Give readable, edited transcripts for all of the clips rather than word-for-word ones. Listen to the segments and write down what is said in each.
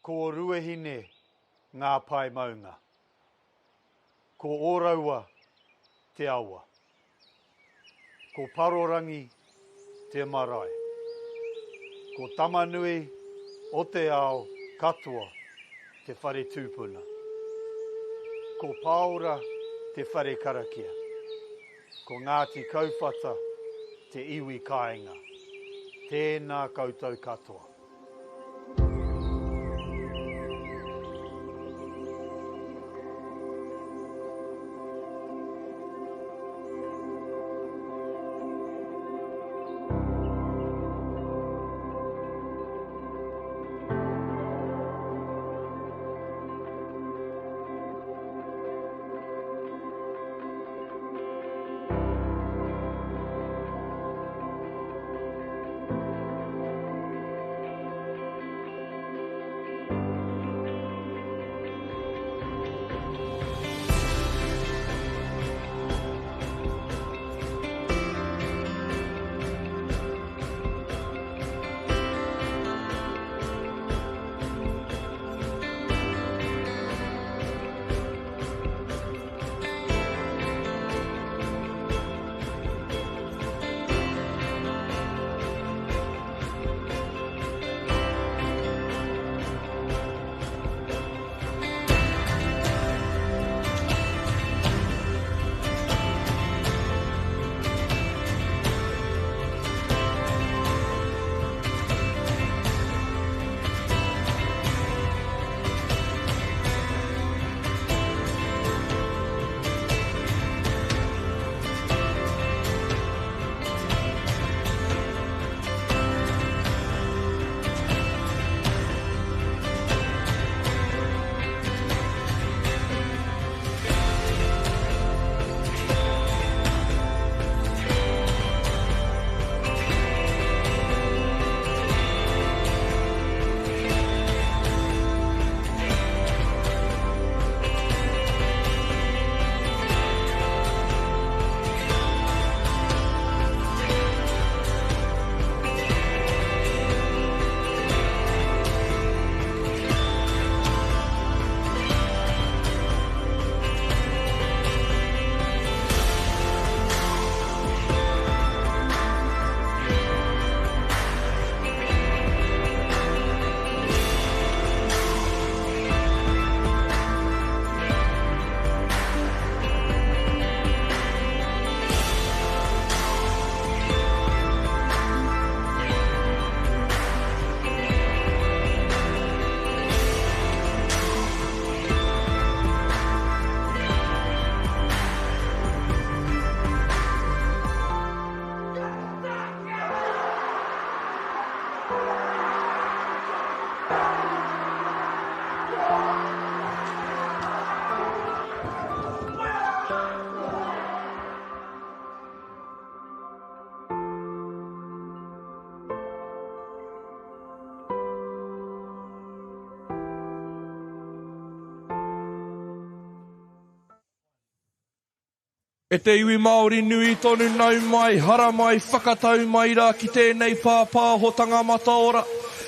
Ko ruehine ngā pai maunga. Ko ōraua te awa. Ko parorangi te marae. Ko tamanui o te ao katoa te whare tūpuna. Ko Pāora te whare karakia. Ko Ngāti Kauwhata te iwi kāinga. Tēnā koutou katoa. E te iwi Māori nui tonu nau mai, hara mai, whakatau mai rā ki tēnei pāpāhotanga mataora.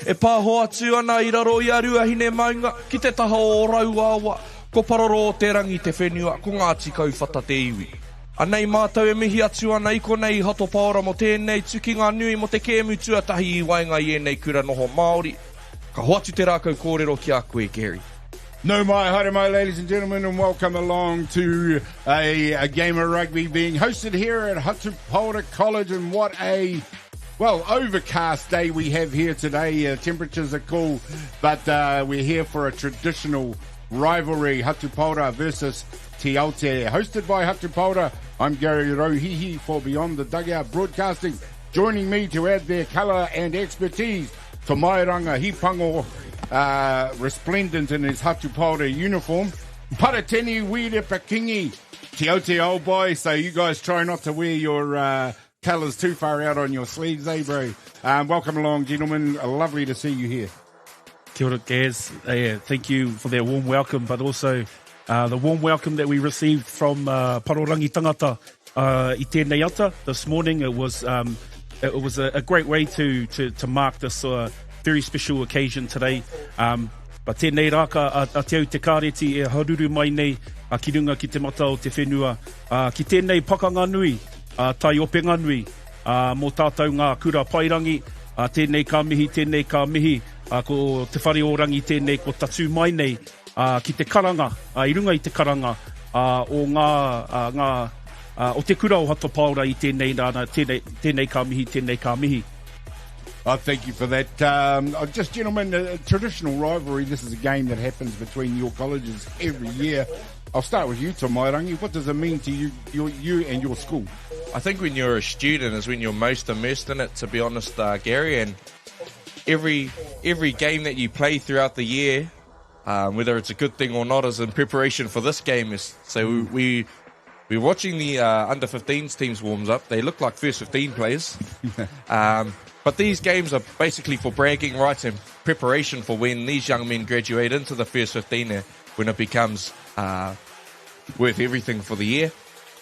E pāho atu ana I raro I aruahine maunga, ki te taha o rauawa, ko pararo o te rangi te whenua, ko Ngāti Kauwhata te iwi. Anei mātou e mihi atu ana I konei Hato Pāora mo tēnei tukinga nui mo te kēmu tuatahi I wainga I enei kura noho Māori. Ka hoatu te rākau kōrero ki a koe, Gary. No mai, haere mai, ladies and gentlemen, and welcome along to a game of rugby being hosted here at Hato Pāora College. And what a, well, overcast day we have here today. Temperatures are cool, but we're here for a traditional rivalry, Hato Pāora versus Te Aute, hosted by Hato Pāora. I'm Gary Rohihi for Beyond the Dugout Broadcasting. Joining me to add their colour and expertise, to Mairanga Hipango, resplendent in his Hato Pāora uniform, Parateni Wīre Pakingi, Te Aute old boy. So you guys try not to wear your colours too far out on your sleeves, eh, bro? Welcome along, gentlemen. Lovely to see you here. Kia ora, Gaz. Thank you for that warm welcome, but also the warm welcome that we received from Parorangi Tangata I tēnei ata this morning. It was a great way to mark this very special occasion today. But tēnei rāka a te au te kāreti e haruru mai nei ki runga ki te mata o te whenua. Ki tēnei pakanga nui, tai openga nui, mō tātou ngā kura pairangi, tēnei ka mihi, ko te whare orangi tēnei ko tatu mai nei, ki te karanga, i runga i te karanga, o ngā o te kura o Hato Pāora i tēnei rāna, tēnei ka mihi. Thank you for that. Just, gentlemen, a traditional rivalry. This is a game that happens between your colleges every year. I'll start with you, Tomairangi. What does it mean to you and your school? I think when you're a student is when you're most immersed in it, to be honest, Gary. And every game that you play throughout the year, whether it's a good thing or not, is in preparation for this game. So we're watching the under-15s teams warms up. They look like first 15 players. But these games are basically for bragging rights and preparation for when these young men graduate into the first 15, when it becomes worth everything for the year.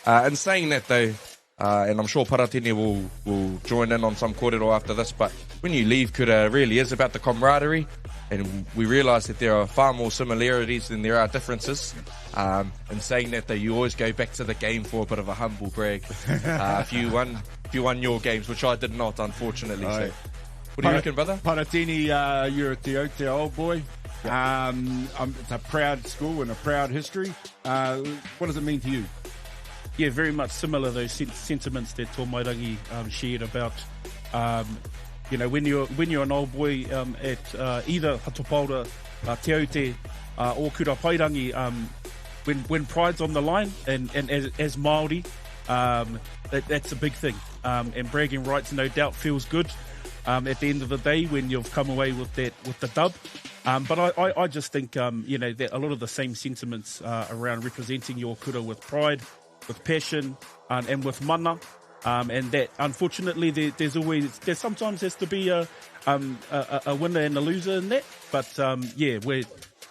And saying that, though, and I'm sure Paratene will join in on some kōrero after this, but when you leave, Kura really is about the camaraderie, and we realise that there are far more similarities than there are differences. And saying that, though, you always go back to the game for a bit of a humble brag. If you won your games, which I did not, unfortunately. So, what do you reckon, brother? Paratini, you're a Te Aute old boy. It's a proud school and a proud history. What does it mean to you? Yeah, very much similar, those sentiments that Tomairangi shared about, when you're an old boy at either Hato Pāora, Te Aute, or Kura Pairangi, when pride's on the line, and as Māori, that's a big thing. And bragging rights, no doubt, feels good at the end of the day when you've come away with the dub. But I just think, that a lot of the same sentiments around representing your kura with pride, with passion, and with mana. And that, unfortunately, there sometimes has to be a winner and a loser in that. But,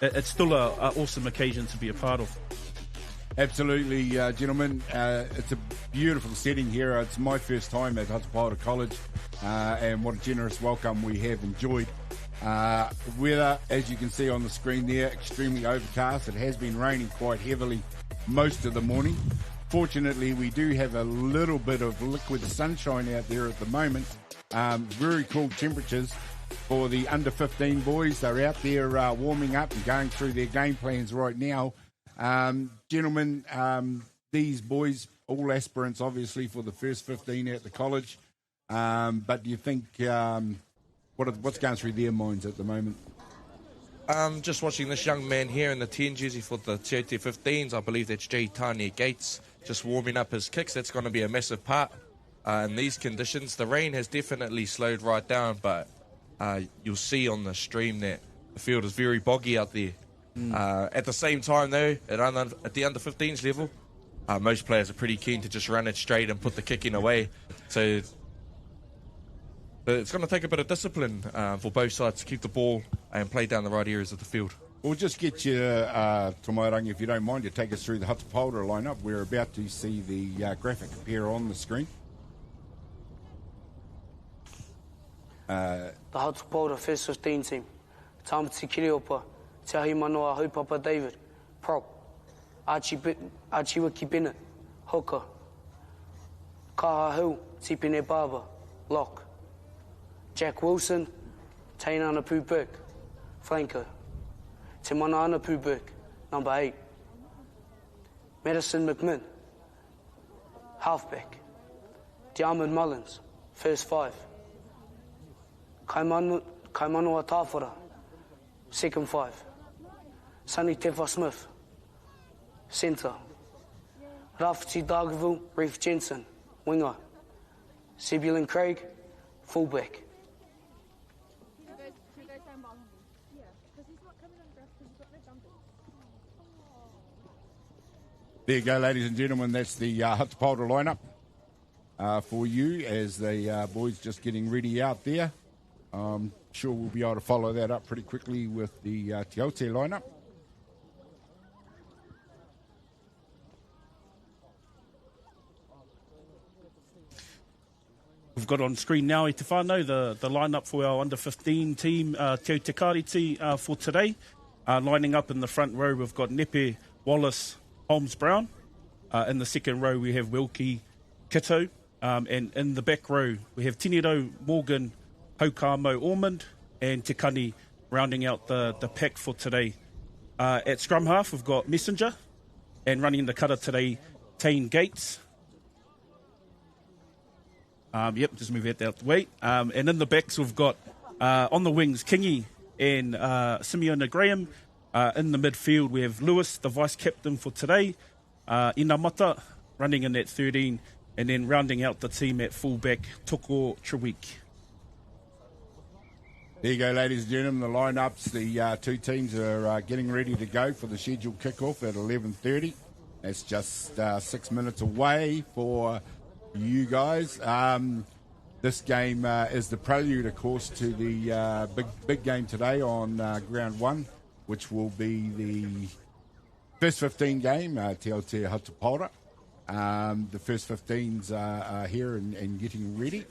it's still an awesome occasion to be a part of. Absolutely, gentlemen. It's a beautiful setting here. It's my first time at Hato Pāora College, and what a generous welcome we have enjoyed. Weather, as you can see on the screen there, extremely overcast. It has been raining quite heavily most of the morning. Fortunately, we do have a little bit of liquid sunshine out there at the moment. Very cool temperatures for the under-15 boys. They're out there warming up and going through their game plans right now. Gentlemen, these boys, all aspirants obviously for the first 15 at the college, but do you think what's going through their minds at the moment? Just watching this young man here in the 10 jersey for the Te Aute 15s, I believe that's Jay Tania Gates, just warming up his kicks. That's going to be a massive part in these conditions. The rain has definitely slowed right down, but you'll see on the stream that the field is very boggy out there. At the same time, though, at the under-15s level, most players are pretty keen to just run it straight and put the kick in away. So it's going to take a bit of discipline for both sides to keep the ball and play down the right areas of the field. We'll just get you, Tomairangi, if you don't mind, to take us through the Hato Pāora lineup. We're about to see the graphic appear on the screen. The Hato Pāora First 15 team. Tāmati Kiriopa, Te Ahi Manoa Haupapa David, Prop, Archie Bennett, Hoka, Kaha Hill, Tipene Barber, Lock, Jack Wilson, Taina Anapu Burke, Flanker, Te Mana Anapu Burke, number 8, Madison McMinn, halfback, Diamond Mullins, first 5, Kaimanoa Tāwhara, second 5, Sonny Tefa Smith, centre, Rafti Dargaville, Reef Jensen, winger, Sebulin Craig, fullback. There you go, ladies and gentlemen. That's the Hato Pāora lineup for you as the boys just getting ready out there. I'm sure we'll be able to follow that up pretty quickly with the Te Aute lineup. We've got on screen now, Te whānau, the lineup for our under-15 team, Te Aute Kāreti for today. Lining up in the front row, we've got Nepe, Wallace, Holmes Brown. In the second row, we have Wilkie, Kito. And in the back row, we have Tiniro, Morgan, Haukamo, Ormond, and Te Kani rounding out the pack for today. At scrum half, we've got Messenger. And running the cutter today, Tane Gates. Just move that out the way. And in the backs, we've got on the wings, Kingy and Simeona Graham. In the midfield, we have Lewis, the vice-captain for today. Inamata running in at 13. And then rounding out the team at fullback, Toko Trewik. There you go, ladies and gentlemen, the lineups. The two teams are getting ready to go for the scheduled kickoff at 11:30. That's just 6 minutes away for you guys. This game is the prelude, of course, to the big game today on ground one, which will be the first 15 game, Te Aute Hato Pāora. The first 15s are here and getting ready.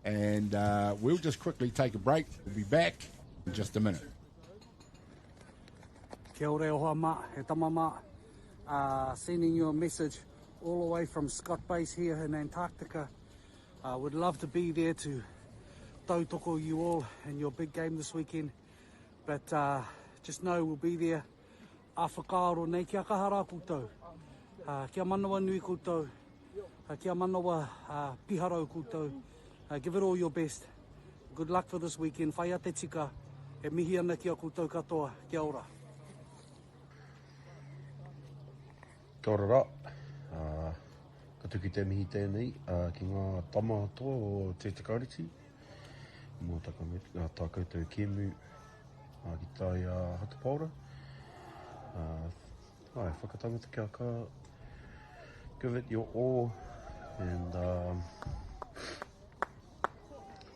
And we'll just quickly take a break. We'll be back in just a minute. Kia ora o hoa mā, he tamama. Sending you a message all the way from Scott Base here in Antarctica. Would love to be there to tautoko you all in your big game this weekend. But just know we'll be there. A whakaaro nei kia kahara koutou. Kia manawa nui koutou. Kia manawa piharau koutou. Give it all your best. Good luck for this weekend. Whāia te tika. E mihi ana kia koutou katoa. Kia ora. Kia ora rā. Ka tuki te mihi tēnei ki ngā tama toa o te takariti. Mō tā koutou kēmu ki tai Hato Pāora. Whakatangata kia ka. Give it your all and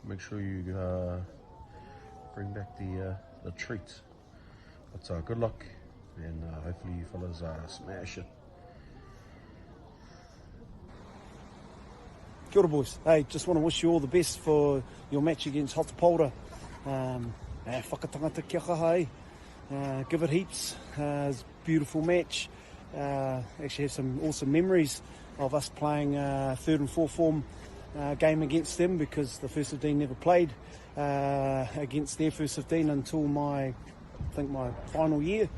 make sure you bring back the treats. But good luck and hopefully you fellas smash it. Kia ora, boys. Hey, just want to wish you all the best for your match against Hato Pāora. Whakatangata kia kaha, give it heaps. It's a beautiful match. Actually have some awesome memories of us playing third and fourth form game against them because the first 15 never played against their first 15 until my final year.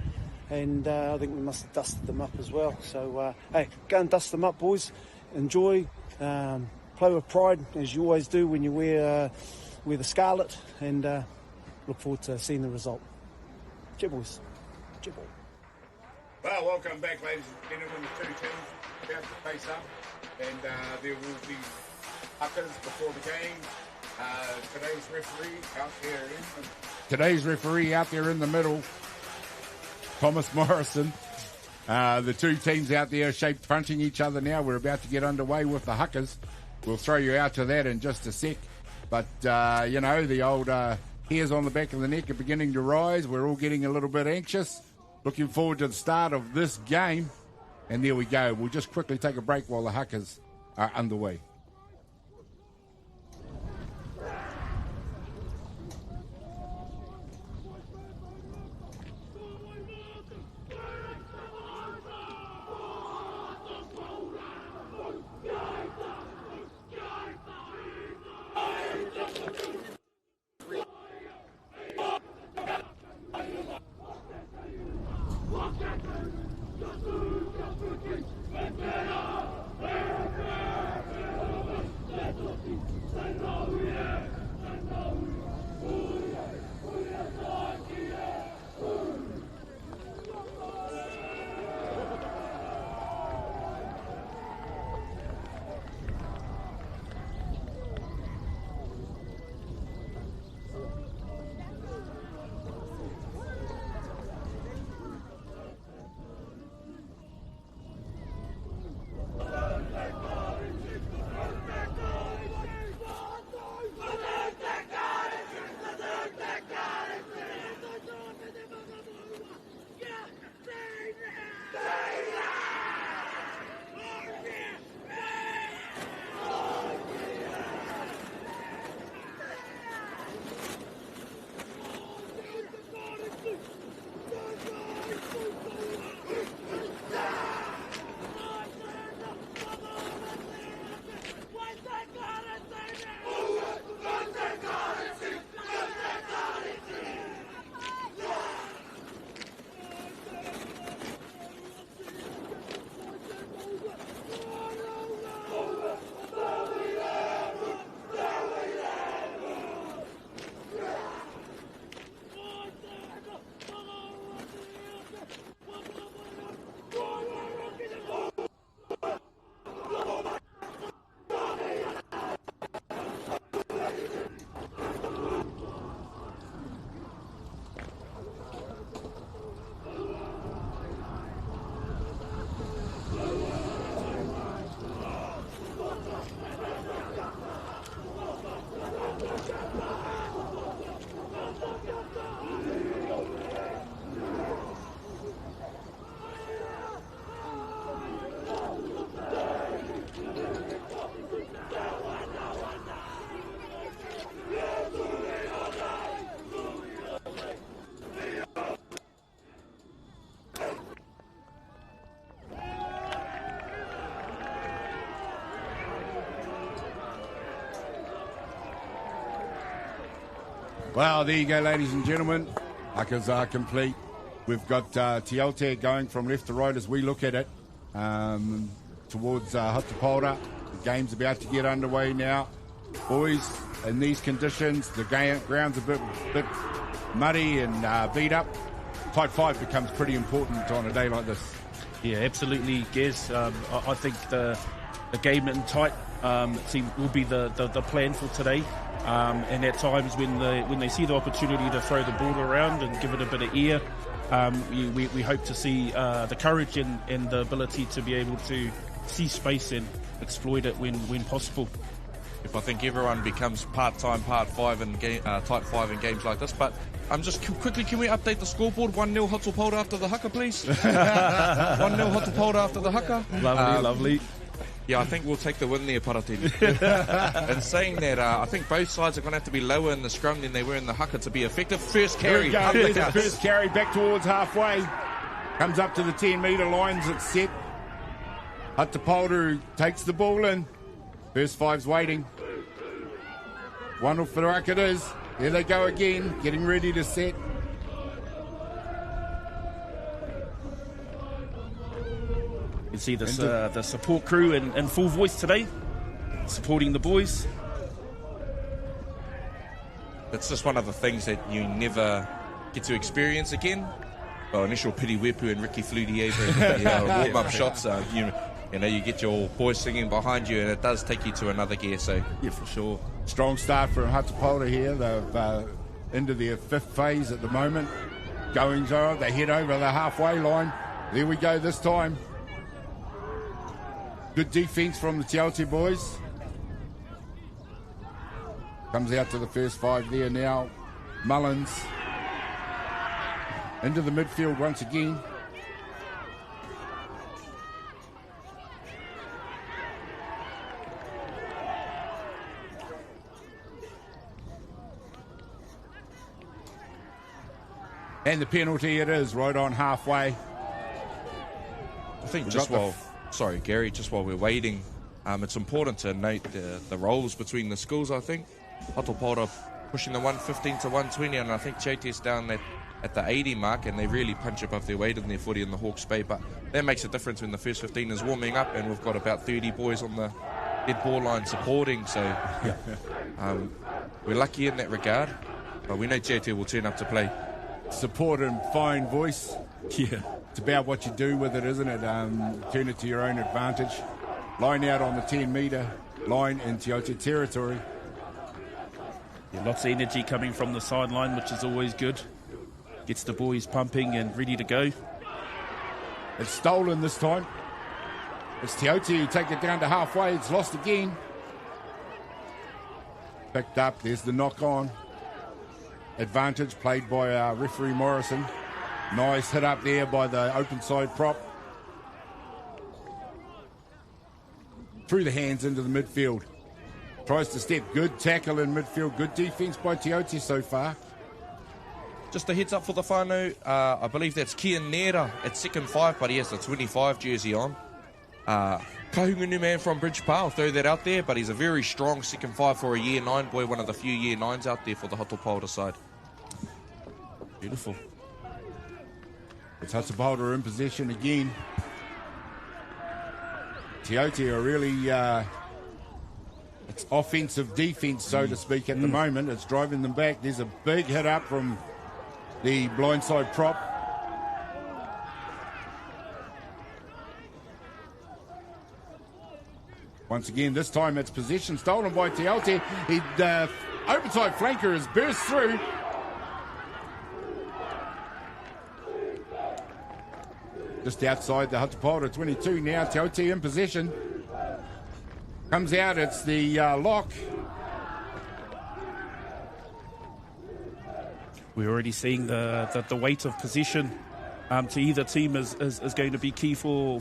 And I think we must have dusted them up as well. So, hey, go and dust them up, boys. Enjoy. Play with pride, as you always do when you wear the scarlet. And look forward to seeing the result. Cheer, boys. Cheer, boys. Well, welcome back, ladies and gentlemen. The two teams about to face up, and there will be huckers before the game. Today's referee out there in the middle, Thomas Morrison. The two teams out there shaped fronting each other now. We're about to get underway with the huckers. We'll throw you out to that in just a sec. But, the old hairs on the back of the neck are beginning to rise. We're all getting a little bit anxious. Looking forward to the start of this game. And there we go. We'll just quickly take a break while the huckers are underway. Well, there you go, ladies and gentlemen. Hakas are complete. We've got Te Aute going from left to right as we look at it towards Hato Pāora. The game's about to get underway now. Boys, in these conditions, the ground's a bit muddy and beat up. Tight 5 becomes pretty important on a day like this. Yeah, absolutely, Gaz. I think the game in tight will be the plan for today. And at times when they see the opportunity to throw the ball around and give it a bit of air, we hope to see the courage and the ability to be able to see space and exploit it when possible. I think everyone becomes part-time, part 5 in type 5 in games like this. But just quickly, can we update the scoreboard? 1-0 Hato Pāora after the haka, please. 1-0 Hato Pāora after the haka. Lovely. Yeah, I think we'll take the win there, Paratini. In saying that, I think both sides are going to have to be lower in the scrum than they were in the haka to be effective. First carry. First carry back towards halfway. Comes up to the 10-metre lines. It's set. Hato Pāora takes the ball in. First 5's waiting. 1-0 for Rugby it is. There they go again, getting ready to set. You can see this, the support crew in full voice today, supporting the boys. It's just one of the things that you never get to experience again. Well, initial Piri Wepu and Ricky Flutie warm-up shots. You know, you get your boys singing behind you, and it does take you to another gear. So yeah, for sure. Strong start from Hato Pāora here. They've into their 5th phase at the moment. Goings on. They head over the halfway line. There we go this time. Good defence from the Te Aute boys. Comes out to the first 5 there now. Mullins into the midfield once again. And the penalty it is, right on halfway. I think sorry, Gary, just while we're waiting, it's important to note the roles between the schools, I think. Hato Pāora pushing the 115 to 120, and I think Te Aute's down at the 80 mark, and they really punch above their weight in their footy in the Hawke's Bay. But that makes a difference when the first 15 is warming up, and we've got about 30 boys on the dead ball line supporting. So we're lucky in that regard, but we know Te Aute will turn up to play. Support and fine voice. Yeah. It's about what you do with it, isn't it? Turn it to your own advantage. Line out on the 10-metre line in Te Aute territory. Yeah, lots of energy coming from the sideline, which is always good. Gets the boys pumping and ready to go. It's stolen this time. It's Te Aute who take it down to halfway. It's lost again. Picked up. There's the knock-on. Advantage played by referee Morrison. Nice hit up there by the open side prop. Through the hands into the midfield. Tries to step. Good tackle in midfield. Good defence by Te Aute so far. Just a heads up for the whānau. I believe that's Kian Nera at second 5, but he has the 25 jersey on. Kahungunu man from Bridge Park, I'll throw that out there, but he's a very strong second 5 for a year 9 boy, one of the few year 9s out there for the Hato Pāora side. Beautiful. It's Hato Pāora in possession again. Te Aute are really, it's offensive defence, so to speak, at the moment. It's driving them back. There's a big hit up from the blindside prop. Once again, this time it's possession stolen by Te Aute. Open-side flanker has burst through. Just outside the Hato Pāora 22 now. Te Aute in possession. Comes out, it's the lock. We're already seeing the weight of possession to either team is going to be key for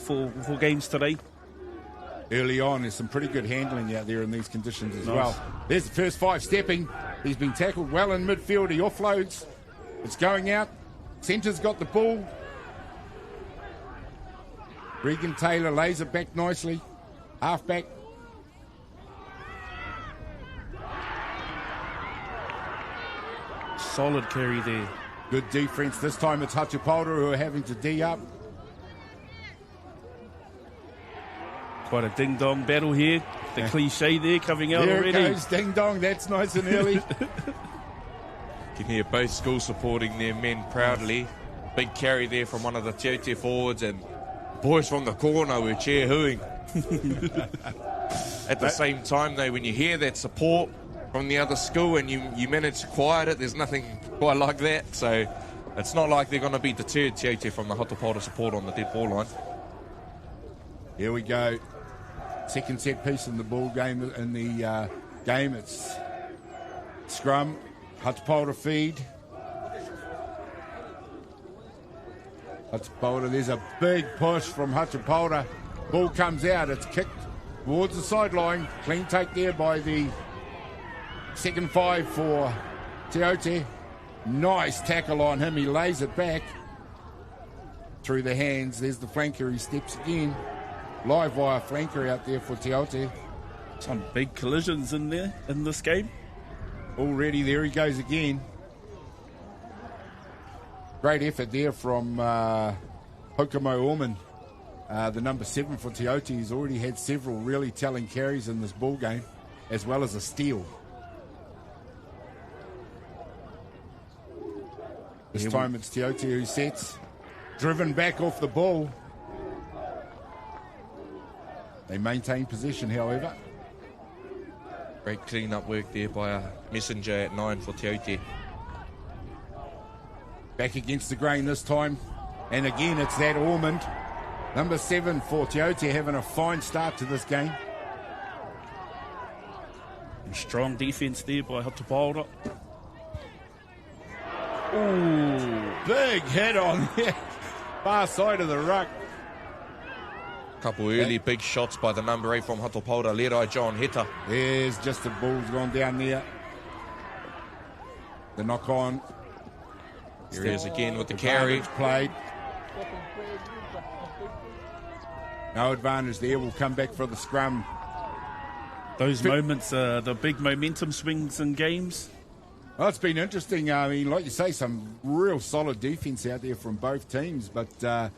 games today. Early on, there's some pretty good handling out there in these conditions as well. There's the first 5 stepping. He's been tackled well in midfield. He offloads. It's going out. Centre's got the ball. Regan Taylor lays it back nicely. Halfback. solid carry there. Good defence. This time it's Hato Pāora who are having to D up. Quite a ding-dong battle here. The cliche there coming out there already. There it goes, ding-dong. That's nice and early. You can hear both schools supporting their men proudly. Big carry there from one of the Te Aute forwards, and boys from the corner were cheer-hooing. At the same time, though, when you hear that support from the other school and you manage to quiet it, there's nothing quite like that. So it's not like they're going to be deterred, Te Aute, from the Hato Pāora support on the dead ball line. Here we go. Second set piece in the ball game. In the game, it's scrum. Hato Pāora feed. Hato Pāora, there's a big push from Hato Pāora. Ball comes out, it's kicked towards the sideline. Clean take there by the second five for Te Aute. Nice tackle on him, he lays it back. Through the hands, there's the flanker, he steps again. Live wire flanker out there for Te Aute. Some big collisions in there in this game. Already, there he goes again. Great effort there from Hokomo Orman, the number 7 for Te Aute. He's already had several really telling carries in this ball game, as well as a steal. This time it's Te Aute who sets. Driven back off the ball. They maintain possession, however. Great clean-up work there by a messenger at 9 for Te Aute. Back against the grain this time. And again, it's that Ormond. Number 7 for Te Aute, having a fine start to this game. Strong defence there by Hato Pāora. Ooh, big hit on there. Far side of the ruck. Couple early big shots by the number 8 from Hato Pāora, Lerai John Heta. There's just the ball's gone down there. The knock on. Here he is again with the carry. Played. No advantage there. We'll come back for the scrum. Those moments, the big momentum swings in games. Well, it's been interesting. I mean, like you say, some real solid defence out there from both teams, but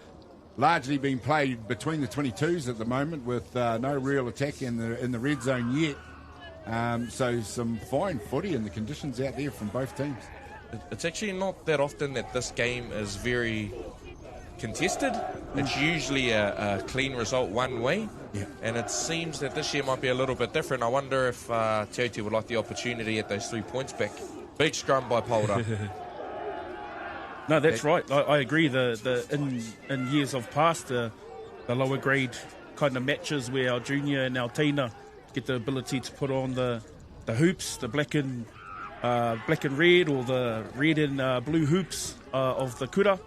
largely being played between the 22s at the moment with no real attack in the red zone yet. So some fine footy and the conditions out there from both teams. It's actually not that often that this game is very contested. It's usually a clean result one way, and it seems that this year might be a little bit different. I wonder if Te Aute would like the opportunity at those 3 points back. Big scrum by Pāora. No, that's right. I agree. In years of past, the lower grade kind of matches where our junior and our Tina get the ability to put on the hoops, the black and red, or the red and blue hoops of the Kura.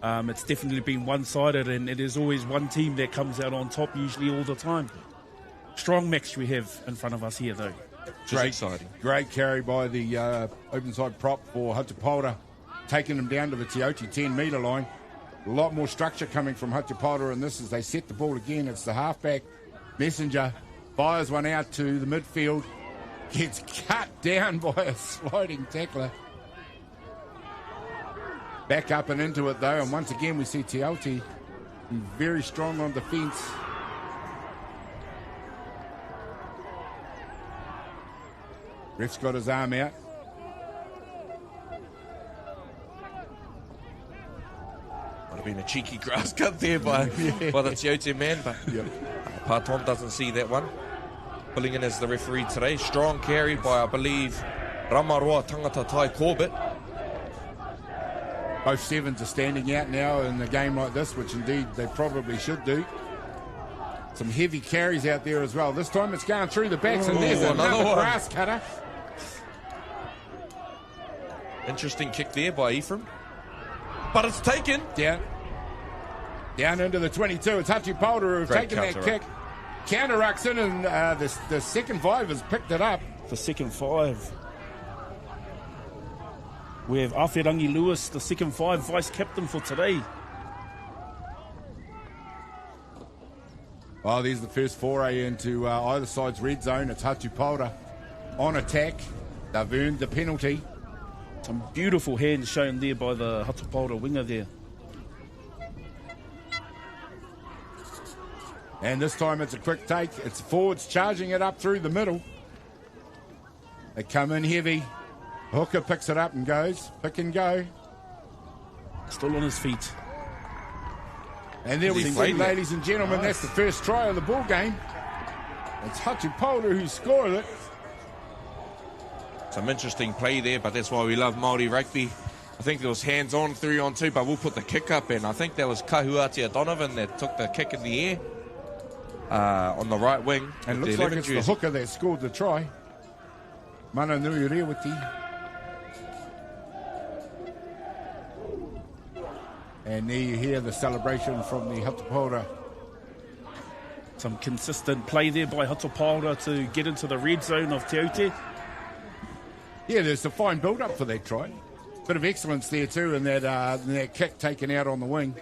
It's definitely been one-sided, and it is always one team that comes out on top, usually all the time. Strong match we have in front of us here, though. Great, exciting. Great carry by the open side prop for Hato Pāora, taking them down to the Te Aute 10-metre line. A lot more structure coming from Hato Pāora in this as they set the ball again. It's the halfback, Messenger, fires one out to the midfield, gets cut down by a sliding tackler. Back up and into it, though, and once again we see Te Aute very strong on defence. Ref's got his arm out. Might have been a cheeky grass cut there by the Te Aute man, but Paton doesn't see that one. Filling in as the referee today. Strong carry by, I believe, Ramaroa Tangata Tai Corbett. Both sevens are standing out now in a game like this, which indeed they probably should do. Some heavy carries out there as well. This time it's going through the backs, and there's another grass cutter. Interesting kick there by Ephraim. But it's taken. Down into the 22. It's Hato Pāora who have taken that kick. Counter-rucks in, and the second five has picked it up. For second five, we have Awhirangi Lewis, the second five vice-captain for today. Well, there's the first foray into either side's red zone. It's Hato Pāora on attack. They've earned the penalty. Some beautiful hands shown there by the Hato Pāora winger there. And this time it's a quick take. It's forwards charging it up through the middle. They come in heavy. Hooker picks it up and goes. Pick and go. Still on his feet. And there we see, ladies and gentlemen, that's the first try of the ball game. It's Hato Pāora who scored it. Some interesting play there, but that's why we love Māori rugby. I think there was hands-on 3-on-2, but we'll put the kick up, and I think that was Kahuatia Donovan that took the kick in the air on the right wing. And it looks like it's the hooker that scored the try. Mana nui rewati. And there you hear the celebration from the Hato Pāora. Some consistent play there by Hato Pāora to get into the red zone of Te Aute. Yeah, there's a fine build-up for that try. Bit of excellence there too, and that kick taken out on the wing.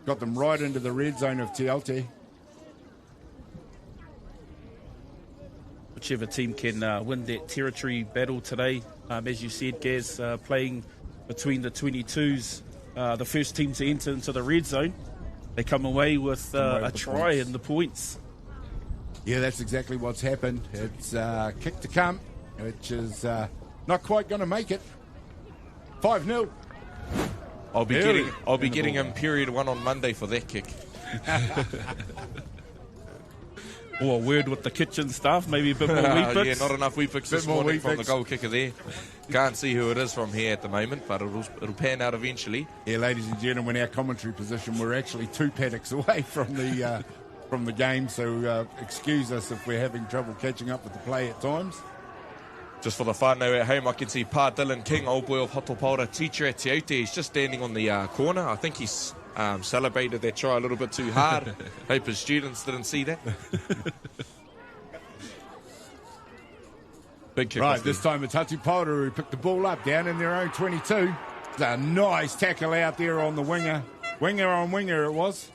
Got them right into the red zone of Te Aute. Whichever team can win that territory battle today, as you said, Gaz, playing between the 22s, the first team to enter into the red zone, they come away with a try and the points. Yeah, that's exactly what's happened. It's kick to come, which is not quite going to make it. 5-0. I'll be getting him period 1 on Monday for that kick. Or a word with the kitchen staff, maybe a bit more wee picks. Yeah, not enough wee picks this morning from the goal kicker there. Can't see who it is from here at the moment, but it'll pan out eventually. Yeah, ladies and gentlemen, our commentary position, we're actually 2 paddocks away from the game, so excuse us if we're having trouble catching up with the play at times. Just for the whānau at home, I can see Pa Dylan King, old boy of Hato Pāora, teacher at Te Aute. He's just standing on the corner. I think he's celebrated that try a little bit too hard. Hope his students didn't see that. Big kick. Right, this time it's Hato Pāora who picked the ball up down in their own 22. It's a nice tackle out there on the winger. Winger on winger it was.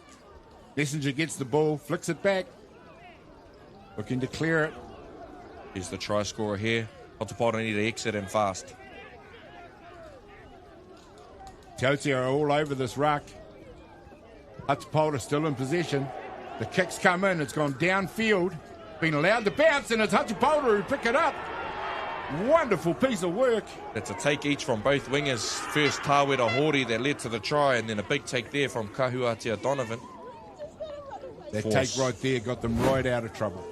Messenger gets the ball, flicks it back. Looking to clear it. Here's the try scorer here. Hato Pāora need to exit and fast. Te Aute are all over this ruck. Hato Pāora still in possession. The kick's come in. It's gone downfield. Been allowed to bounce, and it's Hato Pāora who pick it up. Wonderful piece of work. It's a take each from both wingers. First Tāwera Hori that led to the try, and then a big take there from Kahuatia Donovan. That take right there got them right out of trouble.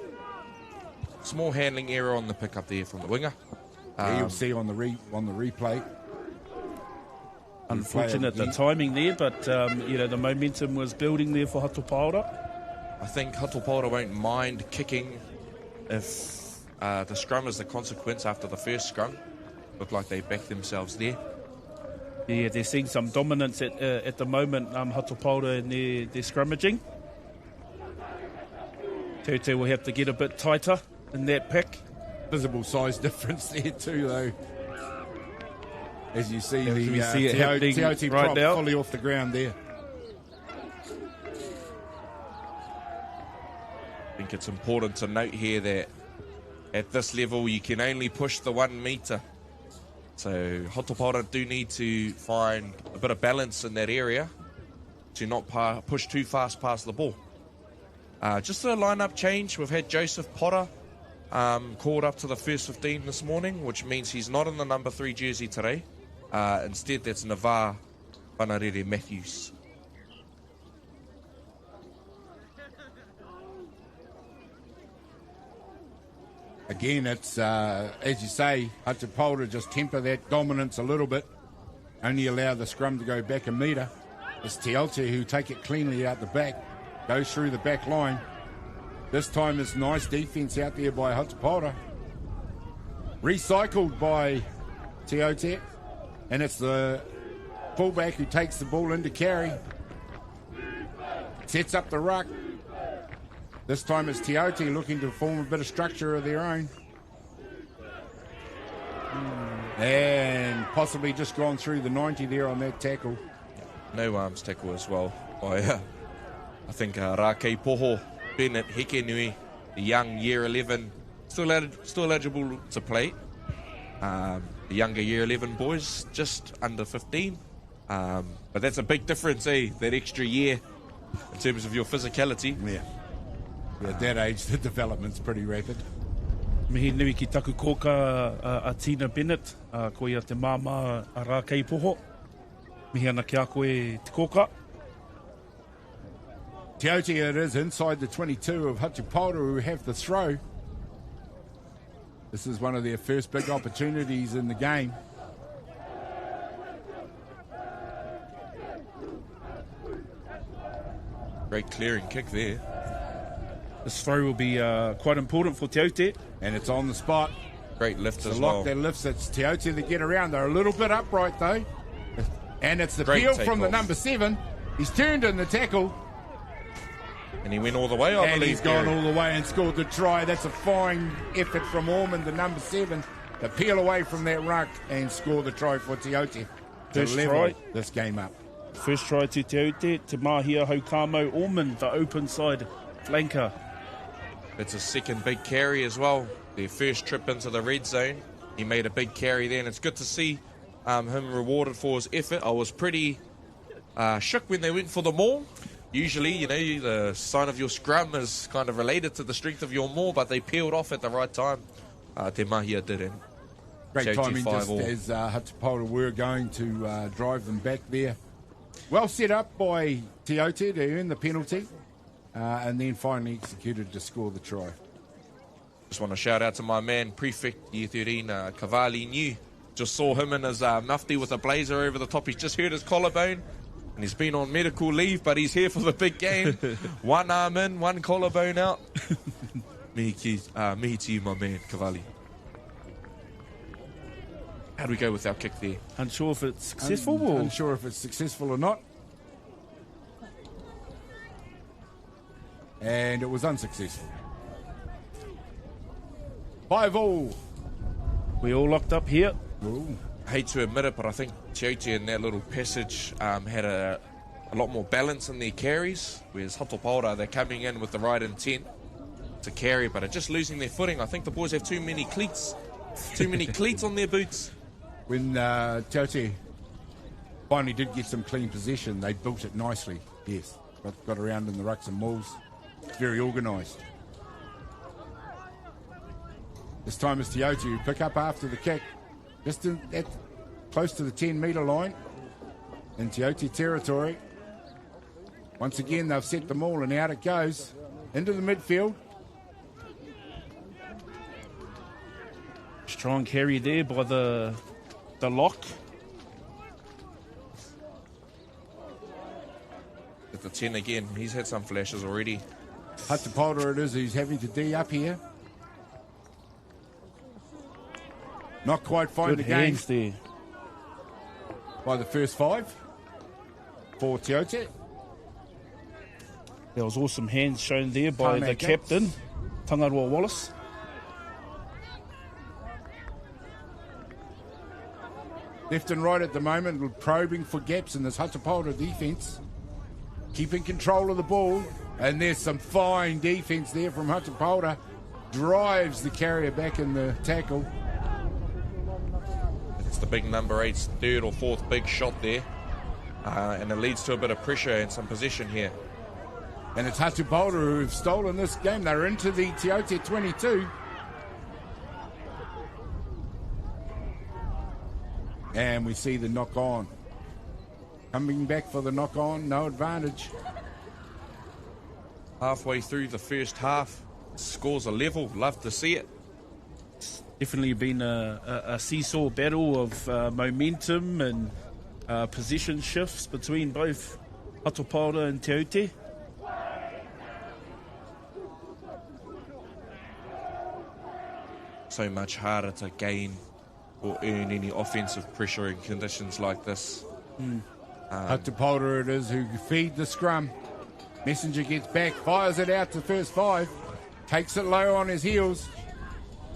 Small handling error on the pickup there from the winger. You'll see on the replay. Unfortunate the timing there, but the momentum was building there for Hato Pāora. I think Hato Pāora won't mind kicking if the scrum is the consequence after the first scrum. Looked like they backed themselves there. Yeah, they're seeing some dominance at the moment, Hato Pāora in their scrummaging. Te Aute will have to get a bit tighter in that pick. Visible size difference there too, though. As you see, Te Aute right prop now. fully off the ground there. I think it's important to note here that at this level you can only push the 1 metre. So Hato Pāora do need to find a bit of balance in that area to not push too fast past the ball. Just a line-up change. We've had Joseph Potter called up to the first 15 this morning, which means he's not in the number 3 jersey today. Instead, that's Navar Whanarere Matthews. Again, it's, as you say, Hato Pāora just temper that dominance a little bit. Only allow the scrum to go back a metre. It's Te Aute who take it cleanly out the back. Goes through the back line. This time it's nice defence out there by Hato Pāora. Recycled by Te Aute. And it's the fullback who takes the ball into carry. Sets up the ruck. This time it's Te Aute looking to form a bit of structure of their own. And possibly just gone through the 90 there on that tackle. No arms tackle as well. I think Rākei Poho, Bennett Hekenui, the young year 11, still eligible to play. the younger year 11 boys, just under 15. But that's a big difference, that extra year in terms of your physicality. Yeah. At that age, the development's pretty rapid. Mihi nui ki taku kōka a Tina Bennett, ko ia te māma a rā kei poho. Mihi ana ki a koe te kōka. Te Aute it is inside the 22 of Hato Pāora who have the throw. This is one of their first big opportunities in the game. Great clearing kick there. This throw will be quite important for Te Aute. And it's on the spot. Great lift It's as a lock well. that lifts. It's Te Aute that get around. They're a little bit upright though. And it's the Great peel take from the off. number 7. He's turned in the tackle. And he went all the way, I And believe. he's gone Gary. all the way and scored the try. That's a fine effort from Ormond, the number 7, to peel away from that ruck and score the try for Te Aute to First level try. this game up. First try to Te Aute, Te Mahia Haukamo Ormond, the open side flanker. It's a second big carry as well. Their first trip into the red zone. He made a big carry there, and it's good to see him rewarded for his effort. I was pretty shook when they went for the maul. Usually, the sign of your scrum is kind of related to the strength of your maul, but they peeled off at the right time. Te Mahia didn't. Great timing, 5 just all. as Hato Pāora were going to drive them back there. Well set up by Te Aute to earn the penalty, and then finally executed to score the try. Just want to shout out to my man, Prefect Year 13, Kavali New. Just saw him in his mufti with a blazer over the top. He's just hurt his collarbone, and he's been on medical leave, but he's here for the big game. One arm in, one collarbone out. Mihi to you, my man, Kavali. How do we go with our kick there? Unsure if it's successful or... Unsure if it's successful or not. And it was unsuccessful. 5-all. We all locked up here. Ooh. I hate to admit it, but I think Te Aute in that little passage had a lot more balance in their carries, whereas Hato Pāora, they're coming in with the right intent to carry, but are just losing their footing. I think the boys have too many cleats on their boots. When Te Aute finally did get some clean possession, they built it nicely, yes. Got around in the rucks and mauls. Very organised. This time it's Te Aute who pick up after the kick, just at close to the 10-metre line in Te Aute territory. Once again, they've set the maul and out it goes into the midfield. Strong carry there by the lock. At the 10 again, he's had some flashes already. Hato Pāora it is who's having to D up here. Not quite find Good the game hands there. by the first 5 for Te Aute. There was awesome hands shown there by Tane the Gates. captain, Tangaroa Wallace. Left and right at the moment, probing for gaps in this Hato Pāora defence. Keeping control of the ball. And there's some fine defence there from Hato Pāora. Drives the carrier back in the tackle. It's the big number 8's third or fourth big shot there. And it leads to a bit of pressure and some possession here. And it's Hato Pāora who've stolen this game. They're into the Te Aute 22. And we see the knock on. Coming back for the knock on, no advantage. Halfway through the first half, scores a level. Love to see it. Definitely been a seesaw battle of momentum and position shifts between both Hato Pāora and Te Aute. So much harder to gain or earn any offensive pressure in conditions like this. Hato Pāora it is who feed the scrum. Messenger gets back, fires it out to first 5. Takes it low on his heels.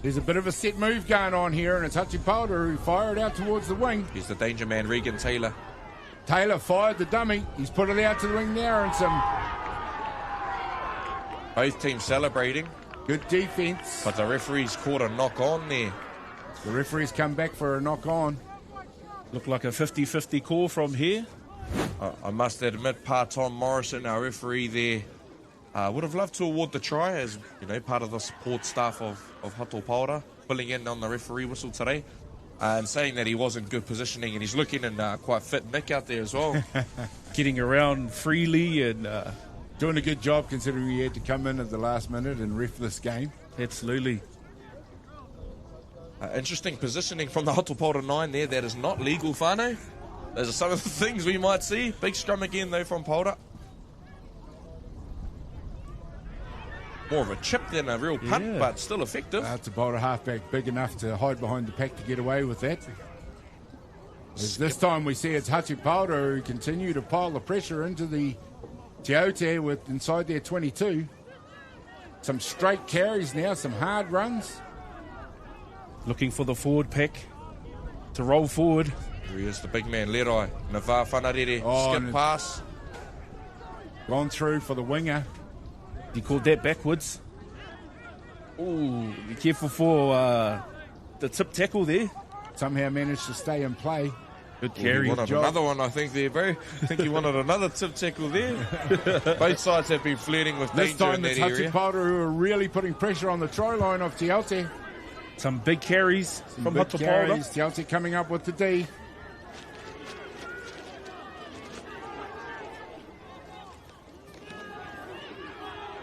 There's a bit of a set move going on here, and it's Hato Pāora who fire it out towards the wing. He's the danger man, Regan Taylor. Taylor fired the dummy. He's put it out to the wing now, and some Both teams celebrating, good defence. but the referee's caught a knock on there. The referee's come back for a knock on. Looked like a 50-50 call from here. I must admit, Tom Morrison, our referee there, would have loved to award the try as, you know, part of the support staff of Hato Pāora, filling in on the referee whistle today, and saying that he was in good positioning, and he's looking in quite fit nick out there as well. Getting around freely and... doing a good job considering he had to come in at the last minute and ref this game. Absolutely. Interesting positioning from the Hato Pāora 9 there. That is not legal, whānau. Those are some of the things we might see. Big scrum again, though, from Pāora. More of a chip than a real punt, but still effective. It's about a halfback big enough to hide behind the pack to get away with that. This time we see it's Hato Pāora who continue to pile the pressure into the Te Aute with inside their 22. Some straight carries now, some hard runs. Looking for the forward pack to roll forward. Here he is, the big man, Lerai. Navā Whanarere, skip pass. Gone through for the winger. He called that backwards. Ooh, be careful for the tip tackle there. Somehow managed to stay in play. Good carry. He wanted another one, I think, there, bro. I think he wanted another tip tackle there. Both sides have been flirting with this danger time in that it's area. Hato Pāora who are really putting pressure on the try line of Te Aute. Some big carries from Hato Pāora. Te Aute coming up with the D.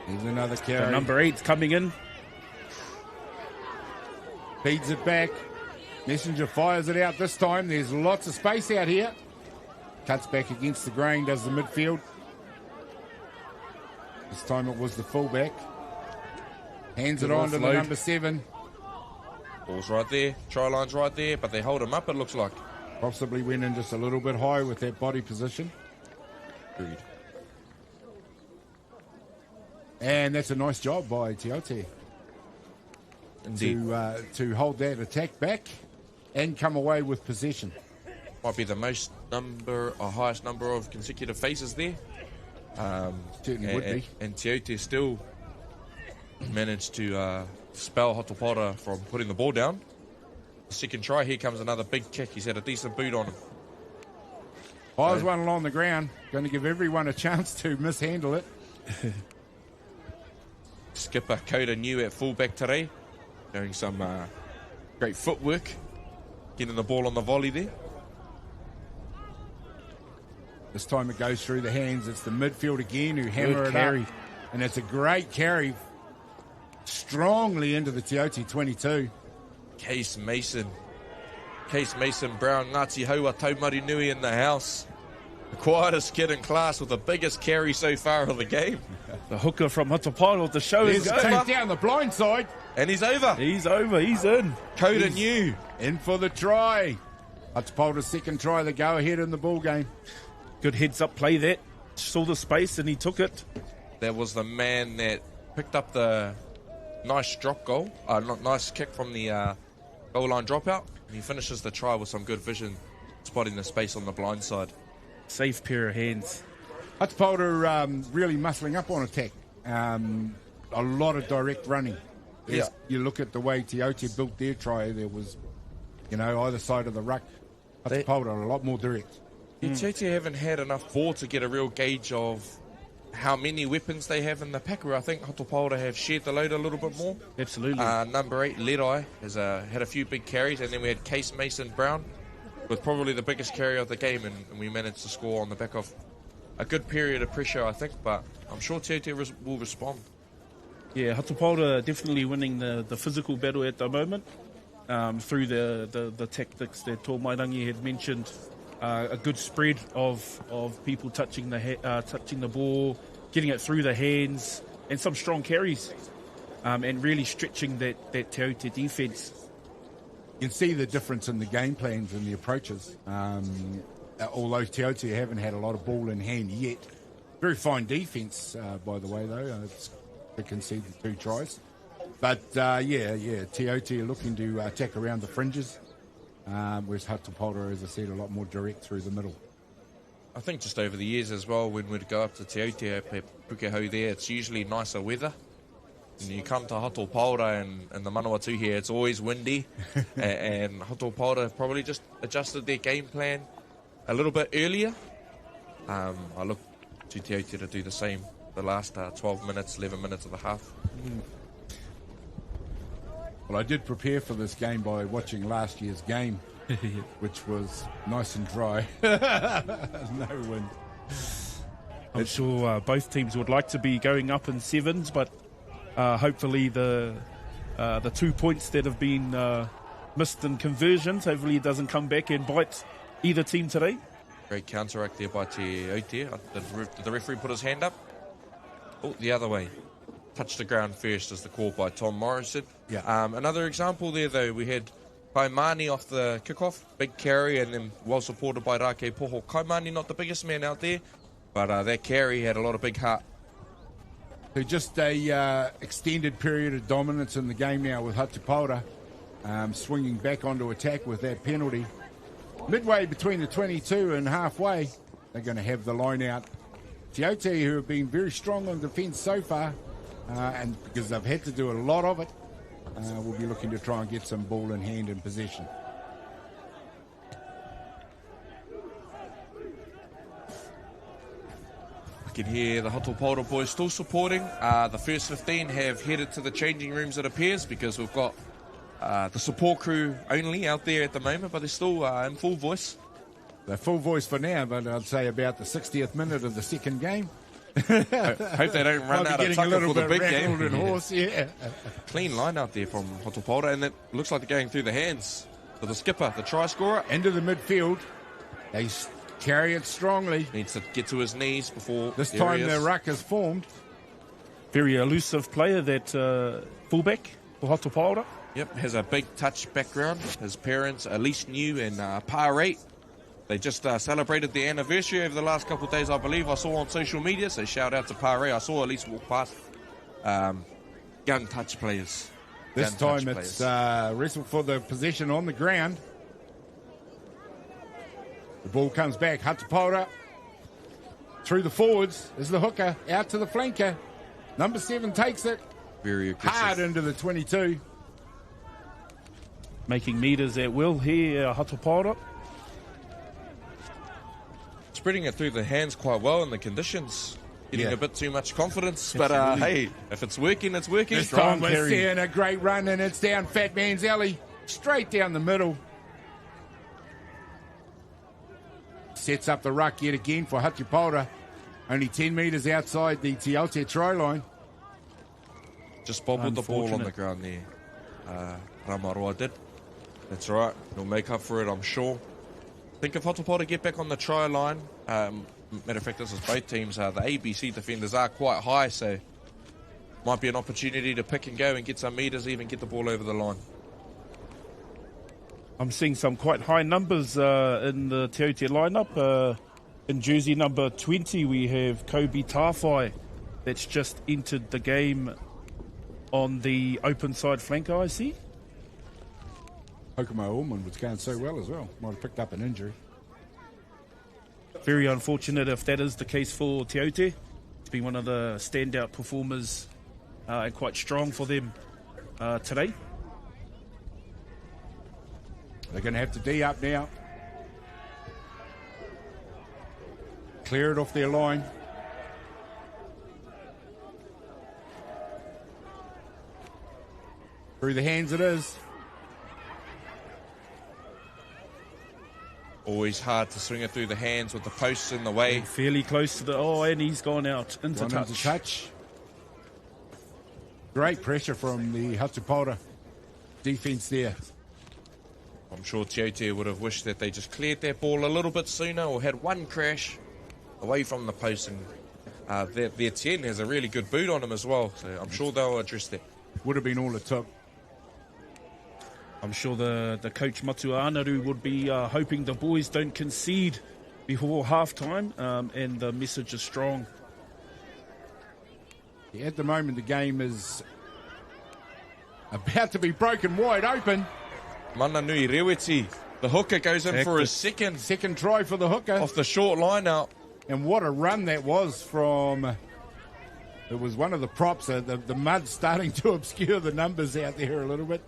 Here's another carry. So number 8's coming in. Feeds it back. Messenger fires it out this time. There's lots of space out here. Cuts back against the grain, does the midfield. This time it was the fullback. Hands it on to the number 7. Ball's right there. Try line's right there, but they hold him up, it looks like. Possibly went in just a little bit high with that body position. Agreed. And that's a nice job by Te Aute to hold that attack back and come away with possession. Might be the highest number of consecutive faces there. Certainly would be. And Te Aute still managed to spell Hato Pāora from putting the ball down. The second try, here comes another big kick. He's had a decent boot on him. Fires one along the ground. Going to give everyone a chance to mishandle it. Skipper Kura new at fullback today, doing some great footwork, getting the ball on the volley there. This time it goes through the hands. It's the midfield again who hammer it up. And it's a great carry strongly into the Te Aute 22. Case Mason, Brown, Ngāti Haua, Taumari Nui in the house. The quietest kid in class with the biggest carry so far of the game. The hooker from Hato Pāora with the show is over. Take down the blind side. And he's over. He's over. He's in. Kura new. In for the try. Hato Pāora's second try, the go-ahead in the ball game. Good heads-up play that. Saw the space and he took it. That was the man that picked up the nice drop goal. Nice kick from the goal line dropout. And he finishes the try with some good vision, spotting the space on the blind side. Safe pair of hands. Hato Pāora really muscling up on attack. A lot of direct running. Yeah. You look at the way Te Aute built their try, there was, either side of the ruck. Hato Pāora a lot more direct. Te Aute haven't had enough ball to get a real gauge of how many weapons they have in the pack. Where I think Hato Pāora have shared the load a little bit more. Absolutely. Number 8, Lerai, has had a few big carries, and then we had Case Mason Brown with probably the biggest carry of the game, and we managed to score on the back of a good period of pressure, I think, but I'm sure Te Aute will respond. Yeah, Hato Pāora definitely winning the physical battle at the moment through the tactics that Tō Mairangi had mentioned. A good spread of people touching the ball, getting it through the hands, and some strong carries, and really stretching that Te Aute defence. You can see the difference in the game plans and the approaches. Although Te Aute haven't had a lot of ball in hand yet. Very fine defence, by the way, though. They conceded 2 tries. But, Te Aute are looking to attack around the fringes. Whereas Hato Pāora, as I said, a lot more direct through the middle. I think just over the years as well, when we'd go up to Te Aute, Pukehau there, it's usually nicer weather. You come to Hato Pāora and the Manawatu here, it's always windy. And Hato Pāora probably just adjusted their game plan a little bit earlier. I look to Te Aute to do the same the last 12 minutes, 11 minutes of the half. Well, I did prepare for this game by watching last year's game, which was nice and dry. No wind. I'm sure both teams would like to be going up in sevens, but hopefully the 2 points that have been missed in conversions, hopefully it doesn't come back and bite either team today. Great counteract there by Te Aute. Did the referee put his hand up? Oh, the other way. Touched the ground first is the call by Tom Morrison. Yeah. Another example there, though, we had Kaimani off the kickoff, big carry, and then well supported by Rake Poho. Kaimani not the biggest man out there, but that carry had a lot of big heart. So just a extended period of dominance in the game now with Hato Pāora, swinging back onto attack with that penalty. Midway between the 22 and halfway, they're going to have the line out. Te Aute, who have been very strong on defence so far, and because they've had to do a lot of it, we'll be looking to try and get some ball in hand and possession. I can hear the Hato Pāora boys still supporting. The first 15 have headed to the changing rooms, it appears, because we've got the support crew only out there at the moment, but they're still in full voice. They're full voice for now, but I'd say about the 60th minute of the second game. Hope they don't run out of tucker for the big game. Horse, yeah. Clean line out there from Hato Pāora, and it looks like they're going through the hands of the skipper, the try scorer. Into the midfield. They carry it strongly. Needs to get to his knees before. This time the ruck is formed. Very elusive player, that fullback for Hato Pāora. Yep, has a big touch background. His parents, Elise New and Pāre. They just celebrated their anniversary over the last couple of days, I believe. I saw on social media, so shout out to Pāre. I saw Elise walk past. Young touch players. This time it's wrestle for the possession on the ground. The ball comes back. Hato Pāora through the forwards is the hooker. Out to the flanker. Number 7 takes it. Very aggressive. Hard into the 22. Making meters at will here, Hato Pāora. Spreading it through the hands quite well in the conditions. Getting a bit too much confidence. But hey, if it's working, it's working. This time we're seeing a great run, and it's down Fat Man's alley. Straight down the middle. Sets up the ruck yet again for Hato Pāora. Only 10 metres outside the Te Aute try line. Just bobbled the ball on the ground there. Ramaroa did. That's right. He'll make up for it, I'm sure. I think if Hato Pāora get back on the try line, matter of fact, this is both teams, the ABC defenders are quite high, so might be an opportunity to pick and go and get some metres, even get the ball over the line. I'm seeing some quite high numbers in the Te Aute lineup. In jersey number 20, we have Kobe Tāwhai, that's just entered the game on the open side flanker, I see. Hokumo Ullman was going so well as well. Might have picked up an injury. Very unfortunate if that is the case for Te Aute. It's been one of the standout performers and quite strong for them today. They're going to have to D up now. Clear it off their line. Through the hands it is. Always hard to swing it through the hands with the posts in the way. And fairly close to the... Oh, and he's gone out into touch. Great pressure from the Hato Pāora defence there. I'm sure Te Aute would have wished that they just cleared that ball a little bit sooner or had one crash away from the post. And their 10 has a really good boot on him as well, so I'm sure they'll address that. Would have been all it took. I'm sure the coach Matua Anaru would be hoping the boys don't concede before half-time, and the message is strong. Yeah, at the moment, the game is about to be broken wide open. Mana nui Reweti. The hooker goes in for his second try for the hooker. Off the short line out. And what a run that was from It was one of the props. The mud's starting to obscure the numbers out there a little bit.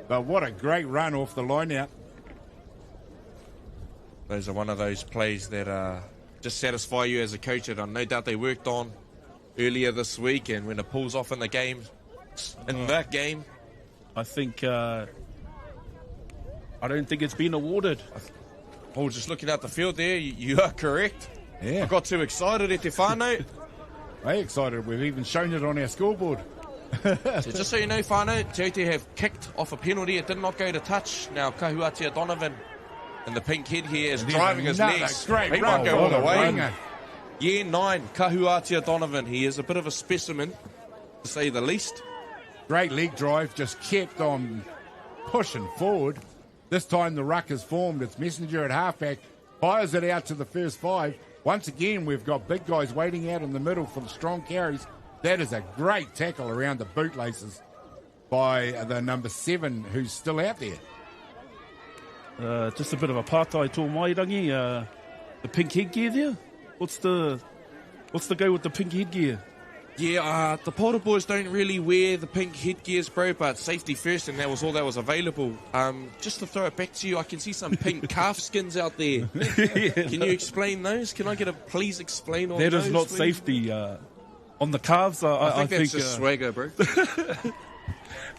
But what a great run off the line out. Those are one of those plays that just satisfy you as a coach. And no doubt they worked on earlier this week. And when it pulls off in the game, that game, I think I don't think it's been awarded. Oh, just looking at the field there, you are correct. Yeah. I got too excited at Te whānau. Very excited. We've even shown it on our scoreboard. So just so you know, whānau, Te Aute have kicked off a penalty. It did not go to touch. Now, Kahuatia Donovan in the pink head here is driving his legs. Great he run. might go all the way. Winger. Year 9, Kahuatia Donovan. He is a bit of a specimen, to say the least. Great leg drive. Just kept on pushing forward. This time the ruck is formed. It's Messenger at halfback. Fires it out to the first 5. Once again, we've got big guys waiting out in the middle for the strong carries. That is a great tackle around the bootlaces by the number 7 who's still out there. Just a bit of a pātai tō mairangi. The pink headgear there. What's the go with the pink headgear? Yeah, the Pāora boys don't really wear the pink headgears, bro, but safety first, and that was all that was available. Just to throw it back to you, I can see some pink calf skins out there. Can you explain those? Can I get a please explain on those? That is not please? safety. On the calves, I think that's just swagger, bro.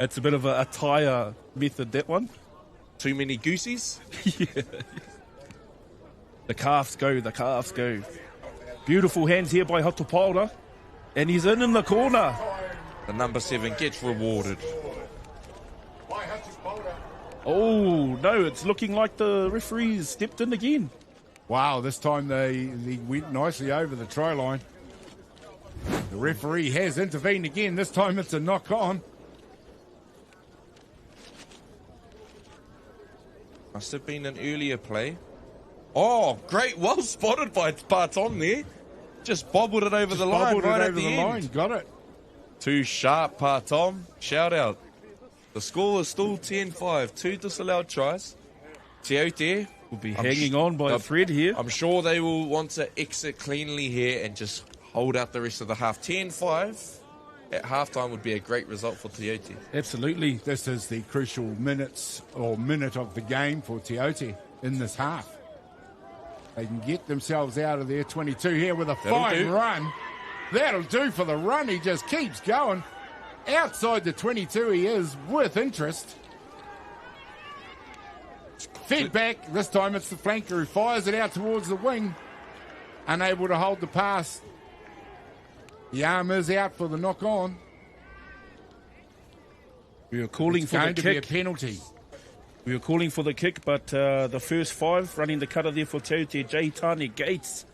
It's a bit of a attire method, that one. Too many goosies? Yeah. The calves go. Beautiful hands here by Hato Pāora. And he's in the corner. The number 7 gets rewarded. Oh, no, it's looking like the referees stepped in again. Wow, this time they went nicely over the try line. The referee has intervened again. This time it's a knock on. Must have been an earlier play. Oh, great. Well spotted by Tom there. Just bobbled it over the line right at the end. Got it. Too sharp, Tom. Shout out. The score is still 10-5. 2 disallowed tries. Te Aute will be hanging on by a thread here. I'm sure they will want to exit cleanly here and just hold out the rest of the half. 10-5 at halftime would be a great result for Te Aute. Absolutely. This is the crucial minute of the game for Te Aute in this half. They can get themselves out of there. 22 here with a fine run. That'll do for the run. He just keeps going. Outside the 22 he is with interest. Fed back. This time it's the flanker who fires it out towards the wing. Unable to hold the pass. The arm is out for the knock on. We are calling for the kick. It's going to be a penalty. We were calling for the kick, but the first 5 running the cutter there for Te Aute, Jay Tane Gates,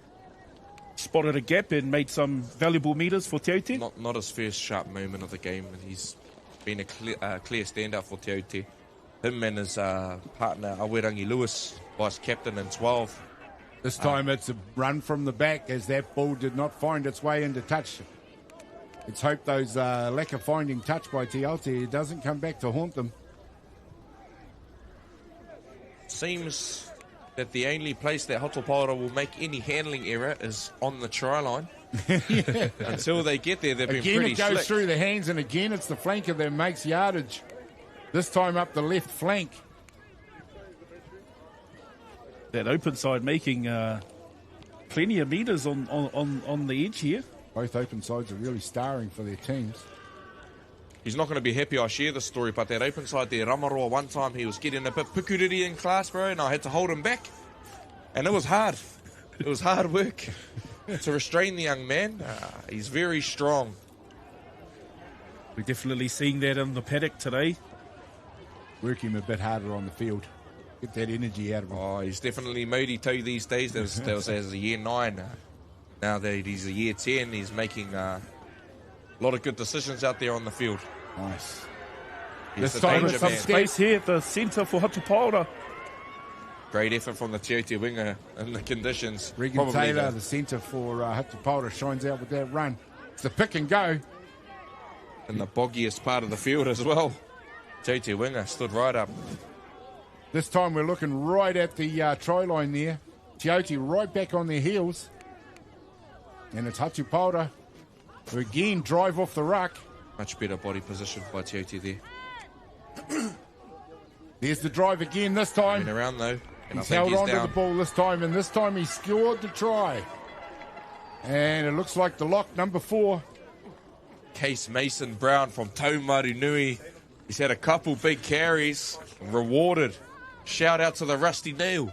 spotted a gap and made some valuable metres for Te Aute. Not his first sharp moment of the game. He's been a clear standout for Te Aute. Him and his partner, Awerangi Lewis, vice captain in 12. This time it's a run from the back as that ball did not find its way into touch. Let's hope those lack of finding touch by Te Aute doesn't come back to haunt them. Seems that the only place that Hato Pāora will make any handling error is on the try line. Until they get there, they've been pretty Again, it goes slick. through the hands, and again, it's the flanker that makes yardage. This time up the left flank. That open side making plenty of metres on the edge here. Both open sides are really starring for their teams. He's not going to be happy I share this story, but that open side there, Ramaroa, one time he was getting a bit pukuriri in class, bro, and I had to hold him back. And it was hard. It was hard work to restrain the young man. He's very strong. We're definitely seeing that in the paddock today. Work him a bit harder on the field. Get that energy out of him. Oh, he's definitely Modi toe these days. That was as a year 9. Now that he's a year 10, he's making a lot of good decisions out there on the field. Nice. He's This the time danger it's Some man. space here at the centre for Hato Pāora. Great effort from the Te Aute winger in the conditions. Regan Probably Taylor, the centre for Hato Pāora, shines out with that run. It's the pick and go. in the boggiest part of the field as well. Te Aute winger stood right up. This time we're looking right at the try line there. Te Aute right back on their heels. And it's Hato Pāora who again drive off the ruck. Much better body position by Te Aute there. There's the drive again this time. Coming around though. And He's held on to the ball this time, and this time he scored the try. And it looks like the lock, number 4. Case Mason Brown from Taumarunui. He's had a couple big carries, rewarded. Shout out to the Rusty Nail.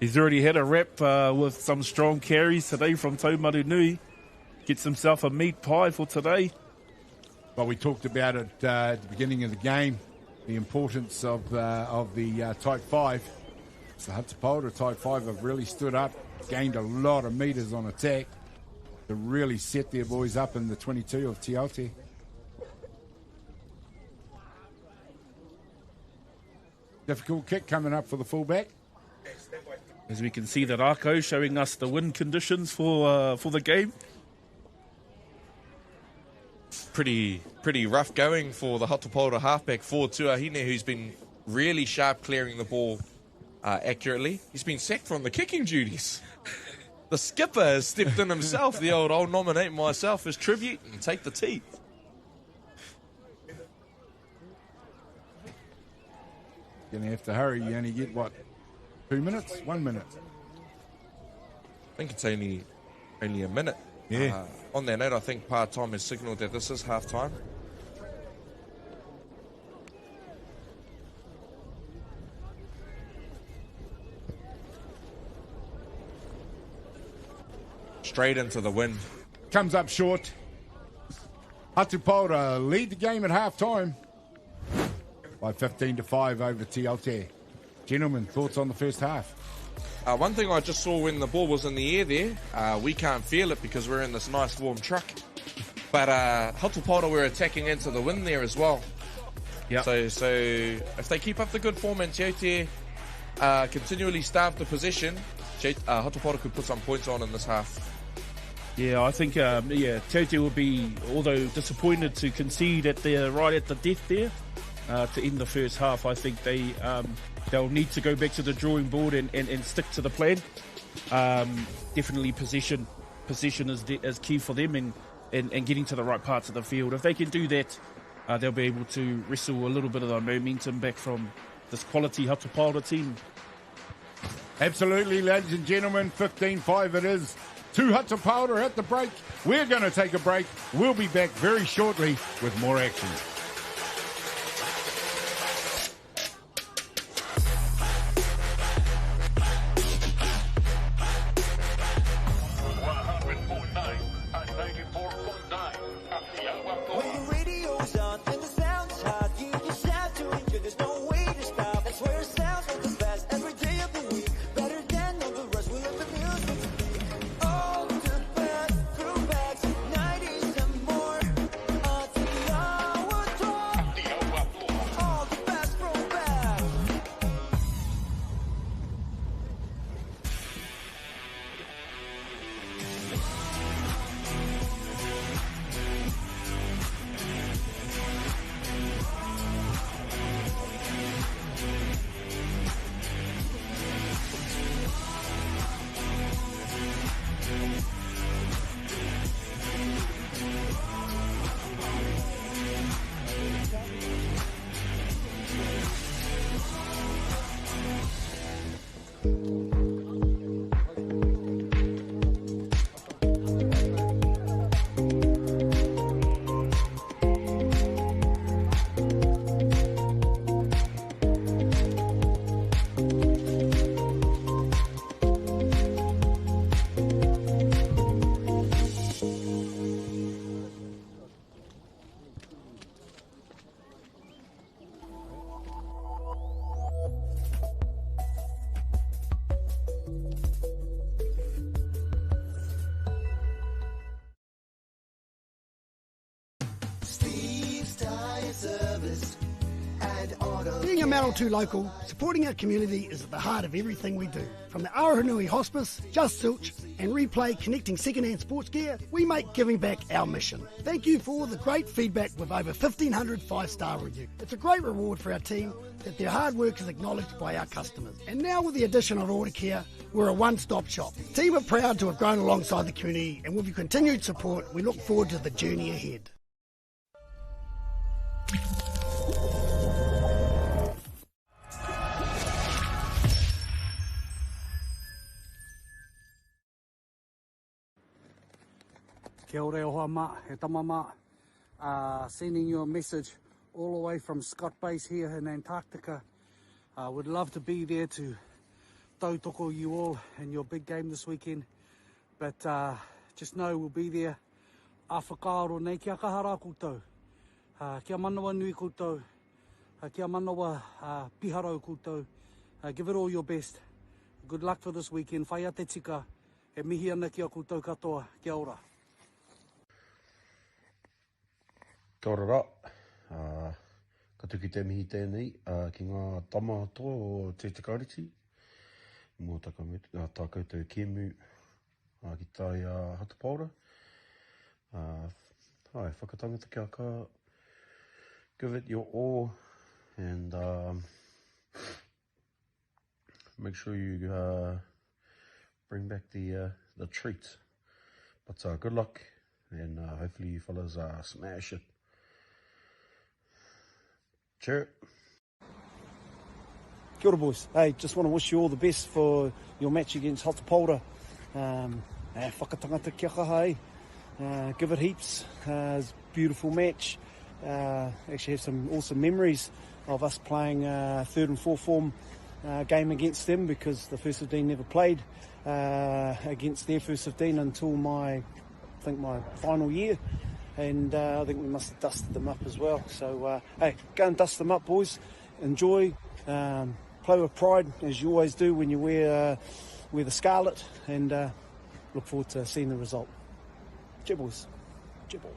He's already had a rep with some strong carries today from Taumarunui. Gets himself a meat pie for today. Well, we talked about it at the beginning of the game, the importance of the Type 5. So Hato Pāora Type 5 have really stood up, gained a lot of metres on attack to really set their boys up in the 22 of Te Aute. Difficult kick coming up for the fullback. As we can see that Arco showing us the wind conditions for the game. Pretty rough going for the Hato Pāora halfback for Tuahine, who's been really sharp clearing the ball accurately. He's been sacked from the kicking duties. The skipper has stepped in himself. The old, I'll nominate myself as tribute and take the tea. Going to have to hurry. You only get, 2 minutes? 1 minute? I think it's only a minute. Yeah. On that note, I think part-time has signalled that this is half-time. Straight into the wind. Comes up short. Hato Pāora lead the game at half-time by 15-5 over Te Aute. Gentlemen, thoughts on the first half? One thing I just saw when the ball was in the air there, we can't feel it because we're in this nice warm truck. But Hato Pāora were attacking into the wind there as well. Yep. So if they keep up the good form and Te Aute continually starve the possession, Hato Pāora could put some points on in this half. Yeah, I think Te Aute will be, although disappointed to concede right at the death there to end the first half. I think they'll need to go back to the drawing board and stick to the plan. Definitely possession is key for them and getting to the right parts of the field. If they can do that, they'll be able to wrestle a little bit of the momentum back from this quality Hato Pāora team. Absolutely, ladies and gentlemen, 15-5 it is. 2 Hato Pāora at the break. We're going to take a break. We'll be back very shortly with more action. Being a Marotū local, supporting our community is at the heart of everything we do. From the Arohanui Hospice, Just Silch, and replay connecting second-hand sports gear, we make giving back our mission. Thank you for all the great feedback with over 1,500 five-star reviews. It's a great reward for our team that their hard work is acknowledged by our customers. And now with the addition of Order Care, we're a one-stop shop. The team are proud to have grown alongside the community, and with your continued support, we look forward to the journey ahead. Kia ora e hoa mā, he tamama. Sending you a message all the way from Scott Base here in Antarctica. Would love to be there to tautoko you all in your big game this weekend. But just know we'll be there. A whakaaro nei kia kahara koutou. Kia manawa nui koutou. Kia manawa piharo koutou. Give it all your best. Good luck for this weekend. Whāia te tika. E mihi ana kia koutou katoa. Kia ora. Kia ora rā. Ka tuki te mihi tēnei ki ngā tama toa o te takariti. Mō tā koutou kēmu ki tai Hato Pāora. Hi, Whakatangata kia ka. Give it your all and make sure you bring back the treat. But good luck and hopefully you fellas smash it. Cheer. Kia ora, boys. Hey, just want to wish you all the best for your match against Hato Pāora. Whakatangata kia kaha, give it heaps. It's a beautiful match. Actually have some awesome memories of us playing third and fourth form game against them because the first 15 never played against their first 15 until my final year. And I think we must have dusted them up as well. So, hey, go and dust them up, boys. Enjoy. Play with pride, as you always do when you wear the scarlet. And look forward to seeing the result. Cheer, boys. Cheer, boys.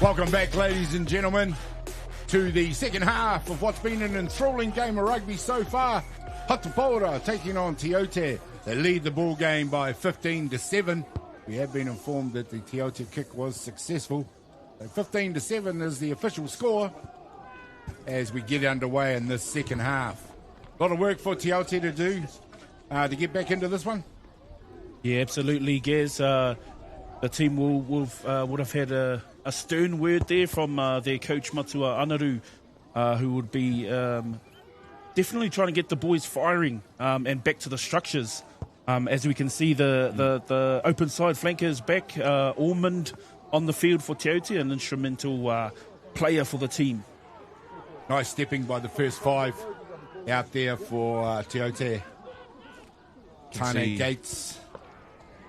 Welcome back, ladies and gentlemen, to the second half of what's been an enthralling game of rugby so far. Hato Pāora taking on Te Aute. They lead the ball game by 15-7. We have been informed that the Te Aute kick was successful. 15-7 is the official score as we get underway in this second half. A lot of work for Te Aute to do to get back into this one. Yeah, absolutely, Gaz. The team would have had a stern word there from their coach Matua Anaru, who would be definitely trying to get the boys firing and back to the structures. As we can see, the open side flankers back. Ormond on the field for Te Aute, an instrumental player for the team. Nice stepping by the first five out there for Te Aute. Tane Gates.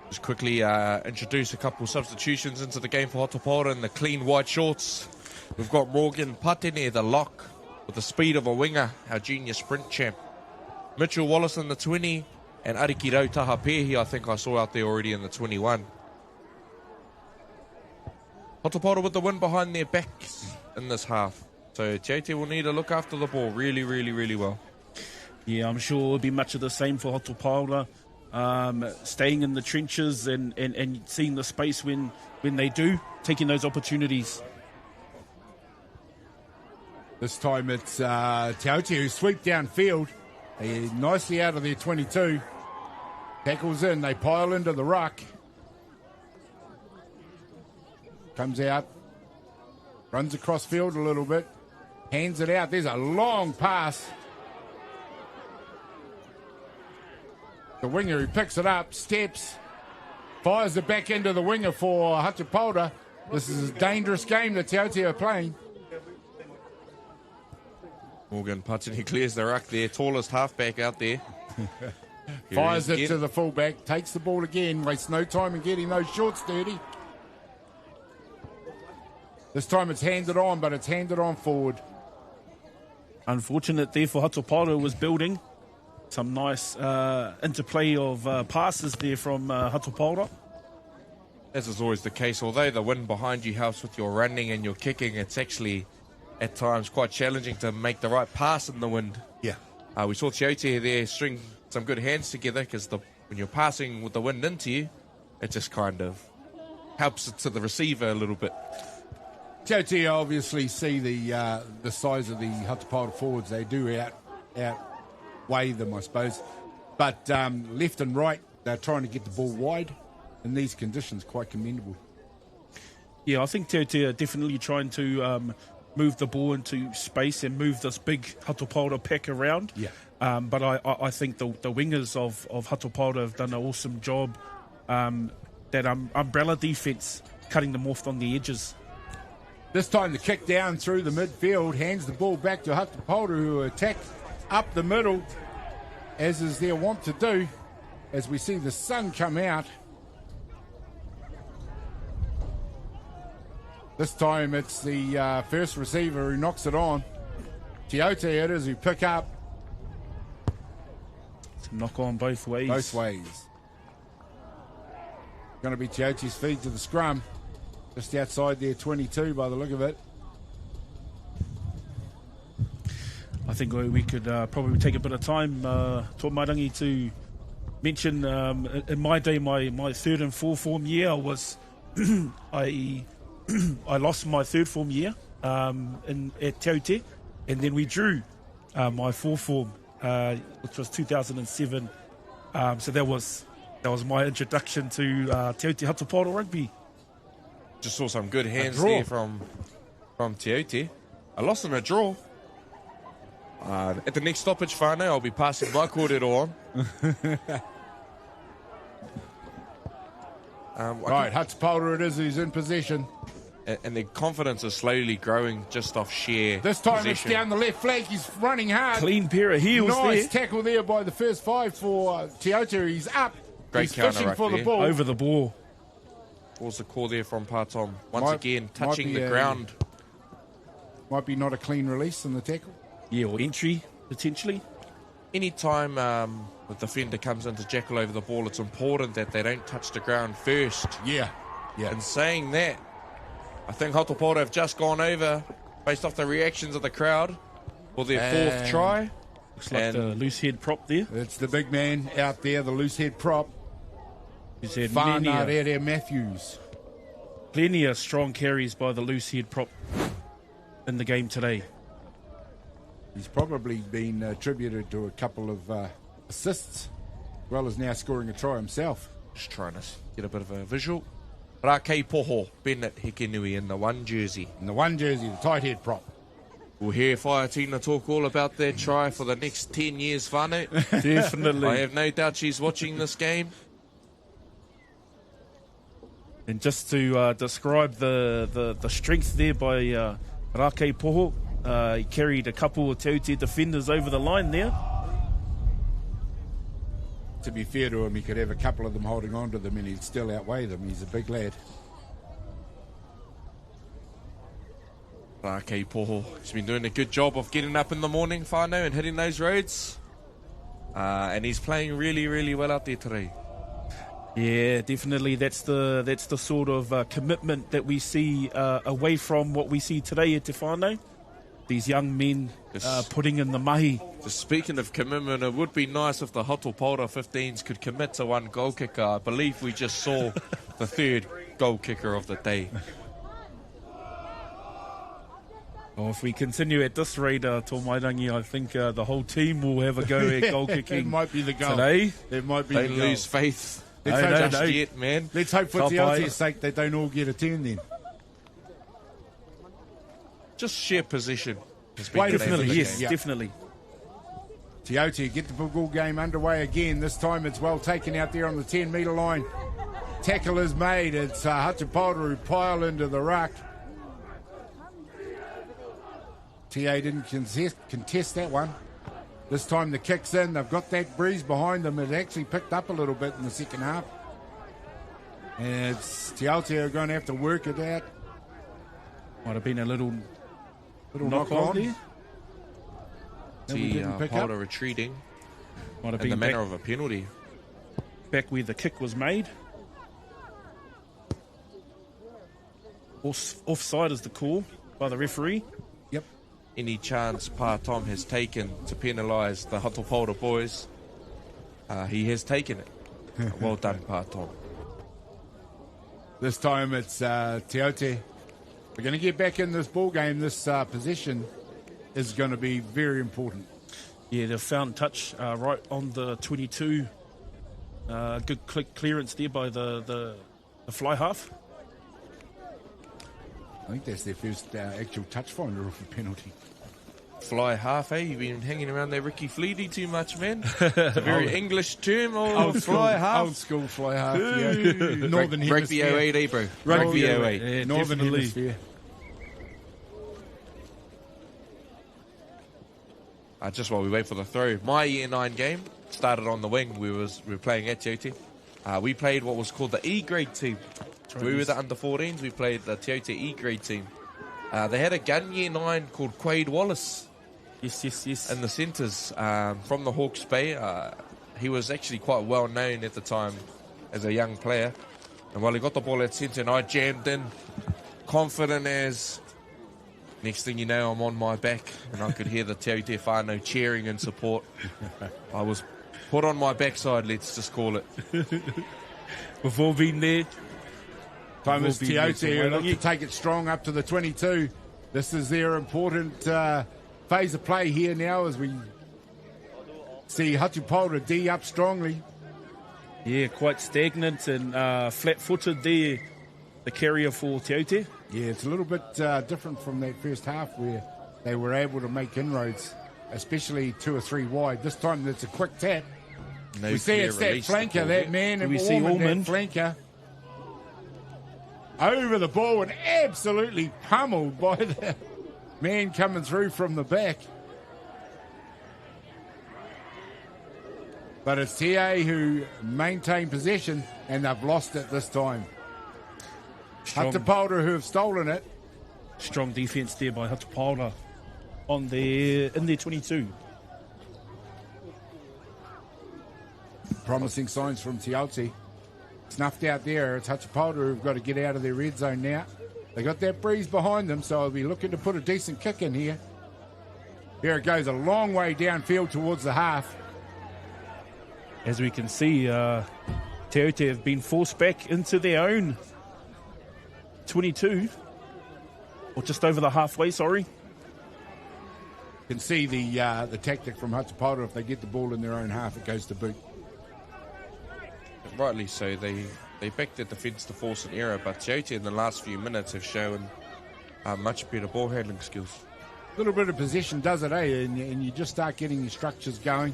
Just quickly introduce a couple of substitutions into the game for Hato Pāora in the clean white shorts. We've got Morgan Patene, the lock, with the speed of a winger, our junior sprint champ. Mitchell Wallace in the 20, and Ariki Rautaha Pehi, I think I saw out there already in the 21. Hato Pāora with the win behind their backs in this half. So Te Aute will need to look after the ball really, really, really well. Yeah, I'm sure it'll be much of the same for Hato Pāora. Staying in the trenches and seeing the space when they do, taking those opportunities. This time it's Te Aute who sweep downfield. Nicely out of their 22. Tackles in, they pile into the ruck. Comes out, runs across field a little bit, hands it out. There's a long pass. The winger who picks it up, steps, fires it back into the winger for Hato Pāora. This is a dangerous game that Te Aute are playing. Morgan Patini clears the ruck there, tallest halfback out there. Fires it to the fullback, takes the ball again, wastes no time in getting those shorts dirty. This time it's handed on, but it's handed on forward. Unfortunate there for Hato Pāora was building. Some nice interplay of passes there from Hato Pāora. As is always the case, although the wind behind you helps with your running and your kicking, it's actually at times quite challenging to make the right pass in the wind. Yeah. We saw Te Aute there string some good hands together because when you're passing with the wind into you, it just kind of helps it to the receiver a little bit. Te Aute obviously see the size of the Hato Pāora forwards. They do outweigh them, I suppose. But left and right, they're trying to get the ball wide in these conditions. Quite commendable. Yeah, I think Te Aute are definitely trying to move the ball into space and move this big Hato Pāora pack around. Yeah. But I think the wingers of Hato Pāora have done an awesome job. That umbrella defence, cutting them off on the edges. This time the kick down through the midfield, hands the ball back to Hato Pāora, who attack up the middle, as is their wont to do, as we see the sun come out. This time it's the first receiver who knocks it on. Te Aute it is who pick up. It's a knock on both ways. Both ways. Going to be Te Aute's feed to the scrum. Just outside their 22 by the look of it. I think we could probably take a bit of time, Tōmairangi, to mention in my day, my third and fourth form year was I lost my third form year at Te Aute, and then we drew my fourth form, which was 2007. So that was my introduction to Te Aute Hato Pāora rugby. Just saw some good hands there from Te Aute. I lost in a draw. At the next stoppage, whānau, I'll be passing my kōrero on. Right, Hato Pāora it is who's in possession. And their confidence is slowly growing just off sheer This time possession. it's down the left flank. He's running hard. Clean pair of heels nice there. tackle there by the first five for Te Aute. He's up. Great He's counter fishing ruck for the there. ball. Over the ball. What was the call there from Patom? Once again, might touching be the ground. Might be not a clean release in the tackle. Yeah, or entry, potentially. Anytime the defender comes in to jackal over the ball, it's important that they don't touch the ground first. Yeah. And saying that, I think Hato Pāora have just gone over, based off the reactions of the crowd, for their fourth try. Looks like the loose head prop there. It's the big man out there, the loose head prop. He's had Whānau Matthews. plenty of strong carries by the loose head prop in the game today. He's probably been attributed to a couple of assists, as well as now scoring a try himself. Just trying to get a bit of a visual. Rākei Poho, Bennett Hekenui in the one jersey. In the one jersey, the tight head prop. We'll hear Whāia talk all about that try for the next 10 years, whānau. Definitely. I have no doubt she's watching this game. And just to describe the strength there by Rākei Poho, he carried a couple of Te Aute defenders over the line there. To be fair to him, he could have a couple of them holding on to them and he'd still outweigh them. He's a big lad. Rākei Poho, he's been doing a good job of getting up in the morning, whānau, and hitting those roads. And he's playing really, really well out there today. Yeah, definitely. That's the sort of commitment that we see away from what we see today at Te Whānau. These young men putting in the mahi. Just speaking of commitment, it would be nice if the Hato Pāora 15s could commit to one goal kicker. I believe we just saw the third goal kicker of the day. Well, if we continue at this rate, Tōmairangi, I think the whole team will have a go at goal kicking. It might be the goal. Today. It might be Don't the goal. lose faith. Let's Just yet, man. Let's hope for Te Aute's sake they don't all get a turn then. Just sheer position. Definitely, yes, Yeah. definitely. Te Aute get the ball game underway again. This time it's well taken out there on the 10-metre line. tackle is made. It's Hato Pāora who pile into the ruck. TA didn't contest that one. This time the kick's in. They've got that breeze behind them. It actually picked up a little bit in the second half. And it's Te Aute who are going to have to work it out. Might have been a little knock on there. Te Pāora retreating Might have in been the manner back, of a penalty. back where the kick was made. Offside is the call by the referee. Yep. Any chance Pa Tom has taken to penalise the Hato Pāora boys, he has taken it. Well done, Pa Tom. This time it's Te Aute. We're going to get back in this ball game. This possession is going to be very important. Yeah, they've found touch right on the 22. Good clearance there by the fly half. I think that's their first actual touch finder of a penalty. Fly half, eh? You've been hanging around there Ricky Fleety too much, man. It's a very English term. Old fly half. Old school fly half, yeah. Northern Rugby Hemisphere. 08, eh, bro? Rugby 08. Yeah, Northern definitely. Hemisphere. Just while we wait for the throw, my Year 9 game started on the wing. We were playing at Atiawa Toa. We played what was called the E grade team. We were the under 14s. We played the Atiawa Toa E grade team. They had a gun Year 9 called Quade Wallace. Yes. In the centres from the Hawke's Bay. He was actually quite well known at the time as a young player. And while he got the ball at centre and I jammed in, confident as. Next thing you know, I'm on my back and I could hear the Te Aute whānau cheering in support. I was put on my backside, let's just call it. Before being there. Time is Te Aute who look to take it strong up to the 22. This is their important phase of play here now as we see Hato Pāora D up strongly. Yeah, quite stagnant and flat-footed there, the carrier for Te Aute. Yeah, it's a little bit different from that first half where they were able to make inroads, especially 2 or 3 wide. This time it's a quick tap. No we see it's that flanker, that man, and we see Allman. That flanker over the ball and absolutely pummeled by the man coming through from the back. But it's TA who maintain possession, and they've lost it this time. Hato Pāora who have stolen it. Strong defence there by Hato Pāora in their 22. Promising signs from Te Aute. Snuffed out there. It's Hato Pāora who've got to get out of their red zone now. They got that breeze behind them, so they'll be looking to put a decent kick in here. Here it goes a long way downfield towards the half. As we can see, Te Aute have been forced back into their own 22, or just over the halfway, sorry. You can see the tactic from Hato Pāora. If they get the ball in their own half, it goes to boot. Rightly so. They backed their defence to force an error, but Te Aute in the last few minutes have shown much better ball handling skills. A little bit of possession does it, eh? And you just start getting your structures going.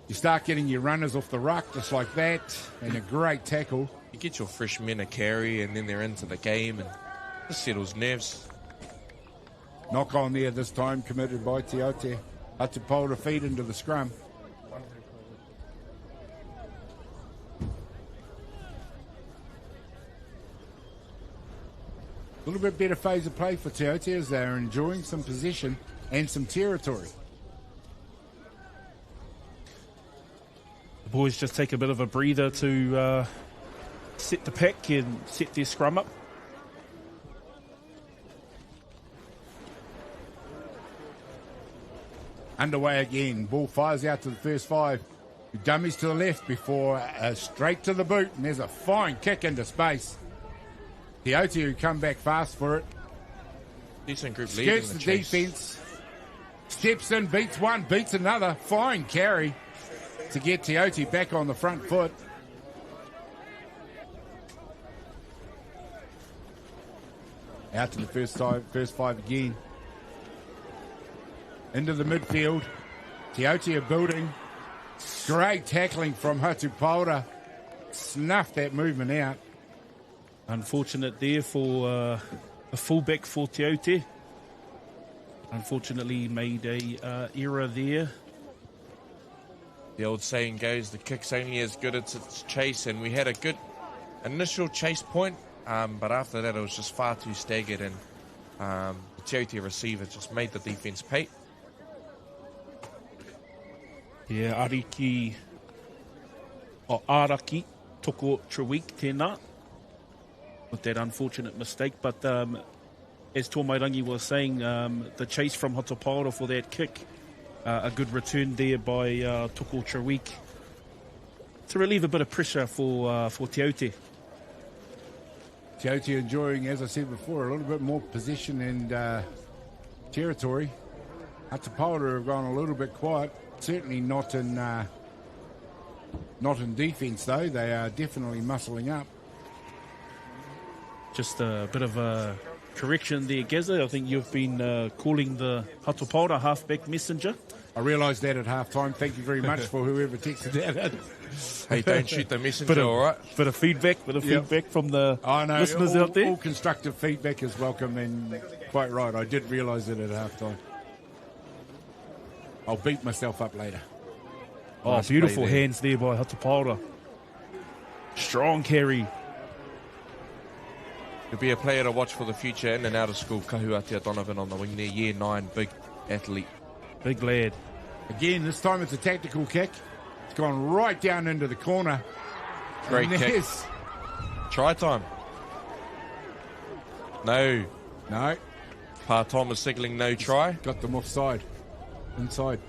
You start getting your runners off the ruck just like that, and a great tackle. You get your fresh men a carry, and then they're into the game, and just settles nerves. Knock on there this time, committed by Te Aute. Hato Pāora feed into the scrum. A little bit better phase of play for Te Aute as they're enjoying some possession and some territory. The boys just take a bit of a breather to set the pack and set their scrum up. Underway again. Ball fires out to the first 5. Dummies to the left before straight to the boot. And there's a fine kick into space. Te Aute who come back fast for it. Decent group leading Skirts the the chase. defence. Steps in, beats one, beats another. Fine carry to get Te Aute back on the front foot. Out to the first 5 again. Into the midfield. Te Aute are building. Great tackling from Hato Pāora. snuffed that movement out. Unfortunate there for a fullback for Te Aute. Unfortunately made a error there. The old saying goes, the kick's only as good as its chase, and we had a good initial chase point, but after that it was just far too staggered, and the Te Aute receiver just made the defence pay. Yeah, Araki toko Trawik tēnā with that unfortunate mistake, but as Tōmairangi was saying, the chase from Hato Pāora for that kick, a good return there by Toko Trawik to relieve a bit of pressure for Te Aute. Te Aute enjoying, as I said before, a little bit more possession and territory. Hato Pāora have gone a little bit quiet. Certainly not in defence, though. They are definitely muscling up. Just a bit of a correction there, Gazza. I think you've been calling the Hato Pāora halfback messenger. I realised that at half-time. Thank you very much for whoever texted that. Hey, don't shoot the messenger, all right? Bit of feedback from the listeners out there. All constructive feedback is welcome, and quite right. I did realise it at half-time. I'll beat myself up later. Oh, Nice beautiful play there. hands there by Hato Pāora. Strong carry. He'll be a player to watch for the future in and out of school. Kahuatia Donovan on the wing there, year 9, big athlete. Big lad. Again, this time it's a tactical kick. It's gone right down into the corner. Great And kick. there's- Try time. No. No, Pa Tom is signalling no try. got them offside. Inside.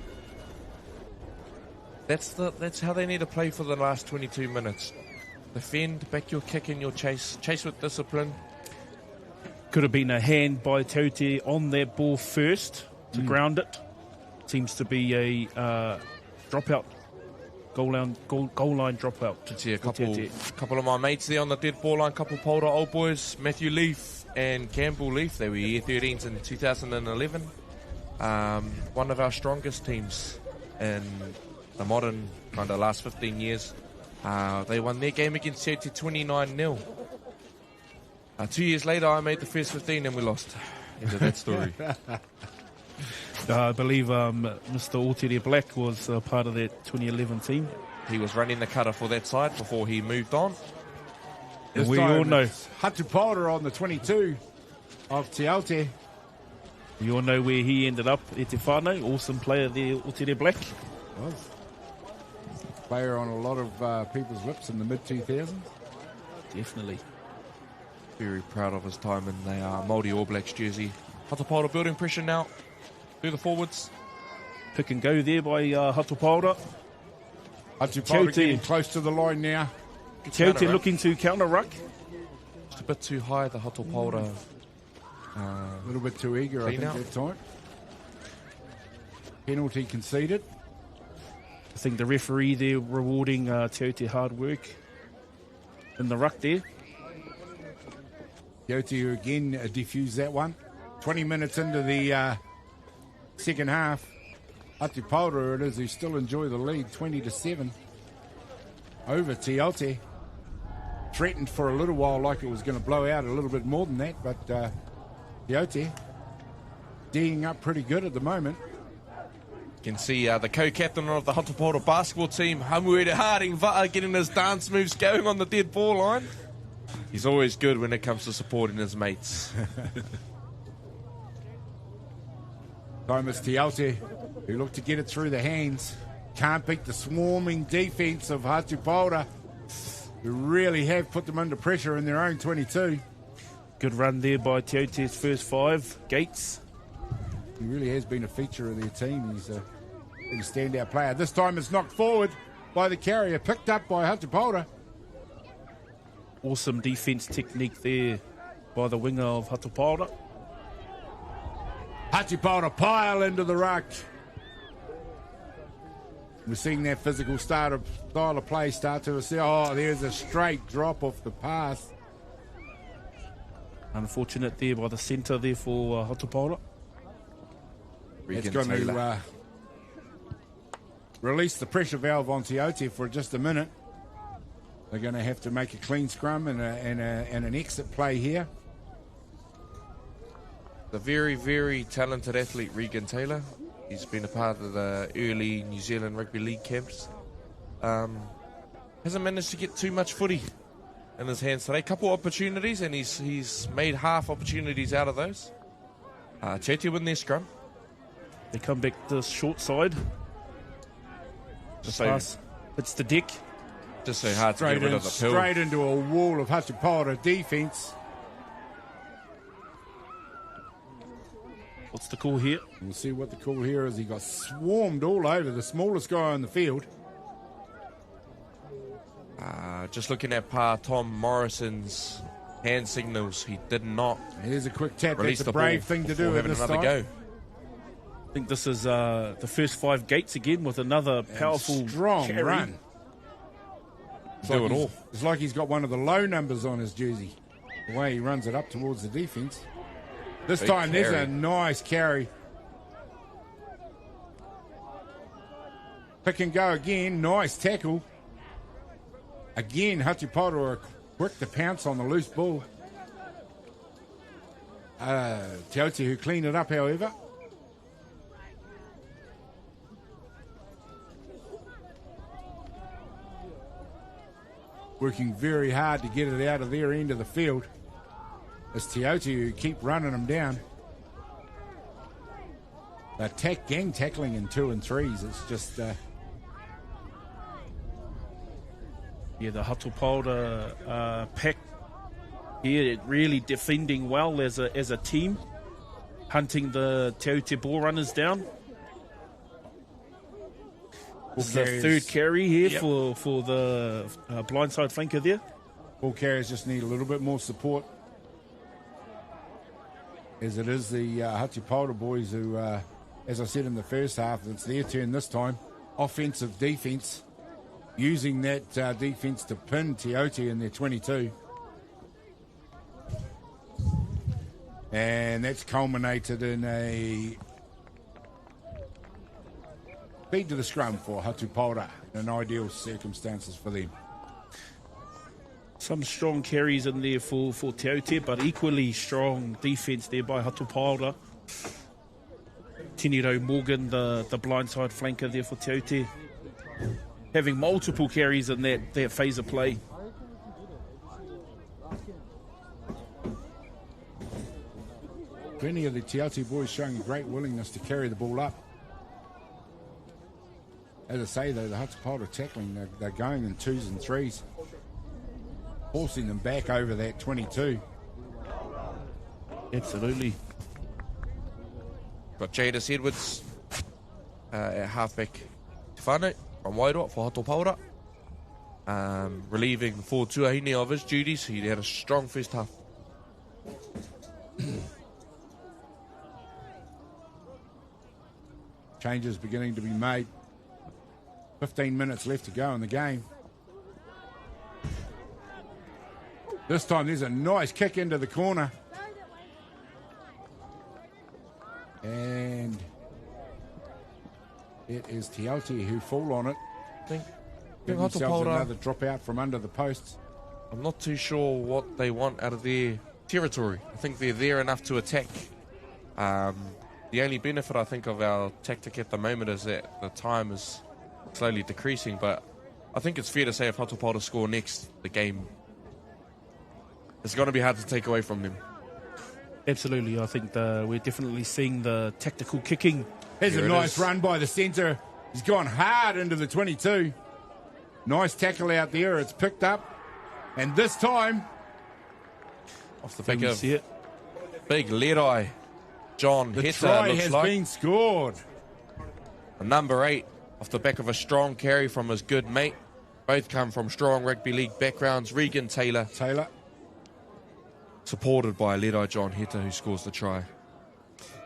That's how they need to play for the last 22 minutes. Defend, back your kick and your chase. Chase with discipline. Could have been a hand by Te Aute on that ball first to ground it. Seems to be a dropout. Goal line dropout. Can see a for Te Aute. couple of my mates there on the dead ball line. Couple Pāora old boys, Matthew Leaf and Campbell Leaf. They were year 13s in 2011. One of our strongest teams in the modern kind of last 15 years. They won their game against Te Aute 29-0. 2 years later, I made the first 15 and we lost. End of that story. I believe Mr. Aute Black was part of that 2011 team. He was running the cutter for that side before he moved on. And This we time all know. it's Hato Pāora on the 22 of Te Aute. You all know where he ended up, E Te Whānau, awesome player there, Aute Black. Was. Player on a lot of people's lips in the mid-2000s. Definitely. Very proud of his time in the Māori All Blacks jersey. Hato Pāora building pressure now. Through the forwards. Pick and go there by Hato Pāora. Hato Te Pāora Aute. getting close to the line now. Te Aute counter, looking to counter ruck. Just a bit too high, the Hato Pāora. A little bit too eager, I Clean think, out. that time. Penalty conceded. I think the referee there rewarding Te Aute hard work in the ruck there. Te Aute again defused that one. 20 minutes into the second half. Hato Pāora it is, who still enjoy the lead, 20-7 over Te Aute. Threatened for a little while like it was going to blow out a little bit more than that, but Te Aute D'ing up pretty good at the moment. You can see the co-captain of the Hato Pāora basketball team, Hamuere Harding Va'a, getting his dance moves going on the dead ball line. He's always good when it comes to supporting his mates. Thomas Te Aute, who looked to get it through the hands. Can't beat the swarming defence of Hato Pāora, who really have put them under pressure in their own 22. Good run there by Te Aute's first 5. Gates. He really has been a feature of their team. He's been a standout player. This time it's knocked forward by the carrier, picked up by Hato Pāora. Awesome defence technique there by the winger of Hato Pāora. Hato Pāora pile into the ruck. We're seeing that physical style of play start to see. Oh, there's a straight drop off the pass. Unfortunate there by the centre there for Hato Pāora. It's going to release the pressure valve on Te Aute for just a minute. They're going to have to make a clean scrum and an exit play here. The very, very talented athlete, Regan Taylor. He's been a part of the early New Zealand Rugby League camps. Hasn't managed to get too much footy in his hands today. Couple opportunities, and he's made half opportunities out of those. Te Aute win their scrum. They come back to the short side. The pass hits the deck. Just so hard to get rid of the pill. Straight into a wall of Hato Pāora defence. What's the call here? We'll see what the call here is. He got swarmed all over, the smallest guy on the field. Just looking at Tom Morrison's hand signals, he did not. Here's a quick tap. That's a brave thing to do at this time. Go. I think this is the first 5 gates again with another powerful strong carry. run. Do it all. It's like he's got one of the low numbers on his jersey. The way he runs it up towards the defence. This Big time carry. there's a nice carry. Pick and go again. Nice tackle. Again, Hato Pāora quick to pounce on the loose ball. Te Aute who cleaned it up, however. Working very hard to get it out of their end of the field. It's Te Aute who keep running them down. Gang tackling in 2 and 3s. It's just... the Hato Pāora pack here really defending well as a team, hunting the Te Aute ball runners down. This is the third carry here for the blindside flanker there. Ball carriers just need a little bit more support. As it is the Hato Pāora boys who, as I said in the first half, it's their turn this time. Offensive defence. Using that defence to pin Te Aute in their 22. And that's culminated in a feed to the scrum for Hato Pāora in ideal circumstances for them. Some strong carries in there for Te Aute, but equally strong defence there by Hato Pāora. Tiniro Morgan, the blindside flanker there for Te Aute, having multiple carries in that phase of play. Plenty of the Te Aute boys showing great willingness to carry the ball up. As I say, though, the Hato Pāora tackling, they're going in 2s and 3s, forcing them back over that 22. Absolutely. Got Jadis Edwards at halfback Te Whānau from Wairoa for Hato Pāora. Relieving for Tuahine of his duties. He had a strong first half. Changes beginning to be made. 15 minutes left to go in the game. This time there's a nice kick into the corner. And it is Te Aute who fall on it. I think themselves Hato Pāora, another drop out from under the posts. I'm not too sure what they want out of their territory. I think they're there enough to attack. The only benefit I think of our tactic at the moment is that the time is slowly decreasing, but I think it's fair to say if Hato Pāora score next, the game is going to be hard to take away from them. Absolutely, I think we're definitely seeing the tactical kicking. Here's a nice run by the centre. He's gone hard into the 22. Nice tackle out there. It's picked up. And this time, off the back of big lead-eye, John the Heta try looks has like. been scored. Number 8, off the back of a strong carry from his good mate. Both come from strong rugby league backgrounds. Regan Taylor. Supported by lead-eye John Heta, who scores the try.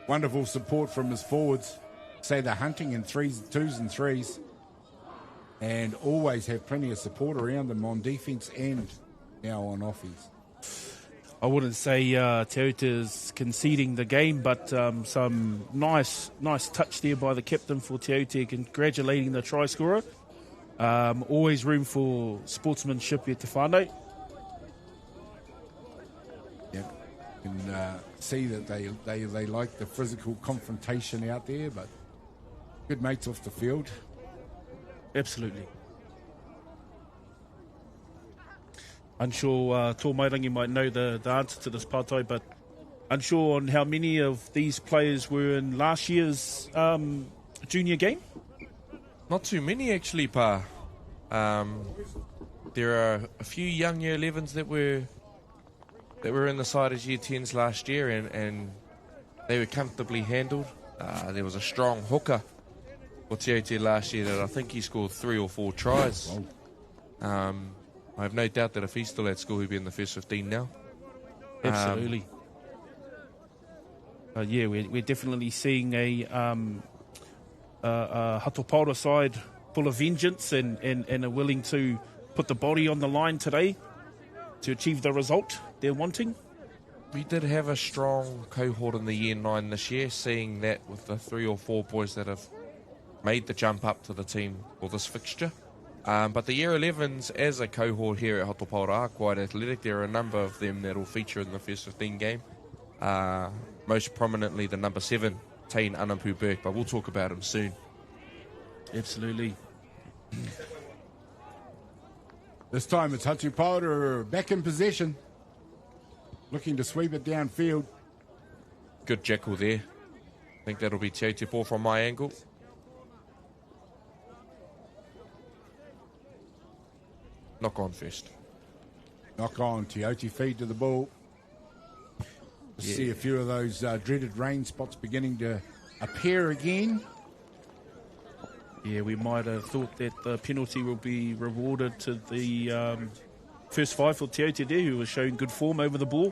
Wonderful support from his forwards. Say they're hunting in 2s and 3s. And always have plenty of support around them on defence and now on offence. I wouldn't say Te Aute is conceding the game, but some nice touch there by the captain for Te Aute, congratulating the try scorer. Always room for sportsmanship at te whānau. Yeah, you can see that they like the physical confrontation out there, but good mates off the field. Absolutely. Unsure, Tō Mairangi might know the answer to this pātai, but unsure on how many of these players were in last year's junior game? Not too many, actually, Pa. There are a few young year 11s that were in the side as year 10s last year, and they were comfortably handled. There was a strong hooker for Te Aute last year that I think he scored 3 or 4 tries. I have no doubt that if he's still at school, he'll be in the first 15 now. Absolutely. Yeah, we're definitely seeing a Hato Pāora side full of vengeance and are willing to put the body on the line today to achieve the result they're wanting. We did have a strong cohort in the year 9 this year, seeing that with the 3 or 4 boys that have made the jump up to the team for this fixture. But the year 11s as a cohort here at Hato Pāora are quite athletic. There are a number of them that will feature in the first 15 game. Most prominently the number 7, Tain Anapu Burke, but we'll talk about him soon. Absolutely. This time it's Hato Pāora back in possession, looking to sweep it downfield. Good jackal there. I think that'll be Te Aute ball from my angle. Knock on first. Knock on, Te Aute feed to the ball. See a few of those dreaded rain spots beginning to appear again. Yeah, we might have thought that the penalty will be rewarded to the first 5 for Te Aute there, who was showing good form over the ball.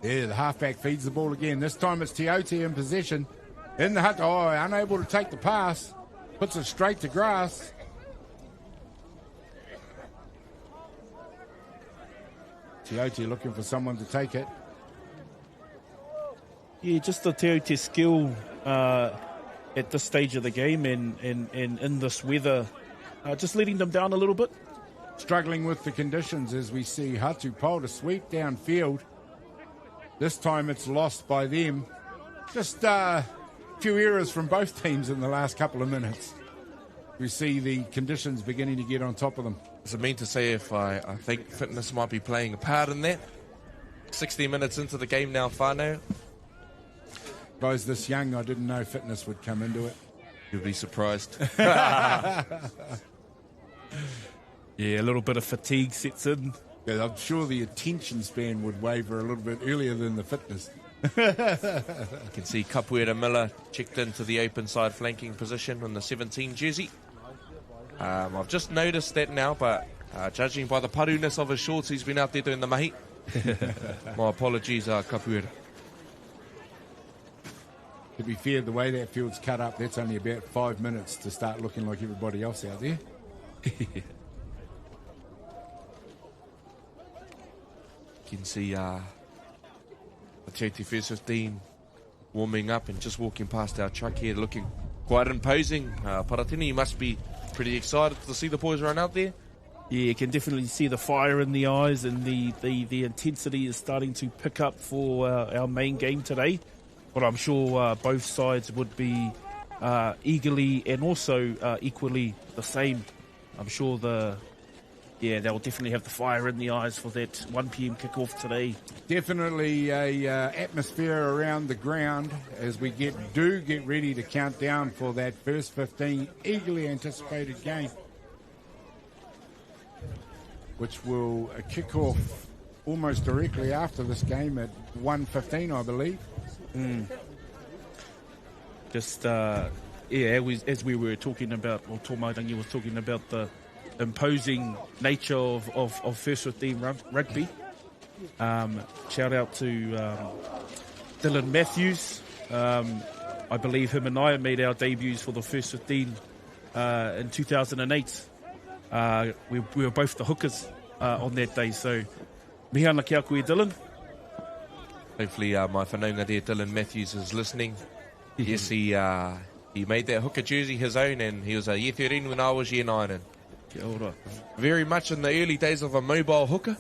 Yeah, the halfback feeds the ball again. This time it's Te Aute in possession. In the hut, unable to take the pass. Puts it straight to grass. Te Aute looking for someone to take it. Yeah, just the Te Aute skill at this stage of the game and in this weather, just letting them down a little bit. Struggling with the conditions as we see Hato Pāora sweep downfield. This time it's lost by them. Just a few errors from both teams in the last couple of minutes. We see the conditions beginning to get on top of them. Does it mean to say if I think fitness might be playing a part in that? 60 minutes into the game now, whānau. Guys this young, I didn't know fitness would come into it. You'll be surprised. Yeah, a little bit of fatigue sets in. Yeah, I'm sure the attention span would waver a little bit earlier than the fitness. You can see Kapuera Miller checked into the open side flanking position in the 17 jersey. I've just noticed that now, but judging by the paruness of his shorts, he's been out there doing the mahi. My apologies, Kapuera. To be fair, the way that field's cut up, that's only about 5 minutes to start looking like everybody else out there. You can see the Te Aute first 15 warming up and just walking past our truck here, looking quite imposing. Paratini, you must be pretty excited to see the boys run out there. Yeah, you can definitely see the fire in the eyes, and the intensity is starting to pick up for our main game today. But I'm sure both sides would be eagerly and also equally the same. I'm sure they'll definitely have the fire in the eyes for that 1 p.m. kickoff today. Definitely a atmosphere around the ground as we get ready to count down for that first 15 eagerly anticipated game, which will kick off almost directly after this game at 1:15, I believe. Just as we were talking about, or Tō Mairangi was talking about the imposing nature of first 15 rugby. Shout out to Dylan Matthews. I believe him and I made our debuts for the first 15 in 2008. We were both the hookers on that day, so Mihi ana ki a koe, Dylan. Hopefully my whanaunga there, Dylan Matthews, is listening. Yes, he made that hooker jersey his own, and he was a year 13 when I was year 9. And Kia ora. very much in the early days of a mobile hooker.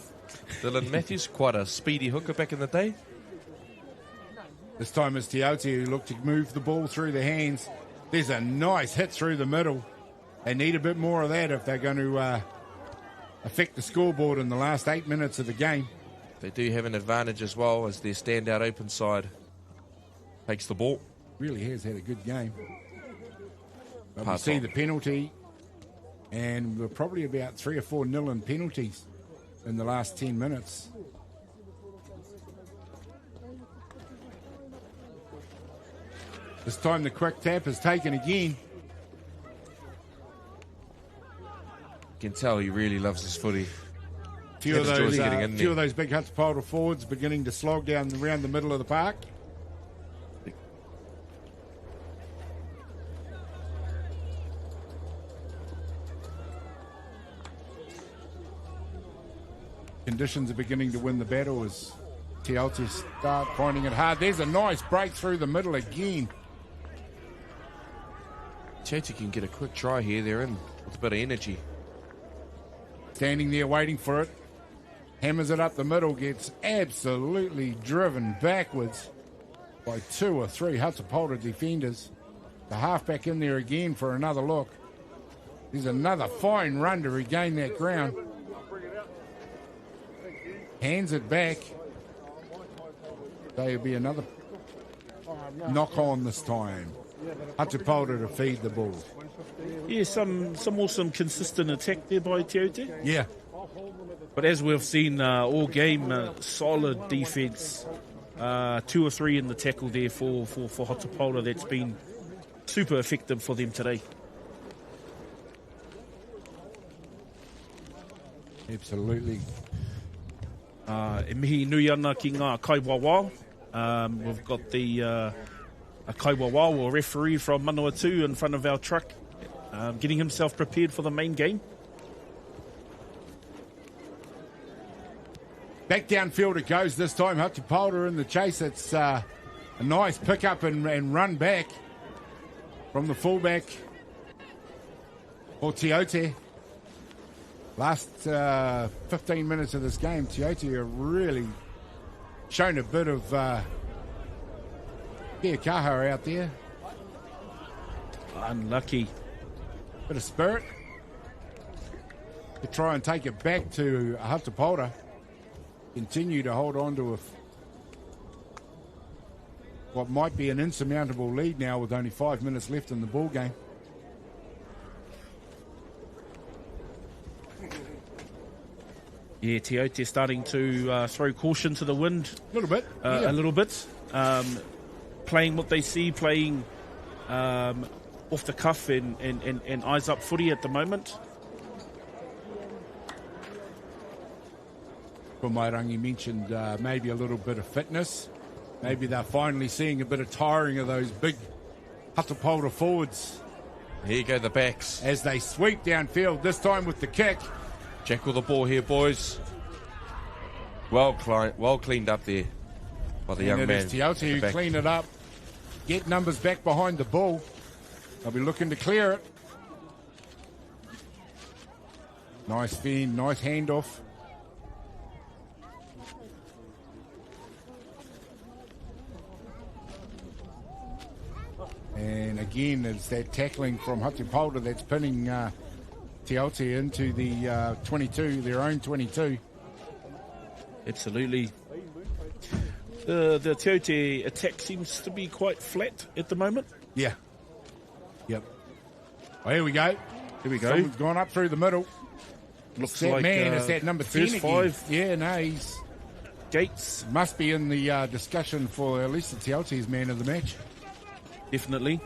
Dylan Matthews, quite a speedy hooker back in the day. This time it's Aute who looked to move the ball through the hands. There's a nice hit through the middle. They need a bit more of that if they're going to affect the scoreboard in the last 8 minutes of the game. They do have an advantage as well as their standout open side takes the ball. Really has had a good game. But we Part see on. the penalty, and we're probably about 3 or 4 nil in penalties in the last 10 minutes. This time the quick tap is taken again. You can tell he really loves his footy. Few of Enjoys getting in there. those big Hato Pāora forwards beginning to slog down around the middle of the park. Conditions are beginning to win the battle as Aute start finding it hard. There's a nice break through the middle again. Aute can get a quick try here. They're in with a bit of energy. Standing there waiting for it. Hammers it up the middle. Gets absolutely driven backwards by 2 or 3 Hato Pāora defenders. The halfback in there again for another look. There's another fine run to regain that ground. Hands it back. There'll be another knock on this time. Hato Pāora to feed the ball. Yeah, some awesome consistent attack there by Aute. Yeah. But as we've seen all game, solid defence. 2 or 3 in the tackle there for Hato Pāora. That's been super effective for them today. Absolutely. E mihi nui ana ki ngā kaiwawao. We've got the a kaiwawao or referee from Manawatu in front of our truck, getting himself prepared for the main game. Back downfield it goes this time. Hato Pāora in the chase. It's a nice pick up and run back from the fullback for Aute. Last 15 minutes of this game, Aute have really shown a bit of Kaha out there. Unlucky. Bit of spirit to try and take it back to Hato Pāora. Continue to hold on to what might be an insurmountable lead now with only 5 minutes left in the ball game. Yeah, Aute starting to throw caution to the wind. A little bit. A little bit. Playing what they see, playing off the cuff and eyes up footy at the moment. Mairangi mentioned maybe a little bit of fitness. Maybe they're finally seeing a bit of tiring of those big Hato Pāora forwards. Here you go, the backs. As they sweep downfield, this time with the kick. Jack with the ball here, boys. Well cleaned up there by the young man. It's Aute who clean it up. Get numbers back behind the ball. They'll be looking to clear it. Nice fend, nice handoff. And again, it's that tackling from Hato Pāora that's pinning Aute into the 22, their own 22. Absolutely. The Aute attack seems to be quite flat at the moment. Yeah. Yep. Oh, here we go. Here we go. Someone's gone up through the middle. Looks that like man is that number 10 first again. 5. Yeah, no, he's Gates. must be in the discussion for at least the Aute's man of the match. Definitely.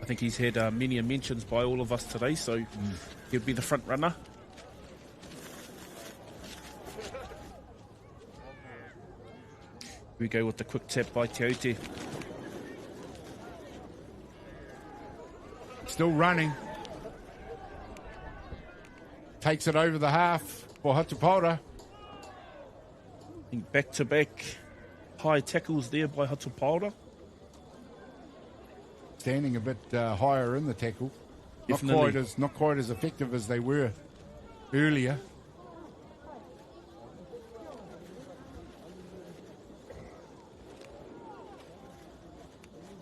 I think he's had many mentions by all of us today, so he'll be the front runner. We go with the quick tap by Aute. Still running. Takes it over the half. for Hato Pāora. I think back-to-back high tackles there by Hato Pāora. Standing a bit higher in the tackle. Definitely. Not quite as effective as they were earlier.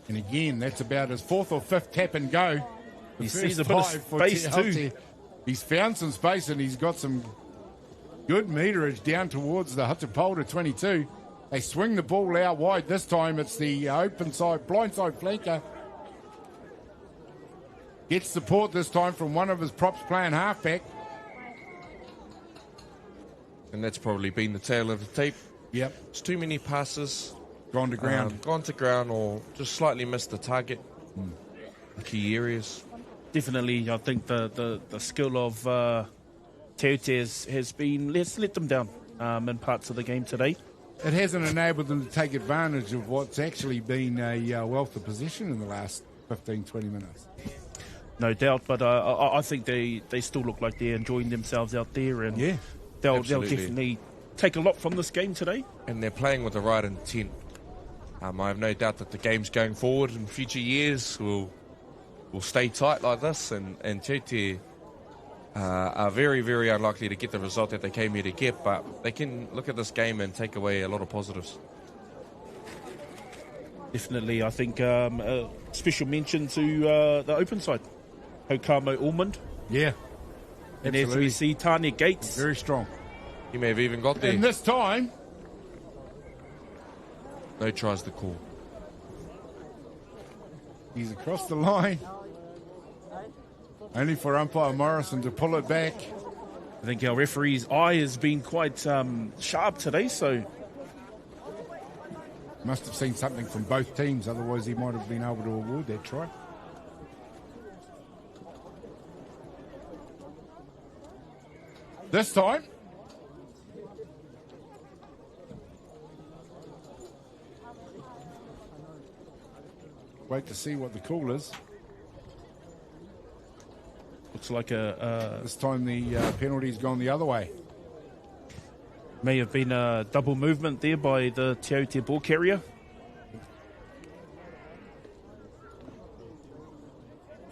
And again, that's about his fourth or fifth tap and go. He sees a bit of space too. He's found some space and he's got some good meterage down towards the Hato Pāora 22. They swing the ball out wide. This time it's the open side, blind side flanker. Gets support this time from one of his props playing halfback. And that's probably been the tail of the tape. Yep. It's too many passes. Gone to ground. Gone to ground or just slightly missed the target. The key areas. Definitely, I think the skill of Te Aute has been, let's let them down in parts of the game today. It hasn't enabled them to take advantage of what's actually been a wealth of possession in the last 15, 20 minutes. No doubt, but I think they still look like they're enjoying themselves out there, and yeah, they'll definitely take a lot from this game today. And they're playing with the right intent. I have no doubt that the games going forward in future years will stay tight like this, and Te Aute are very, very unlikely to get the result that they came here to get, but they can look at this game and take away a lot of positives. Definitely, I think a special mention to the open side. Hokamo Ormond. Yeah. And as we see, Tane Gates. Very strong. He may have even got there. And this time, no tries to call. He's across the line. Only for umpire Morrison to pull it back. I think our referee's eye has been quite sharp today, so must have seen something from both teams, otherwise he might have been able to award that try. This time, wait to see what the call is. Looks like this time the penalty's gone the other way. May have been a double movement there by the Te Aute ball carrier.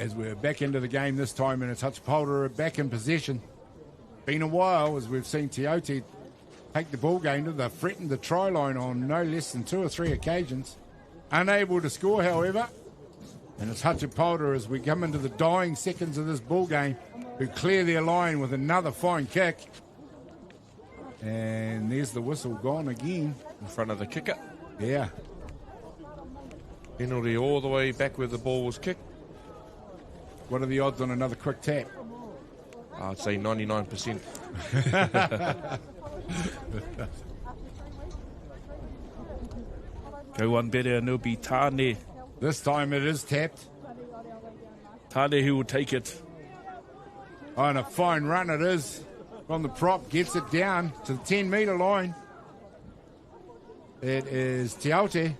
As we're back into the game this time, and it's Hato Pāora back in possession. Been a while as we've seen Te Aute take the ball game. They've threatened the try line on no less than 2 or 3 occasions. Unable to score, however. And it's Hato Pāora as we come into the dying seconds of this ball game, who clear their line with another fine kick. And there's the whistle gone again. In front of the kicker. Yeah. Penalty all the way back where the ball was kicked. What are the odds on another quick tap? I'd say 99%. Go one better and it'll be Tane. This time it is tapped. Tane who will take it. Oh, and a fine run it is. From the prop, gets it down to the 10-metre line. It is Te Aute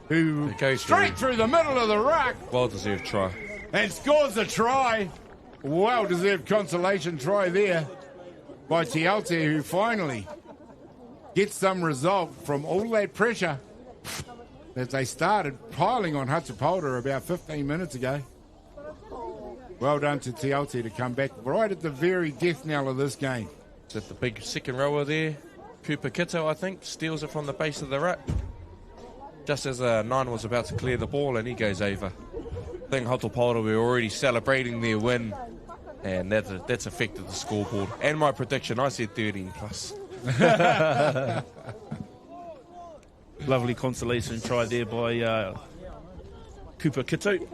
who straight through the middle of the ruck. Well-deserved try. And scores a try. Well-deserved consolation try there by Te Aute, who finally gets some result from all that pressure that they started piling on Hato Pāora about 15 minutes ago. Well done to Te Aute to come back right at the very death knell of this game. Is that the big second rower there? Cooper Kito, I think, steals it from the base of the ruck. Just as Nine was about to clear the ball, and he goes over. I think Hato Pāora were already celebrating their win, and that's affected the scoreboard. And my prediction, I said 13 plus. Lovely consolation try there by Cooper Kito.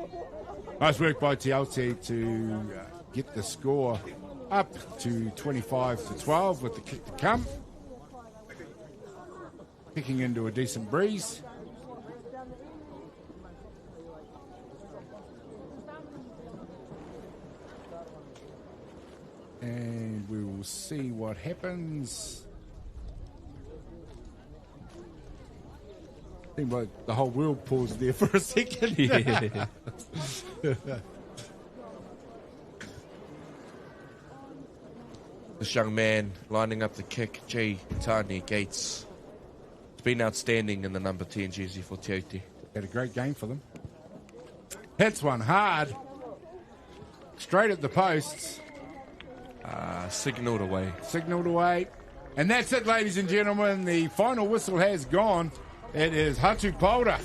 Nice work by Te Aute to get the score up to 25-12 with the kick to come. Kicking into a decent breeze. And we will see what happens. Seemed like the whole world paused there for a second. Yeah. This young man lining up the kick, Jay Tani Gates. It's been outstanding in the number 10 jersey for Te Aute. Had a great game for them. Hits one hard. Straight at the posts. Signalled away. Signalled away. And that's it, ladies and gentlemen. The final whistle has gone. It is Hato Pāora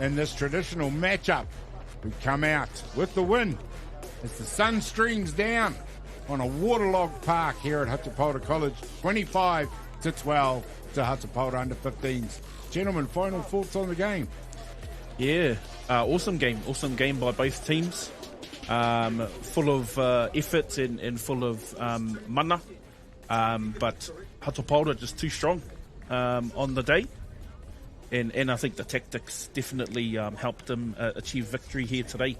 in this traditional matchup who come out with the win as the sun streams down on a waterlogged park here at Hato Pāora College. 25-12 to Hato Pāora under 15s. Gentlemen, final thoughts on the game? Yeah, awesome game by both teams. Full of effort and full of mana. But Hato Pāora just too strong on the day. And I think the tactics definitely helped them achieve victory here today.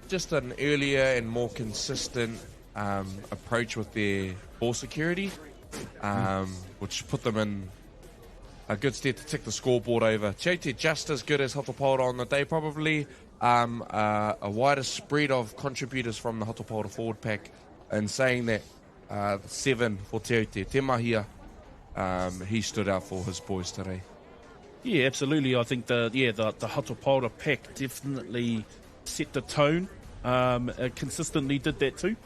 Just an earlier and more consistent approach with their ball security, which put them in a good stead to tick the scoreboard over. Te Aute just as good as Hato Pāora on the day, probably a wider spread of contributors from the Hato Pāora forward pack, and saying that 7 for Te Aute, Te Mahia, he stood out for his boys today. Yeah, absolutely. I think the Hato Pāora pack definitely set the tone. Consistently did that too.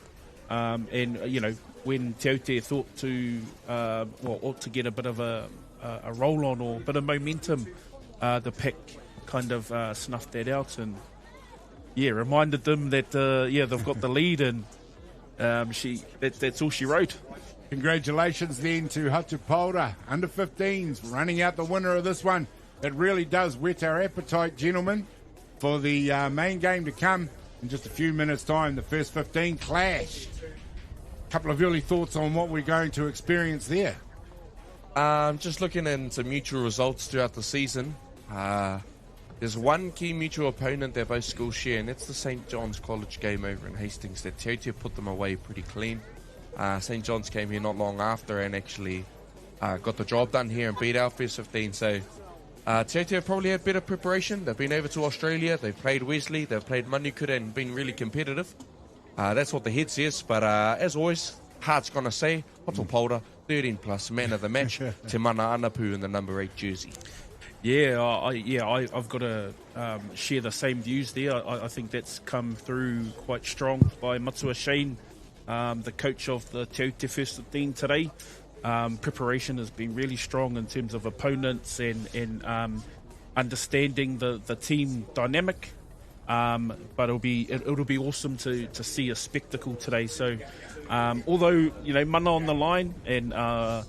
And you know, when Te Aute thought to ought to get a bit of a roll on or a bit of momentum, the pack kind of snuffed that out and reminded them that they've got the lead, and that's all she wrote. Congratulations then to Hato Pāora under 15s running out the winner of this one. It really does whet our appetite, gentlemen, for the main game to come in just a few minutes' time. The first 15 clash. A couple of early thoughts on what we're going to experience there. Just looking into mutual results throughout the season. There's one key mutual opponent that both schools share, and it's the St. John's College game over in Hastings that Te Aute put them away pretty clean. St. John's came here not long after and actually got the job done here and beat our first 15. So Te Aute have probably had better preparation. They've been over to Australia, they've played Wesley, they've played Manukura and been really competitive. That's what the head says, but as always, heart's going to say Hato Pāora, 13 plus, man of the match, Te Mana Anapu in the number 8 jersey. I've got to share the same views there. I think that's come through quite strong by Matua Shane, the coach of the Te Aute First 15 today. Preparation has been really strong in terms of opponents and understanding the team dynamic. But it'll be awesome to see a spectacle today. So although mana on the line and o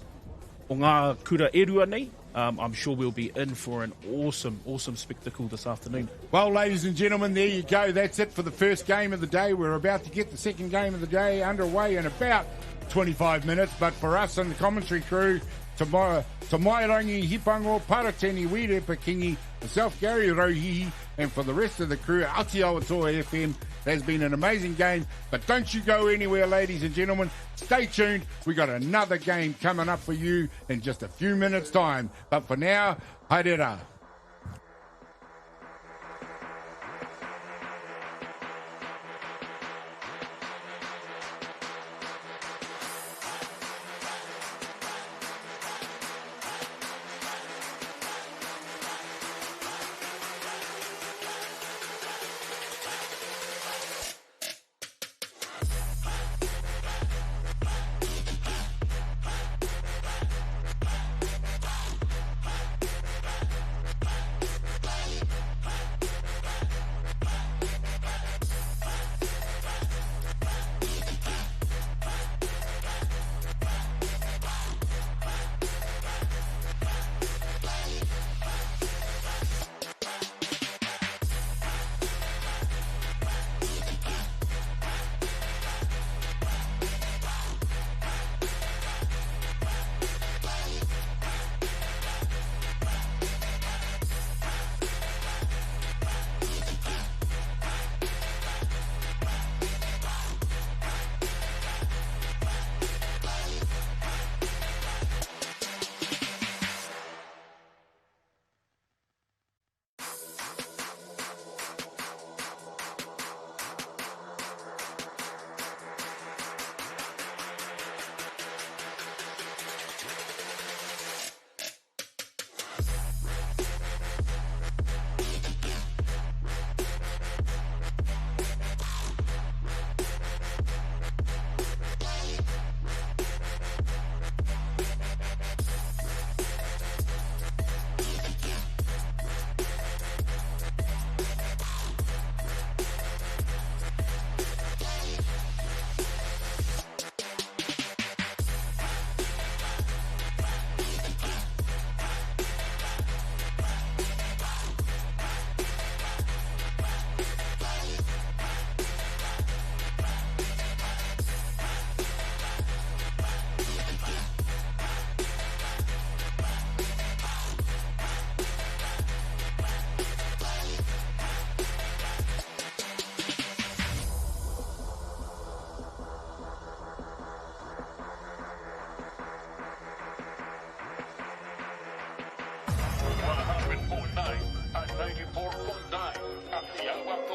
ngā kura e rua nei, I'm sure we'll be in for an awesome spectacle this afternoon. Well, ladies and gentlemen, there you go. That's it for the first game of the day. We're about to get the second game of the day underway in about 25 minutes. But for us and the commentary crew, Te Mairangi Hipango, Parateni Wire Pakingi, myself, Gary Rohihi, and for the rest of the crew, Atiawa Toa FM, there's been an amazing game. But don't you go anywhere, ladies and gentlemen. Stay tuned. We got another game coming up for you in just a few minutes' time. But for now, haere rā.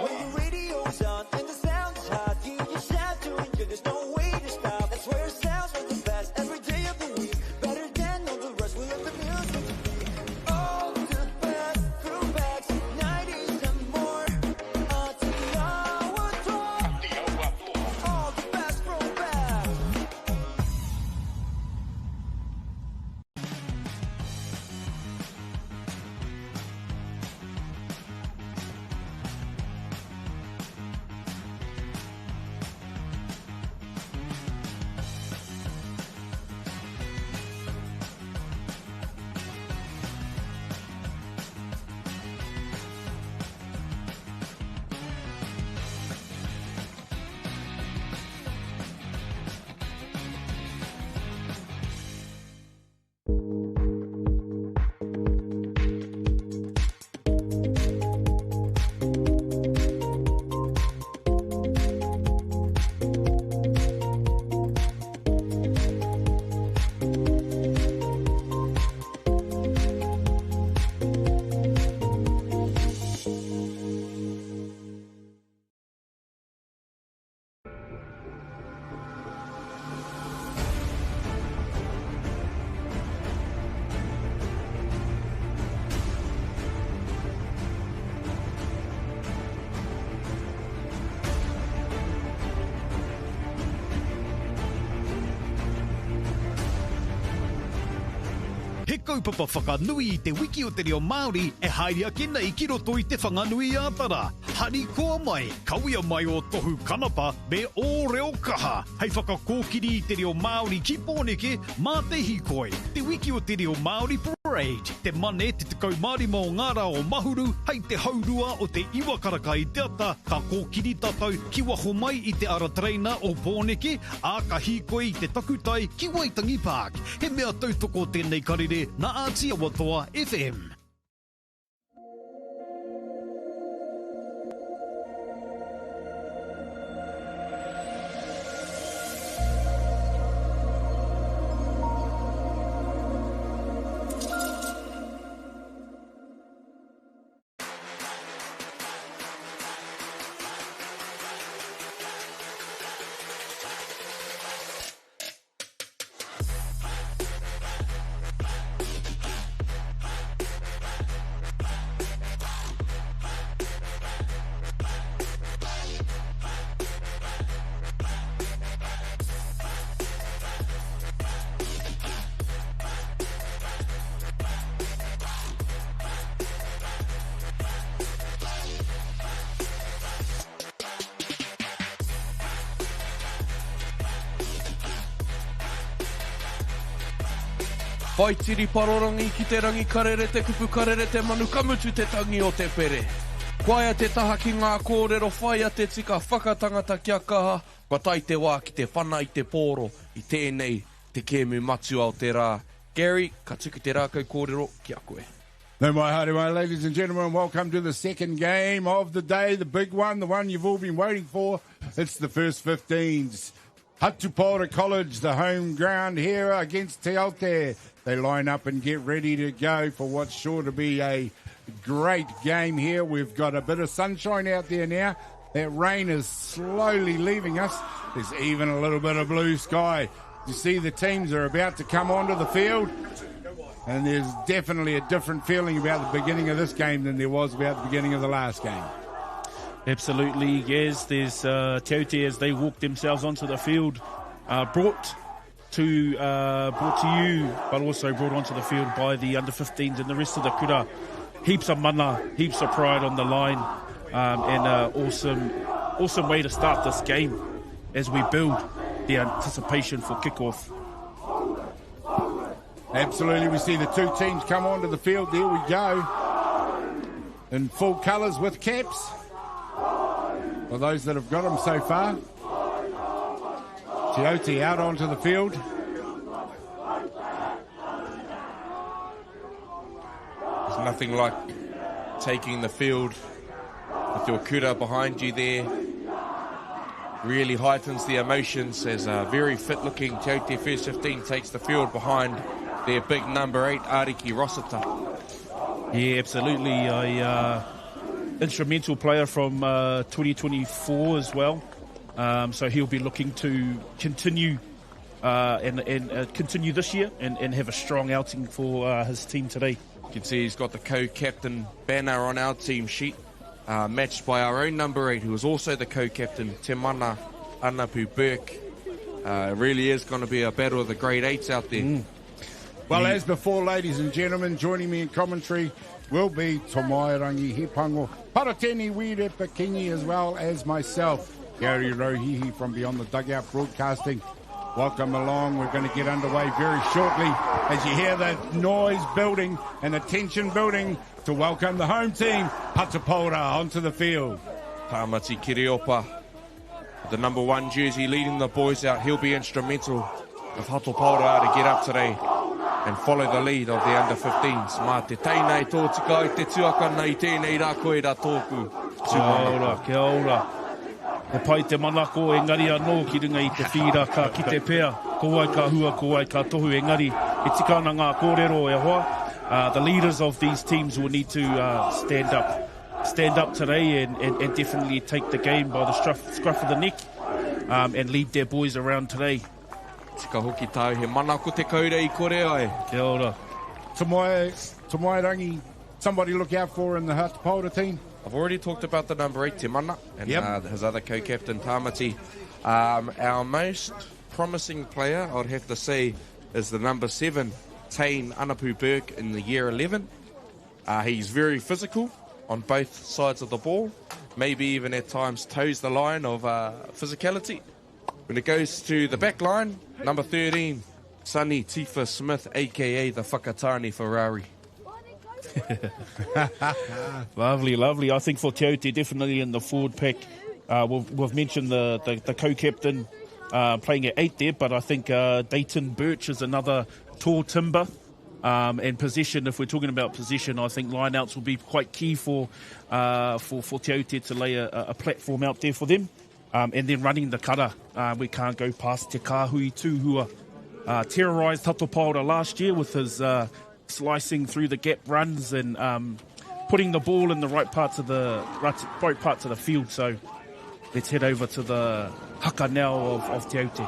When the radio's on and the sound is hot, you just shout to enjoy, there's no way to stop. That's where it sounds like the best every day of the week. Better than all the rest, we let the music to be. All the best throwbacks, 90s and more. Atiawa Toa. All the best throwbacks. He kaupapa whakanui I te wiki o te reo Māori e haere ake nei ki roto I te whanganui ātara. Hari koa mai, kauia mai o tohu kanapa me o reo kaha. Hei whakakōkiri I te reo Māori ki pōneke mā te hikoi. Te wiki o te reo Māori Parade. Te mane te tekau marima o ngāra o mahuru hei te haurua o te iwakaraka I te ata. Ka kōkiri tātou ki waho mai I te ara traina o pōneke a ka hikoi I te takutai ki Waitangi Park. He mea tautoko tēnei karere na Atiawa Toa FM. Waitiri parorangi ki te rangi karere te kupu karere te manu kamutu te tangi o te pere. Whāia te taha ki ngā kōrero Whāia te tika Whakatangata kia kaha. Kua tai te wā ki te whana I te pōro I tēnei te kēmu matu ao te rā. Gary, ka tuku te rākau kōrero ki a koe. No mai haere mai, ladies and gentlemen, welcome to the second game of the day, the big one, the one you've all been waiting for. It's the first 15s. Hato Pāora College, the home ground here against Te Aute. They line up and get ready to go for what's sure to be a great game here. We've got a bit of sunshine out there now. That rain is slowly leaving us. There's even a little bit of blue sky. You see the teams are about to come onto the field. And there's definitely a different feeling about the beginning of this game than there was about the beginning of the last game. Absolutely, yes. There's Te Aute as they walk themselves onto the field, brought to you, but also brought onto the field by the under-15s and the rest of the Kura. Heaps of mana, heaps of pride on the line, and awesome way to start this game as we build the anticipation for kickoff. Absolutely, we see the two teams come onto the field. There we go. In full colours with caps. For those that have got them so far. Te Aute out onto the field. There's nothing like taking the field with your Kura behind you there. Really heightens the emotions as a very fit-looking Te Aute first 15 takes the field behind their big number 8, Ariki Rosata. Yeah, absolutely. instrumental player from 2024 as well. So he'll be looking to continue and continue this year and have a strong outing for his team today. You can see he's got the co-captain banner on our team sheet, matched by our own number 8, who is also the co-captain, Te Mana Anapu Burke. It really is going to be a battle of the grade 8s out there. Well, as before, ladies and gentlemen, joining me in commentary will be Tomairangi Hipango, Parateni Wirepa Kingi, as well as myself, Gary Rohihi from Beyond the Dugout Broadcasting. Welcome along. We're going to get underway very shortly as you hear that noise building and the tension building to welcome the home team, Hato Pāora, onto the field. Tāmati Kiriopa, the number 1 jersey, leading the boys out. He'll be instrumental of Hato Pāora to get up today and follow the lead of the under-15s. Mā te teinei tō tika i te tuaka nei tēnei rā koe rā tōku. Kia ora. He pai te manako, engari anō ki runga I te whira ka ki te pēr. Ko ai ka hua, ko ai ka tohu, engari. E tika ana ngā kōrero e hoa. The leaders of these teams will need to stand up today and definitely take the game by the scruff of the neck and lead their boys around today. Tika hoki tau, he manako te kaure I kore ai. Kia ora. Tomairangi, somebody look out for in the Hato Pāora team? I've already talked about the number 8, Te Mana, and his other co-captain, Tāmati. Our most promising player, I'd have to say, is the number 7, Tain Anapu Burke in the year 11. He's very physical on both sides of the ball, maybe even at times toes the line of physicality. When it goes to the back line, number 13, Sonny Tifa Smith, a.k.a. the Whakatangata Ferrari. Lovely. I think for Te Aute, definitely in the forward pack. We've mentioned the co-captain playing at 8 there, but I think Dayton Birch is another tall timber. And possession, if we're talking about possession, I think lineouts will be quite key for Te Aute to lay a platform out there for them. And then running the kara. We can't go past Te Kāhui too, who terrorised Hato Pāora last year with his slicing through the gap runs and putting the ball in the right parts of the field. So let's head over to the haka now of Te Aute.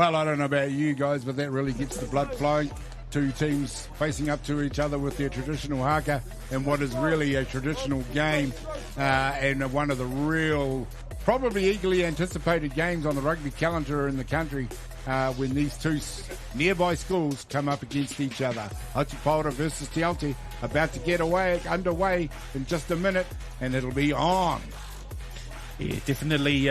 Well, I don't know about you guys, but that really gets the blood flowing. Two teams facing up to each other with their traditional haka and what is really a traditional game, and one of the real, probably eagerly anticipated games on the rugby calendar in the country, when these two nearby schools come up against each other. Hato Pāora versus Te Aute, about to get underway in just a minute, and it'll be on. Yeah, definitely.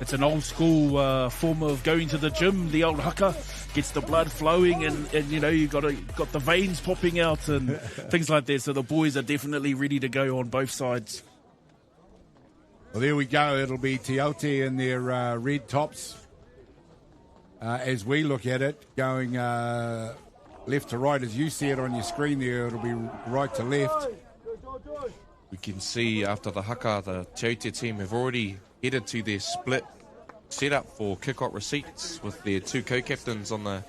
It's an old school form of going to the gym. The old haka gets the blood flowing, and you know, you got the veins popping out and things like that. So the boys are definitely ready to go on both sides. Well, there we go. It'll be Te Aute in their red tops. As we look at it, going left to right, as you see it on your screen there, it'll be right to left. We can see after the haka, the Te Aute team have already headed to their split setup for kick-off receipts with their two co-captains on the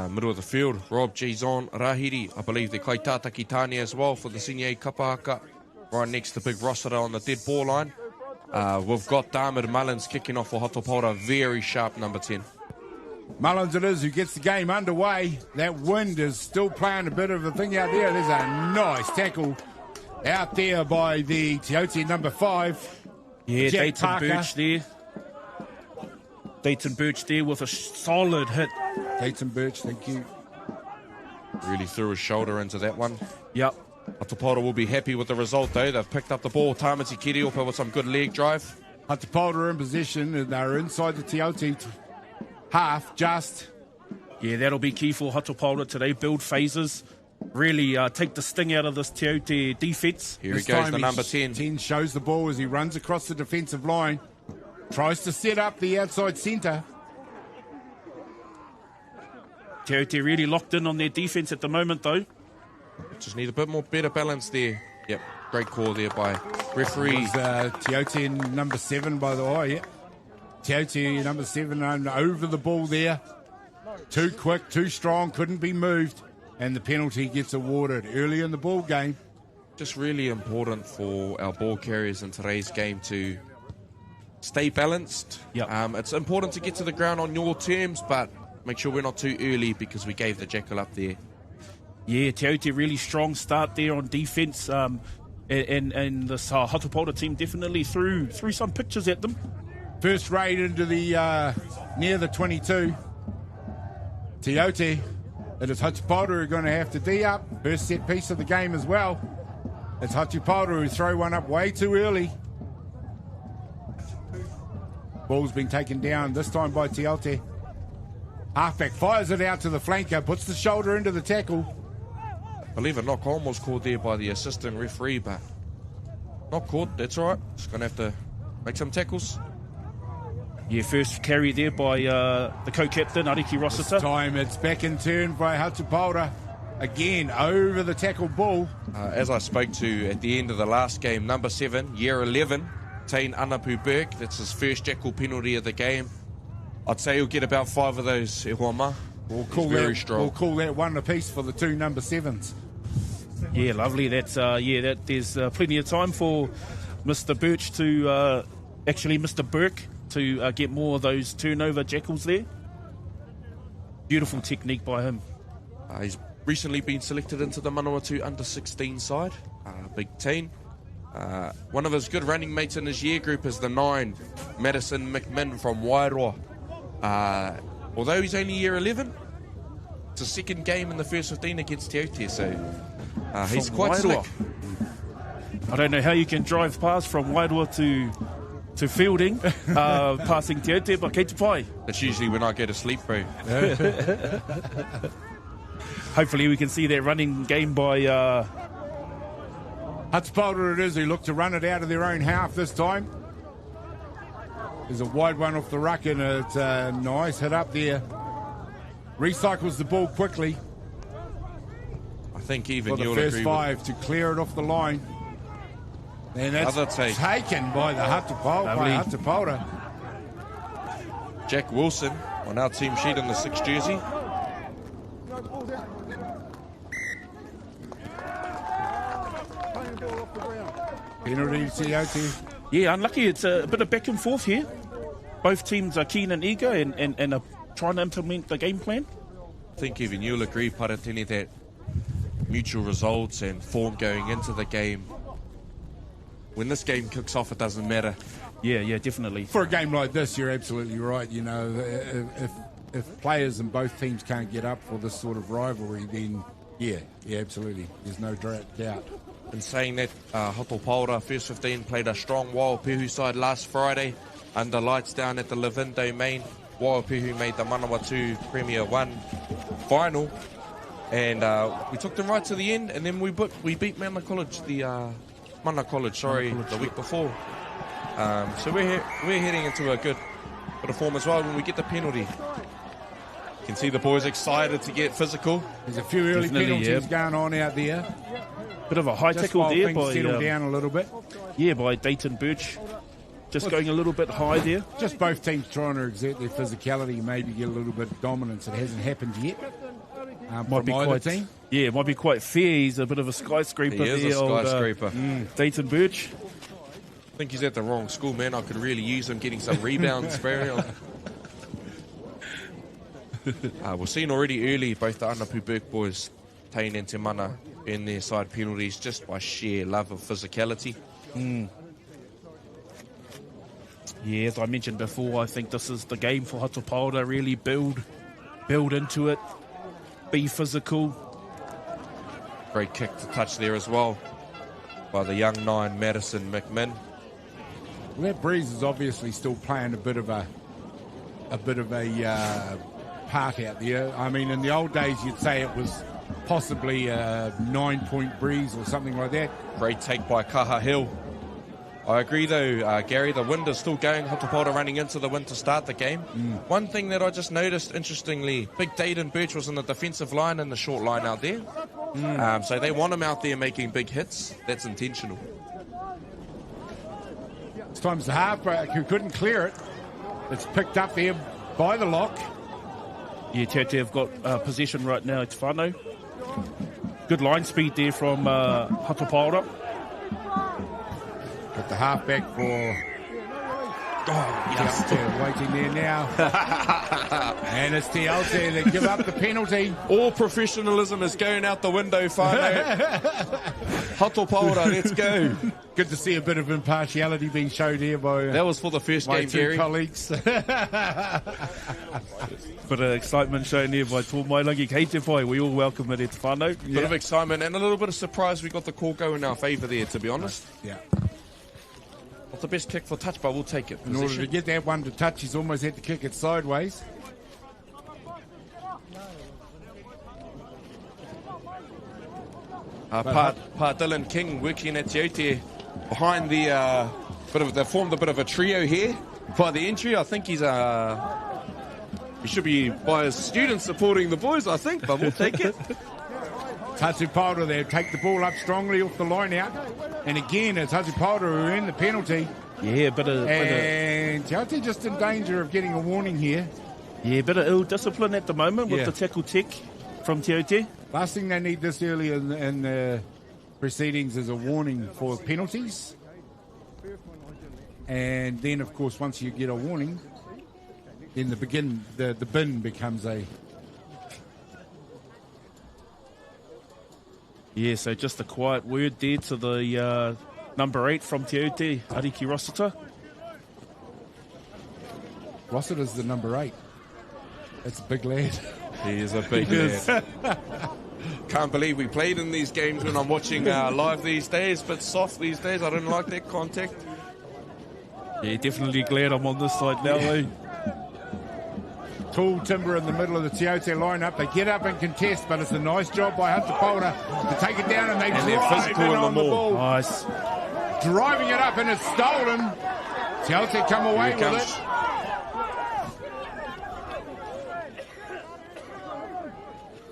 middle of the field. Rob Jason Rahiri, I believe the Kaitātaki Tāne as well for the senior A kapa haka, right next to Big Rossara on the dead ball line. We've got Dahmer Mullins kicking off for Hato Pāora, very sharp number 10. Mullins it is who gets the game underway. That wind is still playing a bit of a thing out there. There's a nice tackle out there by the Te Aute number 5. Yeah, Jack Dayton Parker. Birch there. Dayton Birch there with a solid hit. Dayton Birch, thank you. Really threw his shoulder into that one. Yep. Hato Pāora will be happy with the result though. They've picked up the ball. Tamati Kiriopa with some good leg drive. Hato Pāora in position, and they're inside the Te Aute half just. Yeah, that'll be key for Hato Pāora today. Build phases. Really take the sting out of this Te Aute defence. Here he goes, the number 10. 10 shows the ball as he runs across the defensive line. Tries to set up the outside centre. Te Aute really locked in on their defence at the moment, though. Just need a bit more better balance there. Yep, great call there by referee. Te Aute number 7, by the way. Yeah. Te Aute number 7 over the ball there. Too quick, too strong, couldn't be moved. And the penalty gets awarded early in the ball game. Just really important for our ball carriers in today's game to stay balanced. Yep. It's important to get to the ground on your terms, but make sure we're not too early because we gave the jackal up there. Yeah, Te Aute really strong start there on defence. And this Hato Pāora team definitely threw some pictures at them. First raid into the near the 22. Te Aute. It is Hato Pāora who are going to have to D up. First set piece of the game as well. It's Hato Pāora who throw one up way too early. Ball's been taken down, this time by Te Aute. Halfback fires it out to the flanker, puts the shoulder into the tackle. I believe a knock-on was called there by the assistant referee, but not caught, that's all right. Just going to have to make some tackles. Yeah, first carry there by the co-captain, Ariki Rossiter. This time it's back in turn by Hato Pāora. Again, over the tackle ball. As I spoke to at the end of the last game, number 7, year 11, Tain Anapu Burke. That's his first jackal penalty of the game. I'd say he'll get about 5 of those, e Whāma. We'll very strong. We'll call that one apiece for the 2 number 7s. Yeah, lovely. That's there's plenty of time for Mr. Birch to Mr. Burke to get more of those turnover jackals there. Beautiful technique by him. He's recently been selected into the Manawatu under-16 side. Big team. One of his good running mates in his year group is the 9, Madison McMinn from Whāia. Although he's only year 11, it's a second game in the first 15 against Te Aute, so he's quite slick. I don't know how you can drive past from Whāia to fielding, passing Te Aute, but kei te pai. That's usually when I go to sleep, bro. Hopefully we can see that running game by Hato Pāora it is who look to run it out of their own half this time. There's a wide one off the ruck, and it's a nice hit up there. Recycles the ball quickly. I think even for you'll the first agree 5 to clear it off the line. And that's taken by the Hato Pāora. Jack Wilson on our team sheet in the 6th jersey. Penalty Te Aute. Yeah, unlucky. It's a bit of back and forth here. Both teams are keen and eager, and trying to implement the game plan? I think even you'll agree, Paratini, that mutual results and form going into the game, when this game kicks off, it doesn't matter. Yeah, definitely. For a game like this, you're absolutely right. You know, if players in both teams can't get up for this sort of rivalry, then yeah, absolutely. There's no doubt. In saying that, Hato Pāora, first 15, played a strong Waiapihu side last Friday under lights down at the Levin Domain. Waiapihu made the Manawatu Premier 1 final, and we took them right to the end, and then we beat Mana College, the week before. So we're heading into a good bit of form as well when we get the penalty. You can see the boys excited to get physical. There's a few early penalties going on out there. Bit of a high tackle there by settle down a little bit. Yeah, by Dayton Birch. Just going a little bit high there. Just both teams trying to exert their physicality, maybe get a little bit of dominance. It hasn't happened yet. Might be quite team. Yeah, it might be quite fair. He's a bit of a skyscraper. He is a skyscraper. Dayton Birch. I think he's at the wrong school, man. I could really use him getting some rebounds. We're seeing already early both the Anapu Burke boys, Tain and Te Mana, in their side penalties just by sheer love of physicality. Yeah, as I mentioned before, I think this is the game for Hato Pāora. Really build into it, be physical. Great kick to touch there as well by the young 9, Madison McMinn. Well, that breeze is obviously still playing a bit of a part out there. I mean, in the old days, you'd say it was possibly a 9-point breeze or something like that. Great take by Kaha Hill. I agree though, Gary, the wind is still going. Hato Pāora running into the wind to start the game. One thing that I just noticed, interestingly, big Dayton Birch was in the defensive line and the short line out there. So they want him out there making big hits. That's intentional. This time's the halfback who couldn't clear it. It's picked up there by the lock. Yeah, Te have got possession right now. It's whānau. Good line speed there from Hato Pāora. Got the halfback for... waiting there now. And it's the Aute that give up the penalty. All professionalism is going out the window, whānau. Hato Pāora, let's go. Good to see a bit of impartiality being showed here by... That was for the first game, Gary. Colleagues. Bit of excitement shown here by Tō Mailangi. Kei te whai, we all welcome it at whānau. Bit of excitement and a little bit of surprise we got the call go in our favour there, to be honest. Yeah. Not the best kick for touch, but we'll take it. In order to get that one to touch, he's almost had to kick it sideways. Pa Dylan King working at Aute behind the they formed a bit of a trio here by the entry. I think he should be by his students supporting the boys, I think, but we'll take it. Hato Pāora there, take the ball up strongly off the line out. And again, it's Hato Pāora who earned the penalty. Yeah, and Te Aute just in danger of getting a warning here. Yeah, bit of ill discipline at the moment with the tackle tech from Te Aute. Last thing they need this early in the proceedings is a warning for penalties. And then, of course, once you get a warning, then the bin becomes a... Yeah, so just a quiet word there to the number 8 from Te Aute, Ariki Rossiter. Rossiter's the number 8. That's a big lad. He is a big lad. Can't believe we played in these games when I'm watching live these days. But soft these days. I don't like that contact. Yeah, definitely glad I'm on this side now, though. Tall timber in the middle of the Te Aute lineup. They get up and contest, but it's a nice job by Hato Pāora to take it down, and they drive physical in on the ball. Nice. Driving it up, and it's stolen. Te Aute come away with it.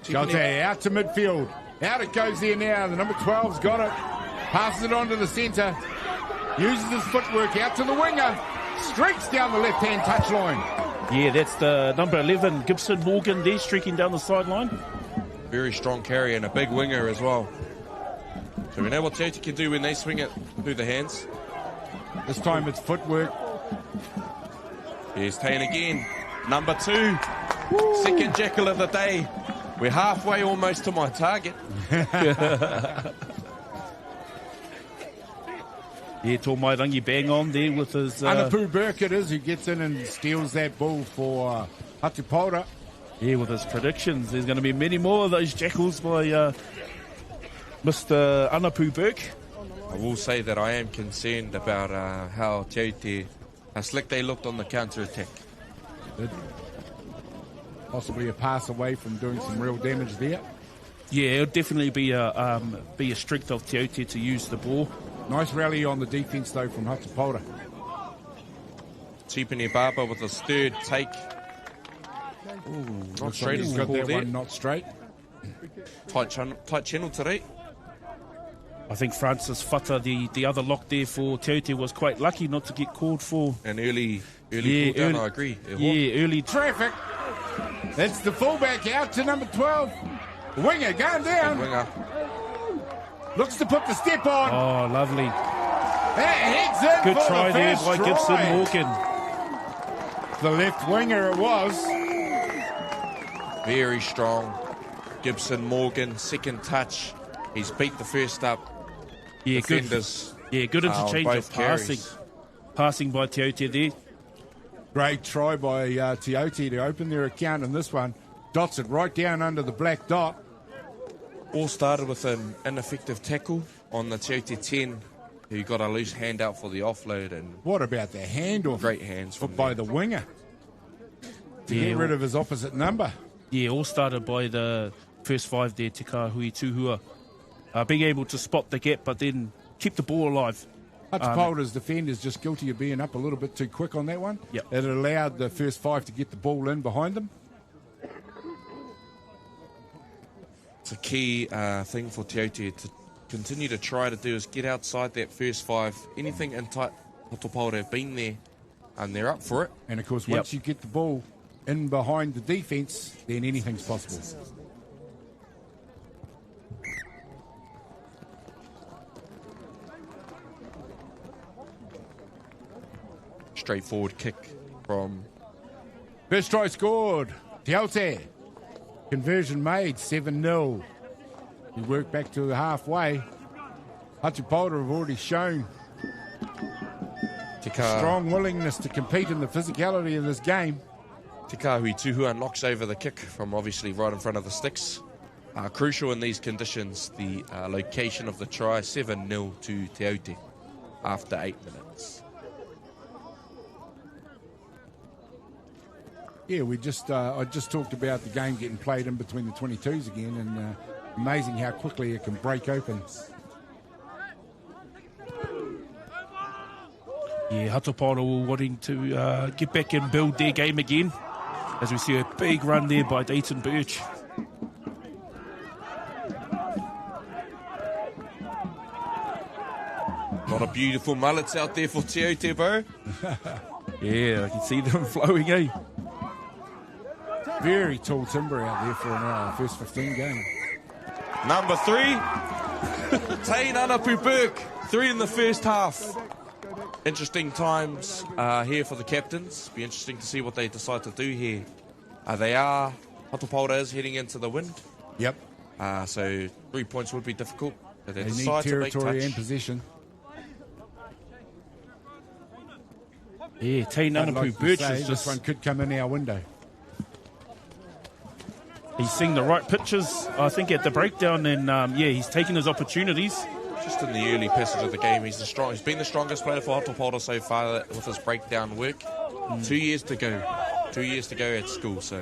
Te Aute out to midfield. Out it goes there now. The number 12's got it. Passes it on to the centre. Uses his footwork out to the winger. Streaks down the left-hand touchline. Yeah, that's the number 11, Gibson Morgan there, streaking down the sideline. Very strong carry and a big winger as well. So we know what Te Aute can do when they swing it through the hands. This time it's footwork. Here's Tain again. Number 2. Second jackal of the day. We're halfway almost to my target. Yeah, tō Mairangi bang on there with his... Anapu Burke it is who gets in and steals that ball for Hato Pāora. Yeah, with his predictions. There's going to be many more of those jackals by Mr. Anapu Burke. I will say that I am concerned about how Te Aute, how slick they looked on the counter-attack. Possibly a pass away from doing some real damage there. Yeah, it'll definitely be a strength of Te Aute to use the ball. Nice rally on the defence, though, from Hato Pāora. Tipene Baba with his third take. Ooh, not straight as he's the got ball that there. one not straight. Tight channel today. I think Francis Fata, the other lock there for Te Aute, was quite lucky not to get called for. An early pull down, I agree. Early traffic. That's the fullback out to number 12. Winger going down. Winger. Looks to put the step on. Oh, lovely. That heads in Good for try the there first by try. Gibson Morgan. The left winger it was. Very strong. Gibson Morgan, second touch. He's beat the first up. Yeah, defenders. Good interchange on of both passing. carries. Passing by Te Aute there. Great try by Te Aute to open their account in this one. Dots it right down under the black dot. All started with an ineffective tackle on the Te Aute 10, who got a loose hand out for the offload. And what about the handoff? Great hands from by the winger to get rid of his opposite number. Yeah, all started by the first five there, Tika Hui Tuhua. Being able to spot the gap, but then keep the ball alive. Hato Pāora's defender's just guilty of being up a little bit too quick on that one. Yep. It allowed the first five to get the ball in behind them. It's a key thing for Te Aute to continue to try to do is get outside that first five. Anything in tight, Hato Pāora have been there and they're up for it. And of course, once you get the ball in behind the defence, then anything's possible. Straightforward kick from... First try scored. Te Aute. Conversion made, 7-0. We work back to the halfway. Hato Pāora have already shown Tika, strong willingness to compete in the physicality of this game. Tika Hui Tuhua knocks over the kick from obviously right in front of the sticks. Crucial in these conditions, the location of the try, 7-0 to Te Aute after 8 minutes. Yeah, I just talked about the game getting played in between the 22s again, and amazing how quickly it can break open. Yeah, Hato Pāora were wanting to get back and build their game again, as we see a big run there by Dayton Birch. A lot of beautiful mullets out there for Te Aute, bro. Yeah, I can see them flowing, eh? Very tall timber out there for an first 15 game. Number 3, Tain Anapu Burke, 3 in the first half. Interesting times here for the captains. Be interesting to see what they decide to do here. Hato Pāora is heading into the wind. Yep. So 3 points would be difficult. But they need decide to make territory touch. and position. Yeah, Tain Anapu Like Birch say, is just... this one could come in our window. He's seeing the right pitches, I think, at the breakdown, and he's taking his opportunities. Just in the early passage of the game, he's been the strongest player for Hato Pāora so far with his breakdown work. 2 years to go. 2 years to go at school, so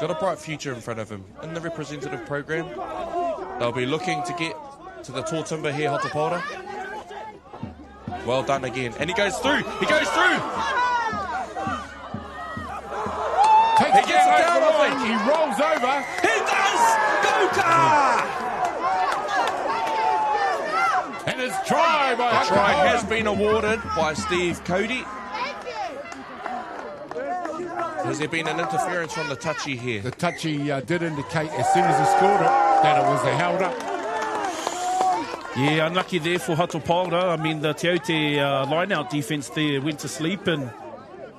got a bright future in front of him. In the representative program, they'll be looking to get to the tall timber here, Hato Pāora. Well done again. And he goes through. He goes through. He gets down, I think. He rolls over. He does! Go Kaha! And it's try by The Hato try Pāora. has been awarded by Steve Cody. Has there been an interference from the touchy here? The touchy did indicate as soon as he scored it that it was a held up. Yeah, unlucky there for Hato Pāora. I mean, the Te Aute line-out defence there went to sleep and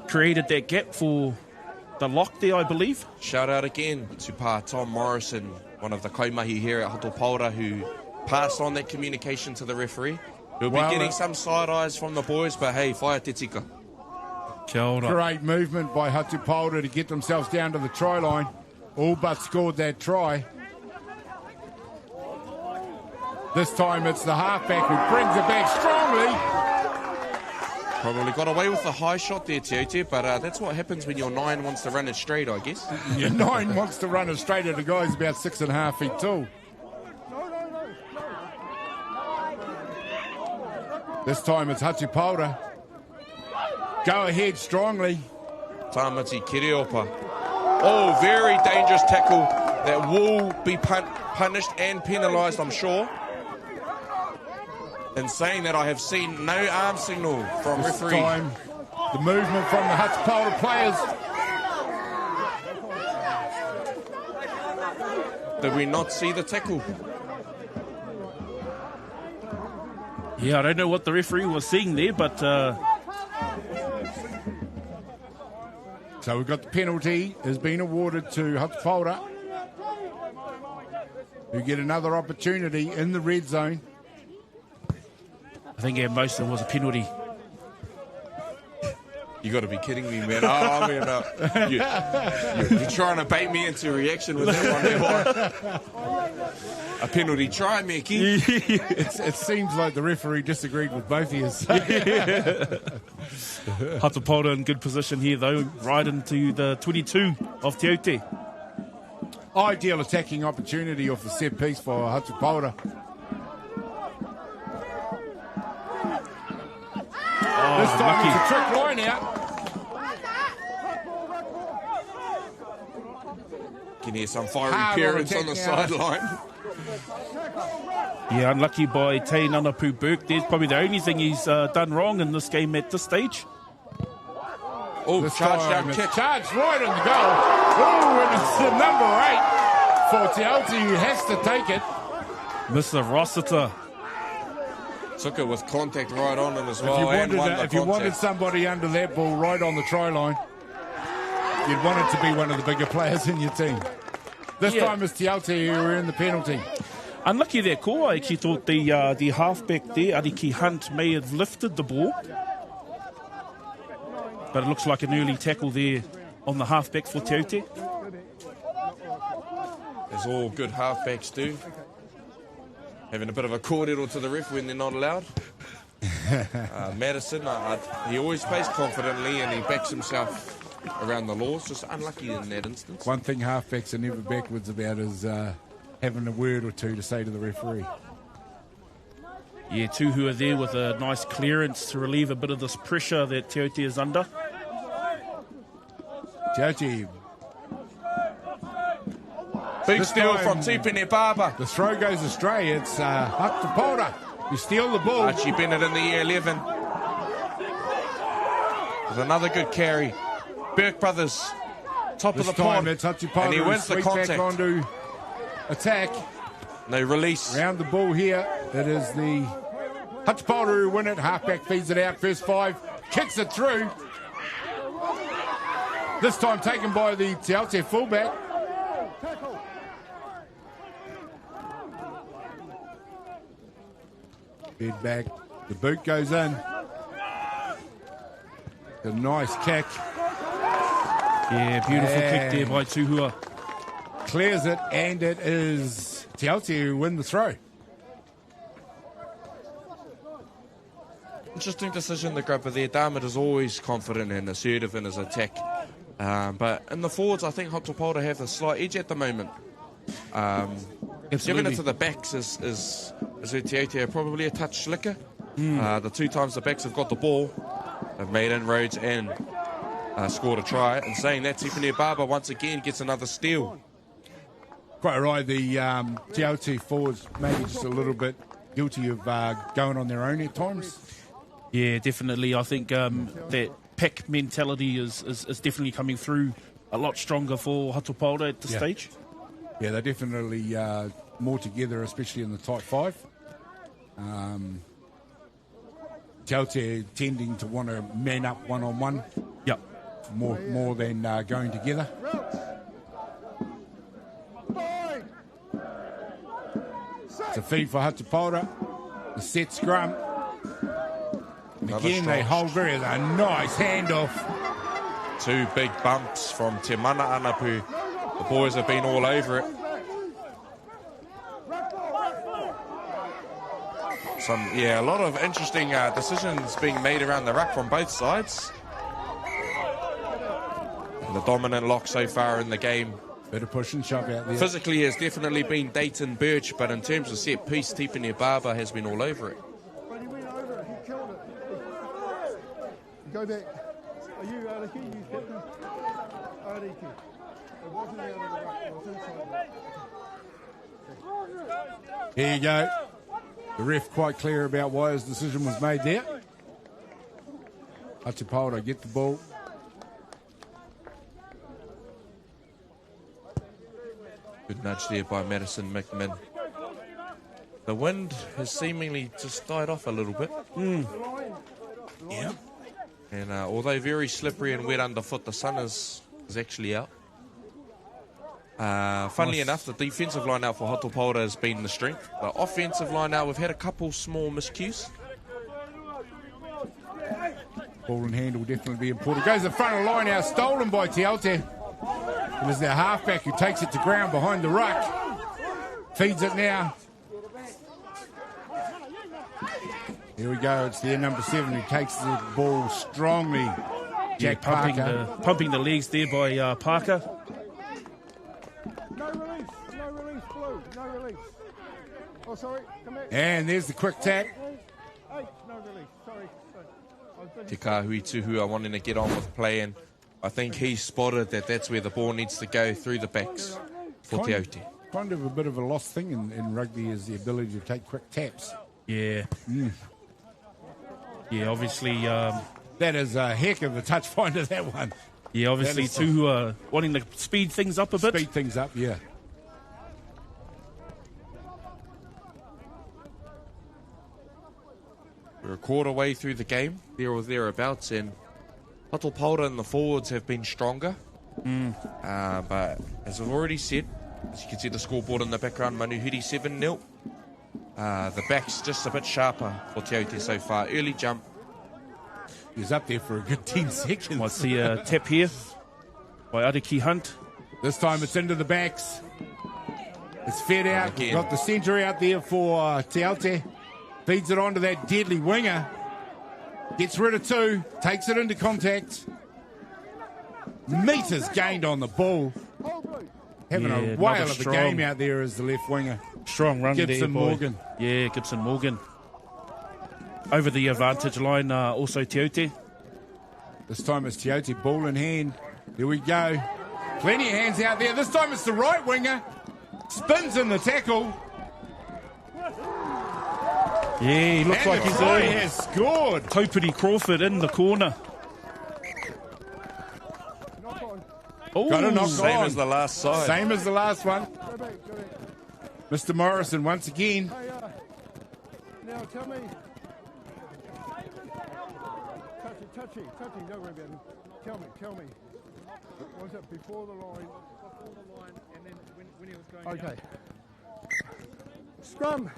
created that gap for the lock there, I believe. Shout out again to Pa Tom Morrison, one of the kaimahi here at Hato Pāora, who passed on that communication to the referee. He'll be getting some side eyes from the boys, but hey, whaia te tika. Kia ora. Great movement by Hato Pāora to get themselves down to the try line. All but scored that try. This time it's the halfback who brings it back strongly. Probably got away with the high shot there, Tiote, but that's what happens when your 9 wants to run it straight, I guess. Your 9 wants to run it straight at a guy who's about 6.5 feet tall. This time it's Hato Pāora. Go ahead strongly. Tāmati Kiriopa. Oh, very dangerous tackle that will be punished and penalised, I'm sure. In saying that, I have seen no arm signal from this referee. Time, the movement from the Hato Pāora players. Did we not see the tackle? Yeah, I don't know what the referee was seeing there, but... So we've got the penalty has been awarded to Hato Pāora, who get another opportunity in the red zone. I think at most there was a penalty. You got to be kidding me, man. You're trying to bait me into reaction with that one. A penalty try, Mickey. It seems like the referee disagreed with both of you. Hato Pāora in good position here, though, right into the 22 of Te Aute. Ideal attacking opportunity off the set piece for Hato Pāora. This time it's a trick line out. Can hear some fiery parents on the sideline. Yeah, unlucky by Te Nanapu Burke. There's probably the only thing he's done wrong in this game at this stage. Oh, charge down kick. Charged right on the goal. Oh, and it's the number 8 for Te Aute, who has to take it. Mr. Rossiter. Took it with contact right on it as well. If you wanted somebody under that ball right on the try line, you'd want it to be one of the bigger players in your team. This time it's Te Aute who are in the penalty. Unlucky there, Kura. I actually thought the halfback there, Ariki Hunt, may have lifted the ball. But it looks like an early tackle there on the halfback for Te Aute. As all good halfbacks do. Having a bit of a kōrero to the ref when they're not allowed. Madison, he always plays confidently and he backs himself around the laws. Just unlucky in that instance. One thing halfbacks are never backwards about is having a word or two to say to the referee. Yeah, two who are there with a nice clearance to relieve a bit of this pressure that Te Aute is under. Te Aute. Big steal from Tipene Baba. The throw goes astray. It's Hato Pāora who steal the ball. Archie Bennett in the year 11. There's another good carry. Burke brothers, top this of the time pod. it's Hato Pāora and he wins the contact. Back onto attack. They release. Round the ball here. It is the Hato Pāora who win it. Halfback feeds it out. First 5. Kicks it through. This time taken by the Te Aute fullback. Head back. The boot goes in. A nice kick. Yeah, beautiful kick there by Tuhua. Clears it, and it is Te Aute who win the throw. Interesting decision, the grabber there. Dermot is always confident and assertive in his attack. But in the forwards, I think Hato Pāora have a slight edge at the moment. Giving it to the backs is where Te Aute are probably a touch slicker. The 2 times the backs have got the ball, they've made inroads and scored a try. And saying that, Tipene Baba once again gets another steal. Quite right, the Te Aute forwards maybe just a little bit guilty of going on their own at times. Yeah, definitely. I think that pack mentality is definitely coming through a lot stronger for Hato Pāora at this stage. Yeah, they're definitely more together, especially in the tight 5. Te Aute tending to want to man up one-on-one. Yep. more than going together. It's a feed for Hato Pāora. The set scrum. Again, they hold very a nice handoff. 2 big bumps from Te Mana Anapu. The boys have been all over it. A lot of interesting decisions being made around the ruck from both sides. And the dominant lock so far in the game. Bit of push and shove out there. Physically has definitely been Dayton Birch, but in terms of set piece, Tipene Baba has been all over it. But he went over it, he killed it. Go back. Are you Ariki? You captain? Ariki. It wasn't out of the ruck, it was inside. Here you go. The ref quite clear about why his decision was made there. Hato Pāora get the ball. Good nudge there by Madison McMinn. The wind has seemingly just died off a little bit. Yeah. And although very slippery and wet underfoot, the sun is actually out. Funnily enough, the defensive line out for Hato Pāora has been the strength. The offensive line out, we've had a couple small miscues. Ball and hand will definitely be important. Goes the front of the line now, stolen by Te Aute. It was their halfback who takes it to ground behind the ruck. Feeds it now. Here we go. It's their number 7 who takes the ball strongly. Jack Parker. Pumping the legs there by Parker. No release, Blue, no release. Oh, sorry, come back. And there's the quick tap. 8, no release, sorry. Tika Huituhu are wanting to get on with play, and I think he spotted that that's where the ball needs to go through the backs for Te Aute. Kind of a bit of a lost thing in rugby is the ability to take quick taps. Yeah. Yeah, obviously... that is a heck of a touch finder, that one. Yeah, obviously two who are wanting to speed things up a bit. Speed things up, yeah. We're a quarter way through the game, there or thereabouts, and Hato Pāora and the forwards have been stronger. But as I've already said, as you can see the scoreboard in the background, Manuhiri 7-0. The back's just a bit sharper for Te Aute so far. Early jump. He was up there for a good 10 seconds. Might see a tap here by Ariki Hunt. This time it's into the backs. It's fed out. We've got the centre out there for Te Aute. Feeds it onto that deadly winger. Gets rid of 2. Takes it into contact. Meters gained on the ball. Having a whale of a game out there as the left winger. Strong run Gibson there, boy. Morgan. Yeah, Gibson Morgan. Over the advantage line, also Te Aute. This time it's Te Aute, ball in hand. There we go. Plenty of hands out there. This time it's the right winger. Spins in the tackle. Yeah, he looks like he's in. He has scored. Taupiri Crawford in the corner. Got a knock on. Same as the last side. Same as the last one. Mr. Morrison once again. Now tell me. Touchy, don't worry about it. Tell me. Was it before the line? Before the line, and then when he was going down. Okay. Scrum.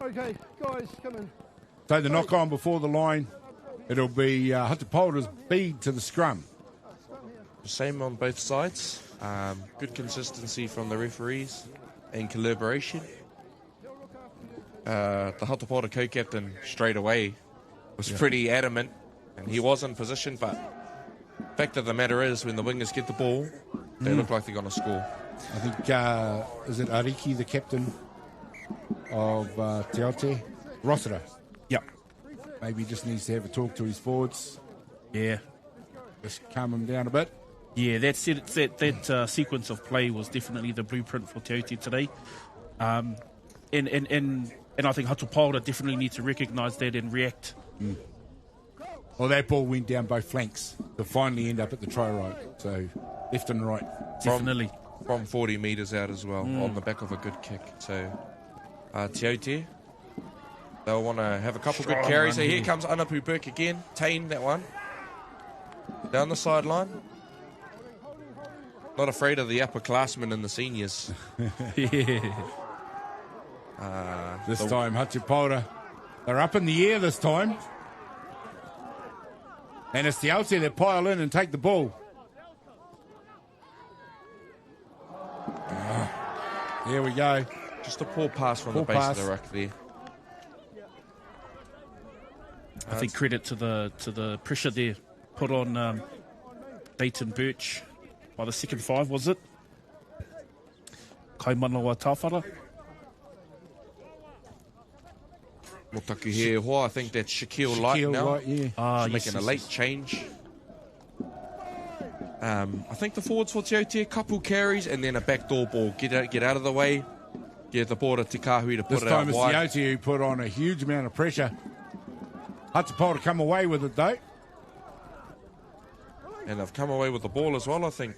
Okay, guys, come in. So the knock on before the line. It'll be Hato Pāora's bead to the scrum. Same on both sides. Good consistency from the referees and collaboration. The Hato Pāora co-captain straight away was pretty adamant, and he was in position, but the fact of the matter is when the wingers get the ball, they look like they're going to score. I think, is it Ariki, the captain of Te Aute? Rossiter. Yep. Maybe he just needs to have a talk to his forwards. Yeah. Just calm him down a bit. Yeah, that sequence of play was definitely the blueprint for Te Aute today. And I think Hato Pāora definitely need to recognise that and react. Well, that ball went down both flanks to finally end up at the try right. So, left and right. Definitely. From 40 metres out as well, on the back of a good kick. So, Te Aute, they'll want to have a couple good carries. So here comes Anapu Burke again. Tane, that one. down the sideline. Not afraid of the upperclassmen and the seniors. This time, Hato Pāora, they're up in the air this time. And it's the Aute that pile in and take the ball. There we go. Just a poor pass from the base of the ruck there. I think credit to the pressure there put on Dayton Birch by the second five, was it? Kaimanawa Tāwhara. Motaku here, I think that's Shaquille Light now. Light, yeah. She's making a late change. I think the forwards for Te Aute, a couple carries and then a backdoor ball. Get out of the way. Get the ball to Tikahui to put it out wide. This time it's Te Aute who put on a huge amount of pressure. Hato Pāora come away with it though. And they've come away with the ball as well, I think.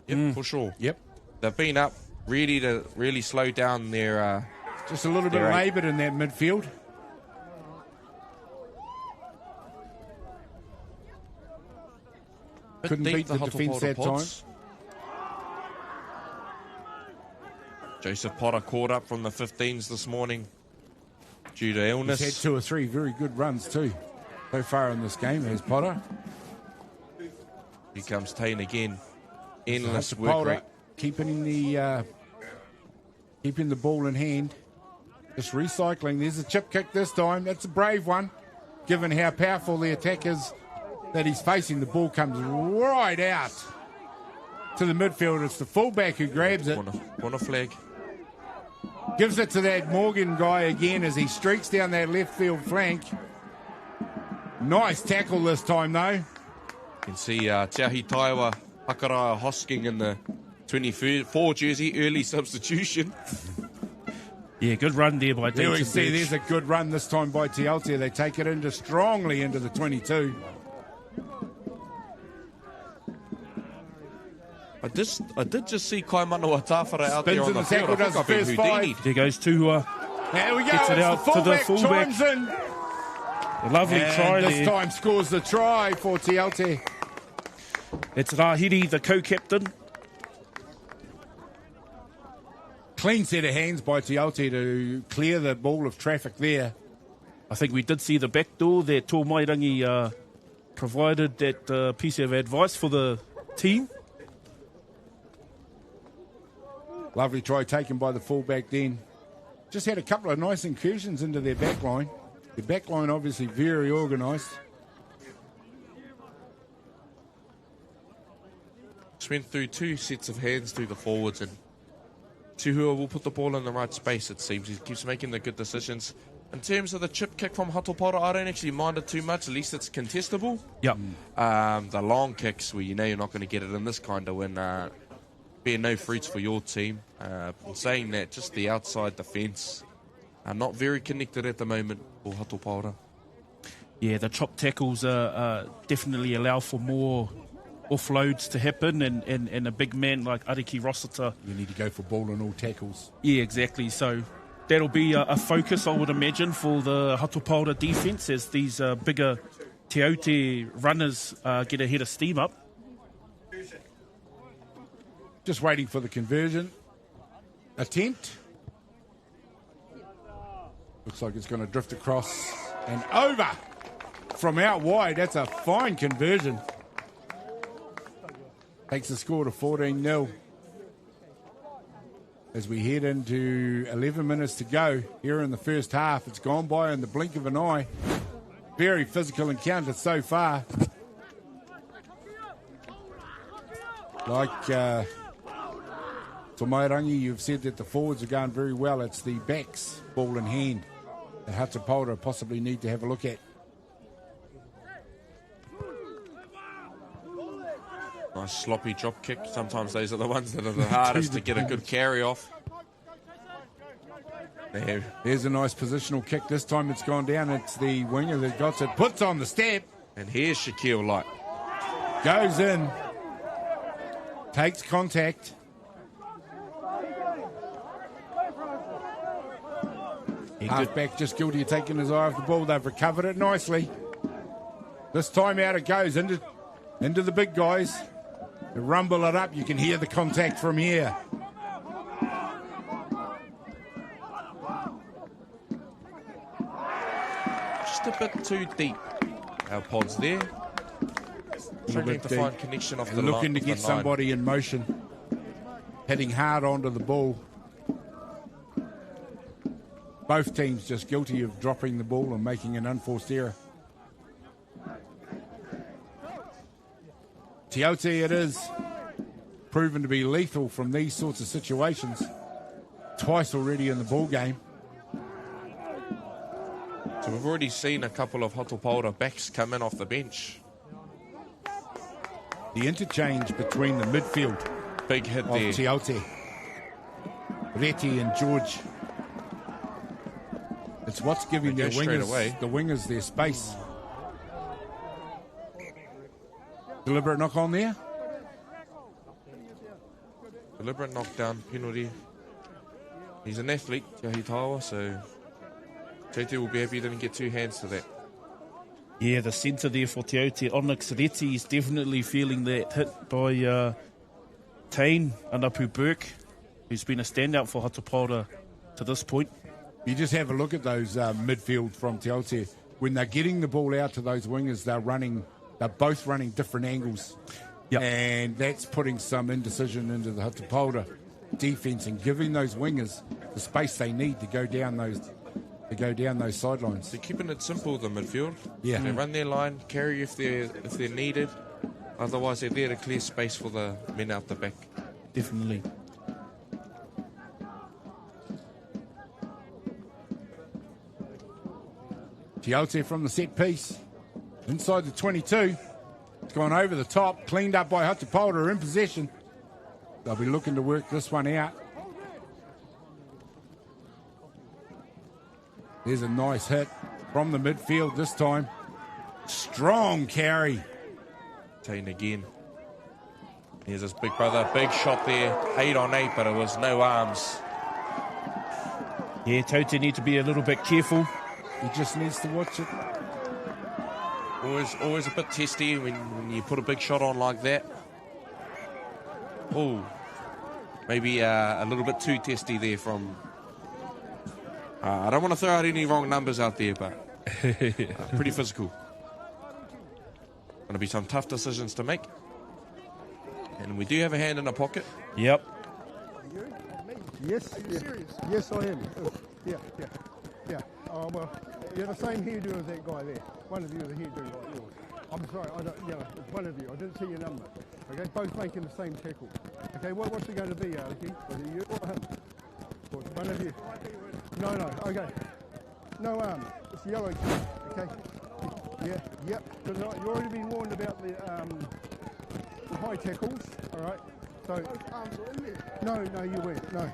Yep, for sure. Yep. They've been up ready to really slow down their... Just a little bit laboured in that midfield. Couldn't beat the defence that time. Joseph Potter caught up from the 15s this morning due to illness. He's had 2 or 3 very good runs too so far in this game, as Potter. Here comes Tain again. Endless Hato work Pāora rate. keeping the ball in hand. Just recycling. There's a chip kick this time. That's a brave one, given how powerful the attack is that he's facing. The ball comes right out to the midfield. It's the fullback who grabs it. Corner flag. Gives it to that Morgan guy again as he streaks down that left field flank. Nice tackle this time though. You can see Te Ahi Taiwa Hakaraia Hosking in the 24 jersey, early substitution. Yeah, good run there by Dayton. There we see there's a good run this time by Te Aute. They take it strongly into the 22. I did just see Kaimanawa Tāwhara out there on the field. I think I've been Houdini. There goes Tuhua. There we go. Gets it out to the fullback. Chimes in. A lovely try this there. time scores the try for Te Aute. It's Rahiri, the co-captain. Clean set of hands by Te Aute to clear the ball of traffic there. I think we did see the back door that Tō Mairangi provided that piece of advice for the team. Lovely try taken by the fullback then. Just had a couple of nice incursions into their back line. Their back line obviously very organised. Just went through 2 sets of hands through the forwards, and Tuhua will put the ball in the right space, it seems. He keeps making the good decisions. In terms of the chip kick from Hato Pāora, I don't actually mind it too much. At least it's contestable. Yep. The long kicks, where you know you're not going to get it in this kind of win, bear no fruits for your team. In saying that, just the outside defence are not very connected at the moment for Hato Pāora. Yeah, the chop tackles definitely allow for more offloads to happen, and a big man like Ariki Rossiter. You need to go for ball and all tackles. Yeah, exactly. So that'll be a focus, I would imagine, for the Hato Pāora defence as these bigger Te Aute runners get a head of steam up. Just waiting for the conversion attempt. Looks like it's going to drift across and over from out wide. That's a fine conversion. Takes the score to 14-0. As we head into 11 minutes to go here in the first half. It's gone by in the blink of an eye. Very physical encounter so far. Like Tomairangi, you've said that the forwards are going very well. It's the backs, ball in hand, that Hato Pāora possibly need to have a look at. Nice sloppy drop kick. Sometimes those are the ones that are the hardest to get a good carry off. There's a nice positional kick. This time it's gone down. It's the winger that got it. Puts on the step. And here's Shaquille Light. Goes in. Takes contact. Halfback just guilty of taking his eye off the ball. They've recovered it nicely. This time out it goes into Into the big guys. They rumble it up. You can hear the contact from here. Just a bit too deep. Our pods there. Struggling to find connection off the line. Looking to get somebody in motion. Hitting hard onto the ball. Both teams just guilty of dropping the ball and making an unforced error. Aute it is. Proven to be lethal from these sorts of situations. Twice already in the ball game. So we've already seen a couple of Hato Pāora backs come in off the bench. The interchange between the midfield. Big hit of there. Aute. Reti and George. It's what's giving their wingers their space. Deliberate knock on there. Deliberate knockdown, penalty. He's an athlete, Te Tawa, so Aute will be happy he didn't get two hands to that. Yeah, the centre there for Te Aute. Onyx Reti is definitely feeling that hit by Tain Anapu Burke, who's been a standout for Hato Pāora to this point. You just have a look at those midfield from Te Aute. When they're getting the ball out to those wingers, they're both running different angles. Yep. And that's putting some indecision into the Hato Pāora defence and giving those wingers the space they need to go down those sidelines. They're keeping it simple, the midfield. Yeah. They run their line, carry if they're needed. Otherwise, they're there to clear space for the men out the back. Definitely. Te Aute from the set piece. Inside the 22. It's gone over the top. Cleaned up by Hato Pāora in possession. They'll be looking to work this one out. There's a nice hit from the midfield this time. Strong carry. Tain again. Here's his big brother. Big shot there. 8 on 8, but it was no arms. Yeah, Aute need to be a little bit careful. He just needs to watch it. Always a bit testy when you put a big shot on like that. Oh, maybe a little bit too testy there from... I don't want to throw out any wrong numbers out there, but pretty physical. Going to be some tough decisions to make. And we do have a hand in the pocket. Yep. Yes, yes, I am. Yeah. Oh, well, you're the same hairdo as that guy there. One of you has a hairdo like yours. I'm sorry, it's one of you. I didn't see your number. Okay, both making the same tackle. Okay, what's it going to be, Aliki? Was it you or him? One of you. No, okay. No arm. It's yellow kid. Okay. Yeah, yep. Good night. You've already been warned about the high tackles. All right. So. Both arms are in there. No, you weren't. No.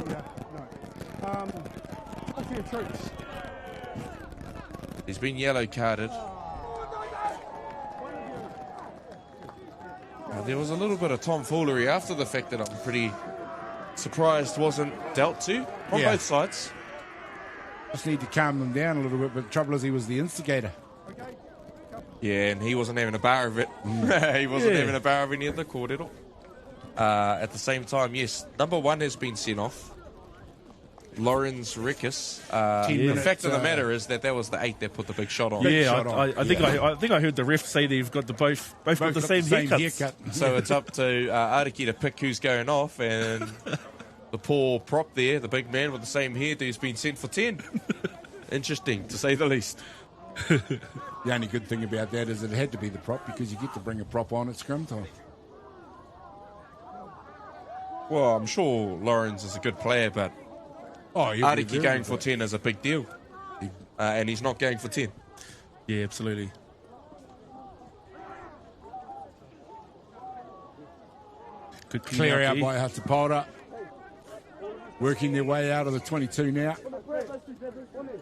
Yeah, no. Okay, troops. He's been yellow carded. There was a little bit of tomfoolery after the fact that I'm pretty surprised wasn't dealt to on both sides. Just need to calm them down a little bit, but the trouble is he was the instigator. Yeah, and he wasn't having a bar of it. He wasn't having a bar of any of the kōrero. At the same time, yes, number 1 has been sent off. Lawrence Rickus. The fact of the matter is that was the 8 that put the big shot on. I think I heard the ref say they've got both got the same haircut. So it's up to Ariki to pick who's going off, and the poor prop there, the big man with the same hairdo, has been sent for 10. Interesting, to say the least. The only good thing about that is it had to be the prop because you get to bring a prop on at scrum time. Well, I'm sure Lawrence is a good player, but Ariki going for 10 is a big deal. And he's not going for 10. Yeah, absolutely. Good clear out by Hato Pāora. Working their way out of the 22 now.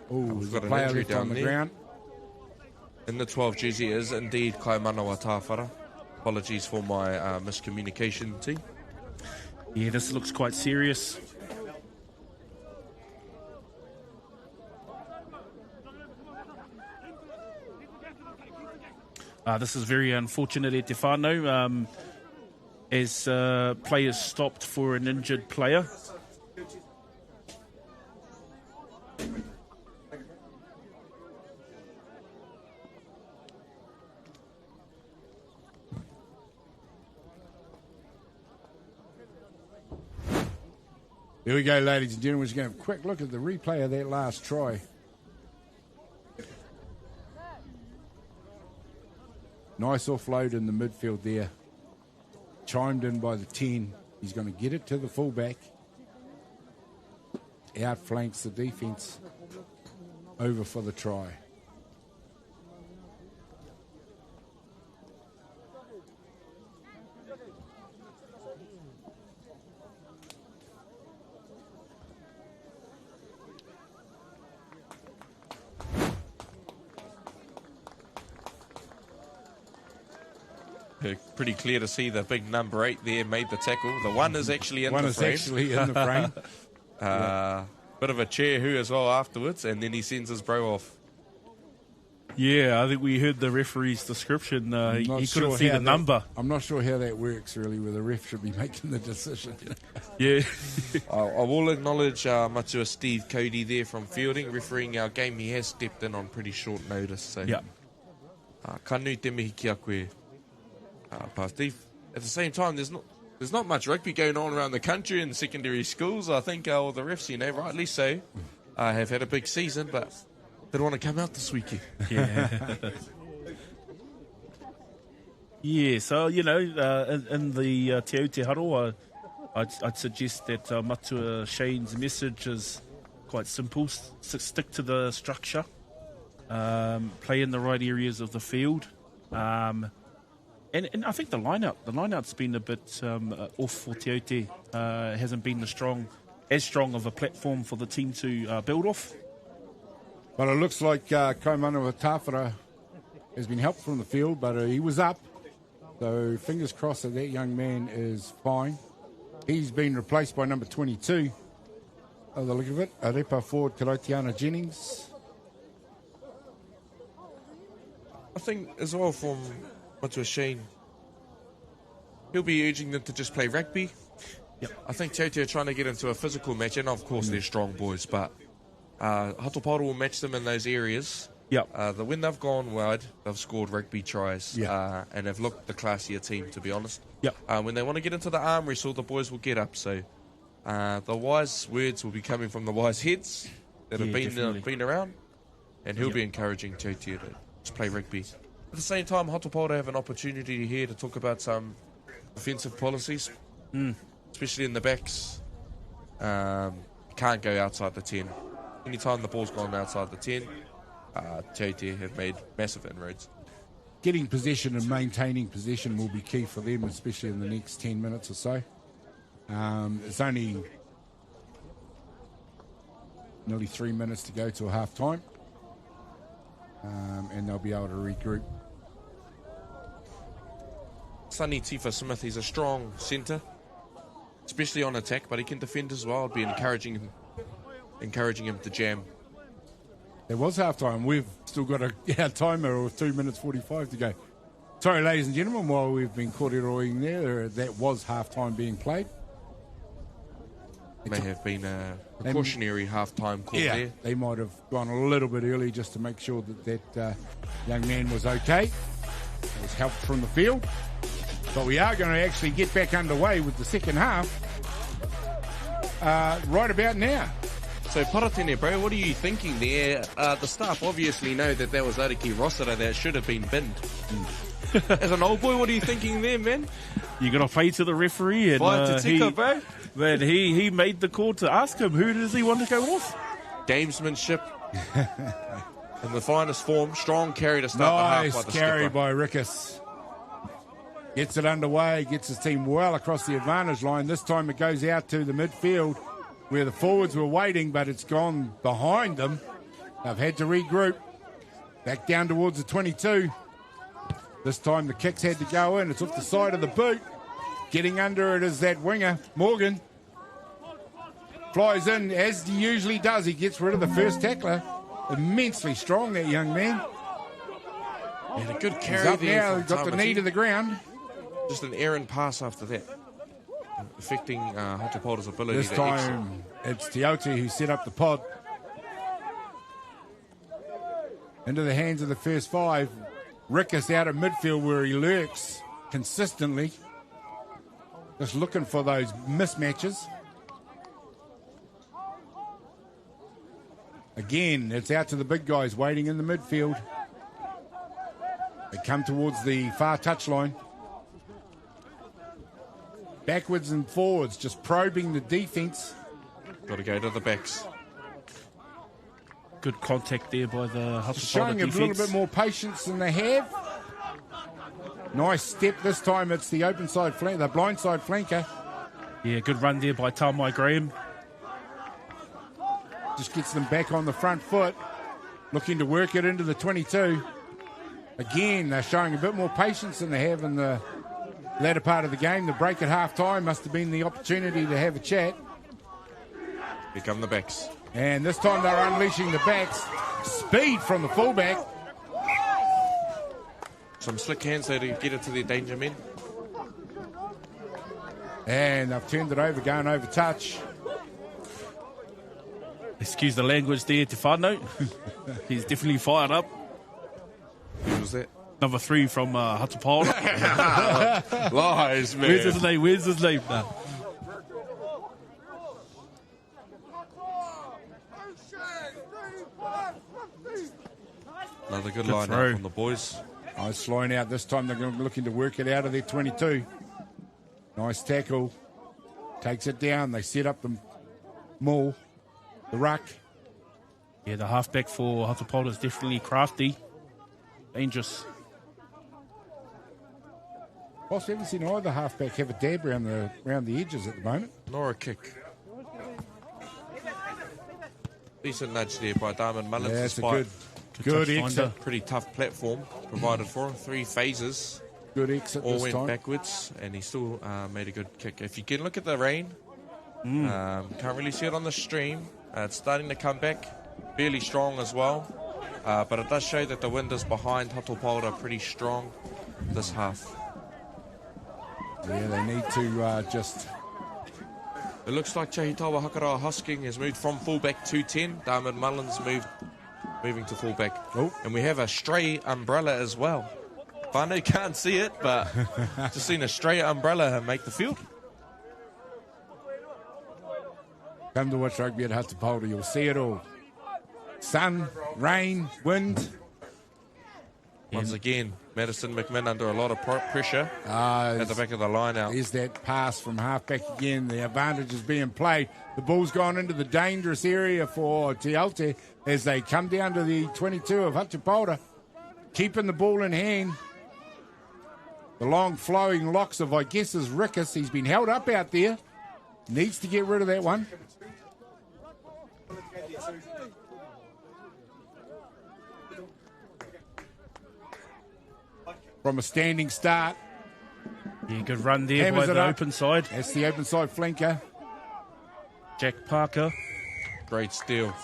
We've got an player injury left down on the there. ground. In the 12 jersey is indeed Kai Manawa Tāwhara. Apologies for my miscommunication, team. Yeah, this looks quite serious. This is very unfortunate at Te Whānau, as players stopped for an injured player. Here we go, ladies and gentlemen. We're just going to have a quick look at the replay of that last try. Nice offload in the midfield there. Chimed in by the 10. He's going to get it to the fullback. Outflanks the defence. Over for the try. Pretty clear to see the big number 8 there made the tackle. The one is actually in the frame. One is actually in the frame. Bit of a chair who as well afterwards, and then he sends his bro off. Yeah, I think we heard the referee's description. He couldn't see the number. I'm not sure how that works, really, where the ref should be making the decision. Yeah. I will acknowledge Matua Steve Cody there from fielding, refereeing our game. He has stepped in on pretty short notice. So, yeah. Ka nui te mihi ki a koe. Steve, at the same time, there's not much rugby going on around the country in secondary schools. I think all the refs, rightly so, have had a big season, but they don't want to come out this weekend. Yeah. Yeah, so, in the Te Aute Haro, I'd suggest that Matua Shane's message is quite simple. Stick to the structure. Play in the right areas of the field. And I think the lineout's been a bit off for Te Aute. Hasn't been as strong of a platform for the team to build off. But it looks like Kaumana Tawhara has been helped from the field, but he was up. So fingers crossed that young man is fine. He's been replaced by number 22. By the look of it, Arepa forward Karotiana Jennings. I think as well from Matua Shane, he'll be urging them to just play rugby. Yep. I think Te Aute are trying to get into a physical match, and of course they're strong boys, but Hato Pāora will match them in those areas. Yep. When they've gone wide, they've scored rugby tries, and have looked the classier team, to be honest. Yep. When they want to get into the arm wrestle, the boys will get up. So the wise words will be coming from the wise heads that have been around, and he'll be encouraging Te Aute to just play rugby. At the same time, Hato Pāora have an opportunity here to talk about some defensive policies, especially in the backs. Can't go outside the 10. Anytime the ball's gone outside the 10, Te Aute have made massive inroads. Getting possession and maintaining possession will be key for them, especially in the next 10 minutes or so. It's only nearly 3 minutes to go to a half time, and they'll be able to regroup. Sonny Tifa Smith, he's a strong centre, especially on attack, but he can defend as well. I'd be encouraging him to jam. There was half-time. We've still got our timer of 2 minutes 45 to go. Sorry, ladies and gentlemen, while we've been corduroying there, that was half-time being played. May have been a precautionary half-time call there. Yeah, they might have gone a little bit early just to make sure that young man was okay. It was helped from the field. But we are going to actually get back underway with the second half right about now. So, Paratene, bro, what are you thinking there? The staff obviously know that was Ariki Rossiter that should have been binned. As an old boy, what are you thinking there, man? You got to play to the referee. And Fight to Tika, bro. Man, he made the call to ask him, who does he want to go off? Gamesmanship in the finest form. Strong carry to start the half by the carry skipper. by Rickus. Gets it underway, gets his team well across the advantage line. This time it goes out to the midfield where the forwards were waiting, but it's gone behind them. They've had to regroup. Back down towards the 22. This time the kicks had to go in. It's off the side of the boot. Getting under it is that winger, Morgan. Flies in, as he usually does. He gets rid of the first tackler. Immensely strong, that young man. And a good carry He's up there. now, from got the Tamati. knee to the ground. Just an errant pass after that, affecting Hato Pāora's ability This to exit. time it's Te Aute who set up the pod. Into the hands of the first five. Rickus out of midfield where he lurks consistently. Just looking for those mismatches. Again, it's out to the big guys waiting in the midfield. They come towards the far touchline. Backwards and forwards, just probing the defence. Got to go to the backs. Good contact there by the Hato Pāora Showing a defence. little bit more patience than they have. Nice step this time. It's the open side flank, the blind side flanker. Yeah, good run there by Tamai Graham. Just gets them back on the front foot. Looking to work it into the 22. Again, they're showing a bit more patience than they have in the latter part of the game. The break at half time must have been the opportunity to have a chat. Here come the backs. And this time they're unleashing the backs. Speed from the fullback. Some slick hands there to get it to their danger men. And they've turned it over, going over touch. Excuse the language there, Te Whānau. He's definitely fired up. Who was that? Number 3 from Hato Pāora. Lies, man. Where's his name? Where's his name? Nah. Another good Good line throw. out from the boys. Nice line out this time. They're looking to work it out of their 22. Nice tackle. Takes it down. They set up the maul. The ruck. Yeah, the halfback for Hato Pāora is definitely crafty. Dangerous. Boss, we haven't seen either halfback have a dab around the edges at the moment. Nor a kick. Decent nudge there by Darman Mullins. Yeah, it's a despite good exit. pretty tough platform provided for him. 3 phases. Good exit All this went time. backwards, and he still made a good kick. If you can look at the rain, can't really see it on the stream. It's starting to come back, fairly strong as well. But it does show that the wind is behind Hato Pāora pretty strong this half. Yeah, they need to just... It looks like Chahitawa Hakarawa Husking has moved from fullback to 10. Darman Mullins moving to fullback. Oh. And we have a stray umbrella as well. Whānau can't see it, but just seen a stray umbrella make the field. Come to watch rugby at Hato Pāora, you'll see it all. Sun, rain, wind. Once again, Madison McMinn under a lot of pressure at the back of the line out. There's that pass from halfback again. The advantage is being played. The ball's gone into the dangerous area for Te Aute as they come down to the 22 of Hato Pāora. Keeping the ball in hand. The long flowing locks of, I guess, is Rickus. He's been held up out there. Needs to get rid of that one. From a standing start. Yeah, good run there Hammers by it the up. open side. That's the open side flanker. Jack Parker. Great steal.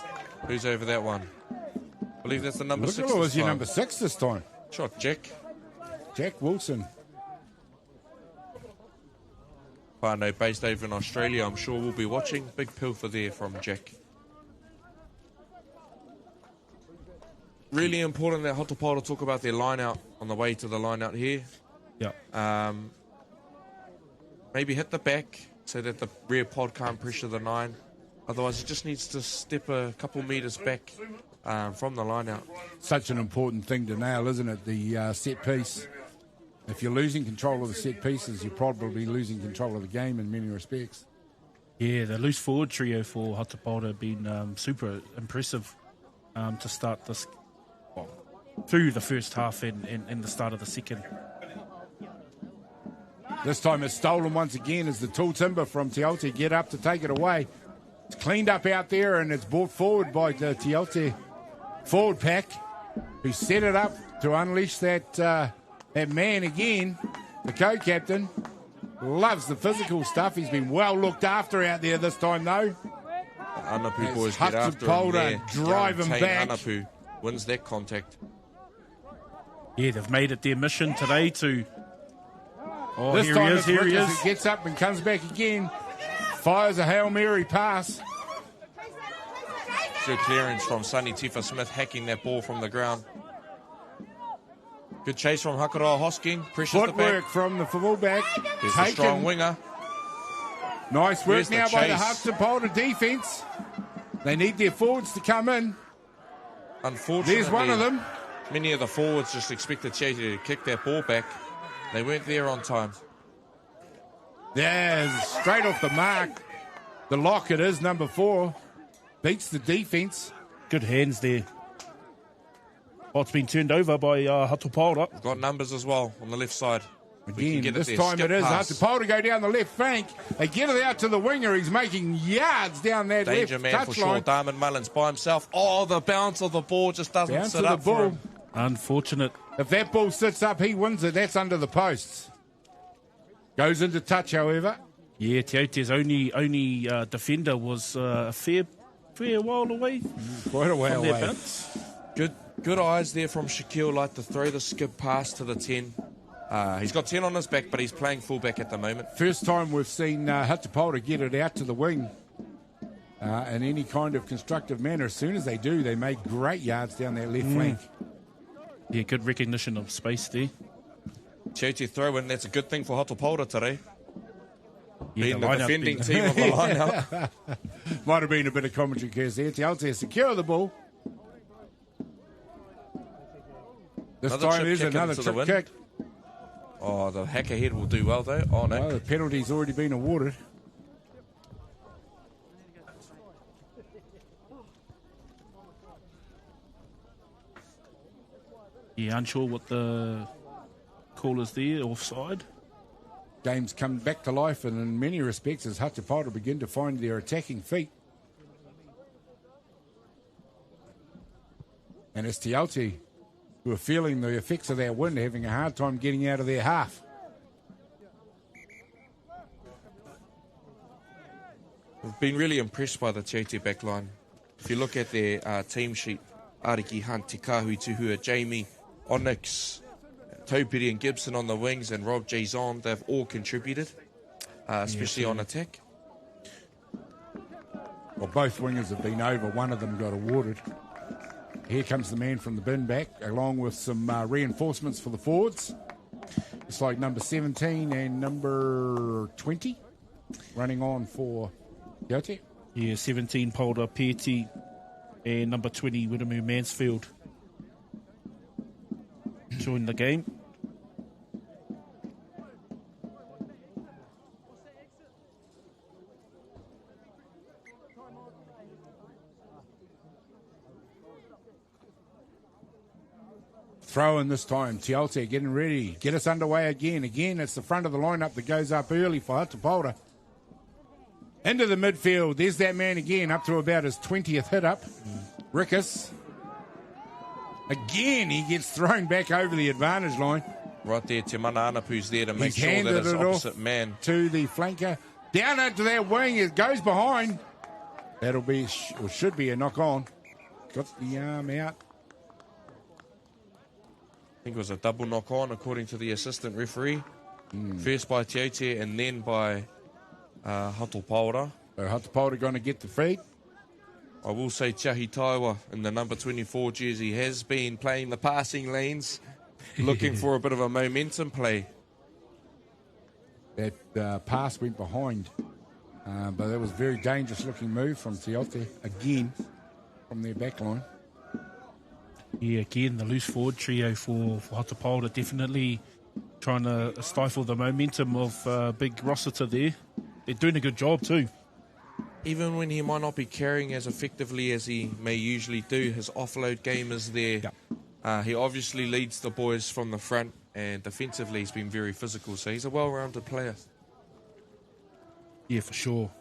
Who's over that one? I believe that's the number Look 6 at it, this was your time. number 6 this time. Shot, Jack. Jack Wilson. Whānau based over in Australia, I'm sure we'll be watching. Big pilfer there from Jack. Really important that Hato Pāora talk about their line out on the way to the line out here. Yeah. Maybe hit the back so that the rear pod can't pressure the 9. Otherwise, it just needs to step a couple metres back from the line out. Such an important thing to nail, isn't it? The set piece. If you're losing control of the set pieces, you're probably losing control of the game in many respects. Yeah, the loose forward trio for Hato Pāora have been super impressive to start this, well, through the first half and the start of the second. This time it's stolen once again as the tall timber from Te Aute get up to take it away. It's cleaned up out there and it's brought forward by the Te Aute forward pack who set it up to unleash that man again. The co-captain loves the physical stuff. He's been well looked after out there this time though. Anapu As boys get Hato after him Pāora there. drive him Guarantee back. Anapu wins that contact. Yeah, they've made it their mission today to... Oh, This here time he is, it's here he Rickers is. who gets up and comes back again. Fires a Hail Mary pass. Good clearance from Sonny Tifa Smith, hacking that ball from the ground. Good chase from Hakaroa Hosking. Pressures the Footwork back. from the fullback. There's the strong winger. Nice work Here's the now by the chase. Hato Pāora defence. They need their forwards to come in. Unfortunately, There's one of them. Many of the forwards just expected Chase to kick that ball back. They weren't there on time. Yeah, straight off the mark. The lock it is, number 4. Beats the defence. Good hands there. Oh, it's been turned over by Hato Pāora. Got numbers as well on the left side. Again, this time it is Hato Pāora go down the left flank. They get it out to the winger. He's making yards down that Danger left man for sure. touchline. Darman Mullins by himself. Oh, the bounce of the ball just doesn't Down sit to the up for ball. him. Unfortunate. If that ball sits up, he wins it. That's under the posts. Goes into touch, however. Yeah, Te Aute's only defender was a fair while away. Quite a way from their away. bounce. Good eyes there from Shaquille, like to throw the skip pass to the 10. He's got 10 on his back, but he's playing fullback at the moment. First time we've seen Hato Pāora get it out to the wing in any kind of constructive manner. As soon as they do, they make great yards down that left flank. Yeah, good recognition of space there. Te Aute throw in, that's a good thing for Hato Pāora today. Yeah, Being the lineup defending being- team of the lineup. Might have been a bit of commentary curse there. Te Aute secure the ball. This Another time chip is kick another into the chip wind. kick. Oh, the hacker head will do well though. Oh no. Well, the penalty's already been awarded. Yeah, unsure what the call is there, offside. Game's come back to life, and in many respects, as Hato Pāora begin to find their attacking feet. And it's Te Aute who are feeling the effects of that wind, having a hard time getting out of their half. We've been really impressed by the Te Aute backline. If you look at their team sheet, Ariki Hunt, Te Kahui Tuhua, Jamie, Onyx, Taupiri and Gibson on the wings, and Rob Jason, they've all contributed, especially on attack. Well, both wingers have been over. One of them got awarded. Here comes the man from the bin back, along with some reinforcements for the forwards. It's like number 17 and number 20 running on for Te Aute. Yeah, 17 Pāora Pēti and number 20 Wiremu Mansfield joined the game. Throw in this time. Te Aute getting ready. Get us underway again. Again, it's the front of the lineup that goes up early for Hato Pāora. Into the midfield. There's that man again, up to about his 20th hit up. Rickus. Again, he gets thrown back over the advantage line. Right there, Te Mana Anapu's there to make He's sure that handed his it off opposite man. to the flanker. Down into that wing. It goes behind. That'll be, or should be, a knock on. Got the arm out. I think it was a double knock on, according to the assistant referee. First by Te Aute and then by Hato Pāora. So Hato Pāora going to get the feed. I will say Chahi Taiwa in the number 24 jersey has been playing the passing lanes, looking for a bit of a momentum play. That pass went behind, but that was a very dangerous looking move from Te Aute again from their back line. Yeah, again, the loose forward trio for Hato Pāora definitely trying to stifle the momentum of Big Rossiter there. They're doing a good job too. Even when he might not be carrying as effectively as he may usually do, his offload game is there. Yep. He obviously leads the boys from the front, and defensively he's been very physical, so he's a well-rounded player. Yeah, for sure.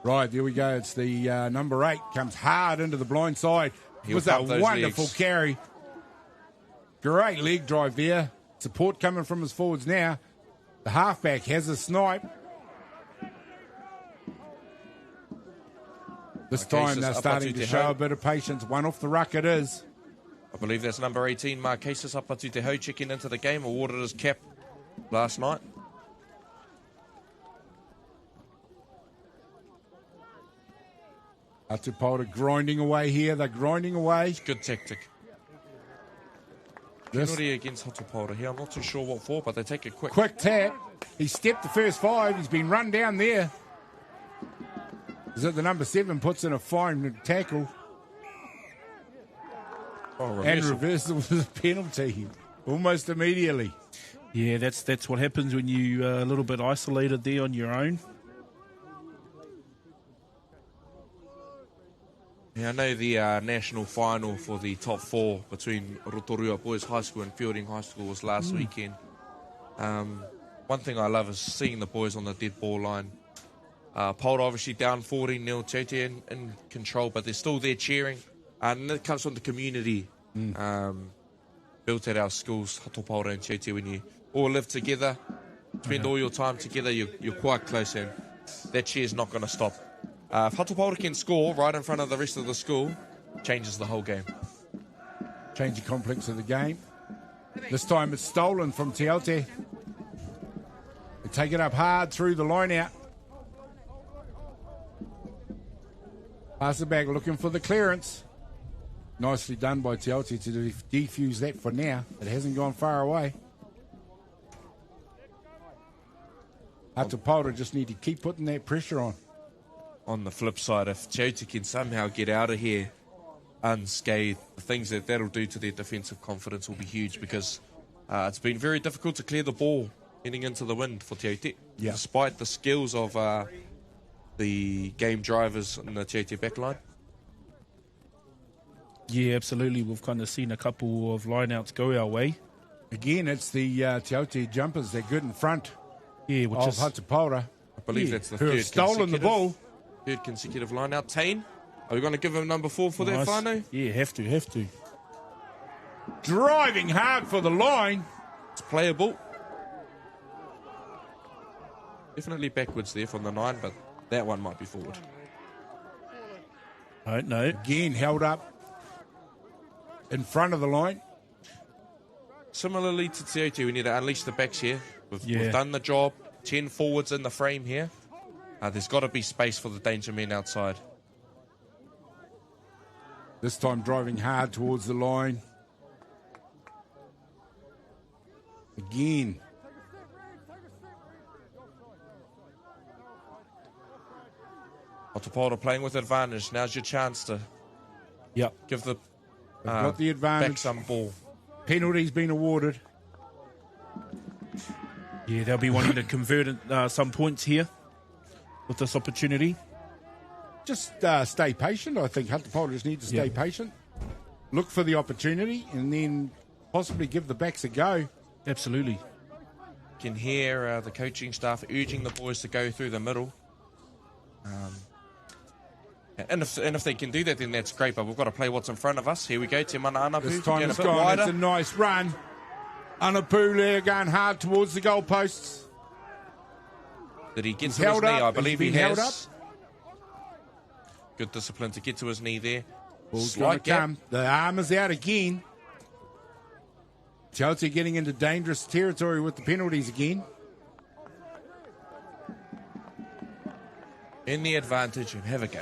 Right, there we go. It's the number 8. Comes hard into the blind side. It was a pump those wonderful legs. carry. Great leg drive there. Support coming from his forwards now. The halfback has a snipe. This Okay, time so they're it's starting Apatu to Te show Hau. a bit of patience. One off the ruck it is. I believe that's number 18, Marquesas Apatu Te Hau, checking into the game, awarded his cap last night. Hato Pāora grinding away here. They're grinding away. Good tactic. Penalty against Hato Pāora here. I'm not too sure what for, but they take it quick. Quick tap. He stepped the first 5. He's been run down there. Is it the number 7 puts in a fine tackle? Oh, and reversal was a penalty almost immediately. Yeah, that's what happens when you a little bit isolated there on your own. Yeah, I know the national final for the top 4 between Rotorua Boys High School and Fielding High School was last weekend. One thing I love is seeing the boys on the dead ball line. Pāora obviously down 14-0, Te Aute in control, but they're still there cheering. And it comes from the community built at our schools, Hato Pāora and Te Aute. When you all live together, spend all your time together, you're quite close, and that cheer's not going to stop. If Hato Pāora can score right in front of the rest of the school, changes the whole game. Change the complex of the game. This time it's stolen from Te Aute. They take it up hard through the line out. Pass it back, looking for the clearance. Nicely done by Te Aute to defuse that for now. It hasn't gone far away. Hato Pāora just need to keep putting that pressure on. On the flip side, if Te Aute can somehow get out of here unscathed, the things that'll do to their defensive confidence will be huge, because it's been very difficult to clear the ball heading into the wind for Te Aute, despite the skills of the game drivers in the Te Aute backline. Yeah, absolutely. We've kind of seen a couple of lineouts go our way. Again, it's the Te Aute jumpers. They're good in front which of Hato Pāora. I believe that's the who third have stolen the ball. Third consecutive lineout. Tane, are we going to give him number 4 for that, Whānau? Yeah, have to. Driving hard for the line. It's playable. Definitely backwards there from the 9, but that one might be forward. I don't know. Again, held up in front of the line. Similarly to Te Aute, we need to unleash the backs here. We've done the job. 10 forwards in the frame here. There's got to be space for the danger men outside. This time driving hard towards the line. Again. Hato Pāora playing with advantage. Now's your chance to give the, got the advantage. back some ball. Penalty's been awarded. Yeah, they'll be wanting to convert some points here with this opportunity. Just stay patient. I think Hato Pāora just need to stay patient. Look for the opportunity and then possibly give the backs a go. Absolutely. You can hear the coaching staff urging the boys to go through the middle. And if they can do that, then that's great, but we've got to play what's in front of us. Here we go, Te Mana Anapu. This time it's gone. It's a nice run. Anapu there going hard towards the goalposts. Did he get to his knee? I believe he has. Good discipline to get to his knee there. Ball's going to come. The arm is out again. Chelsea getting into dangerous territory with the penalties again. In the advantage and have a go.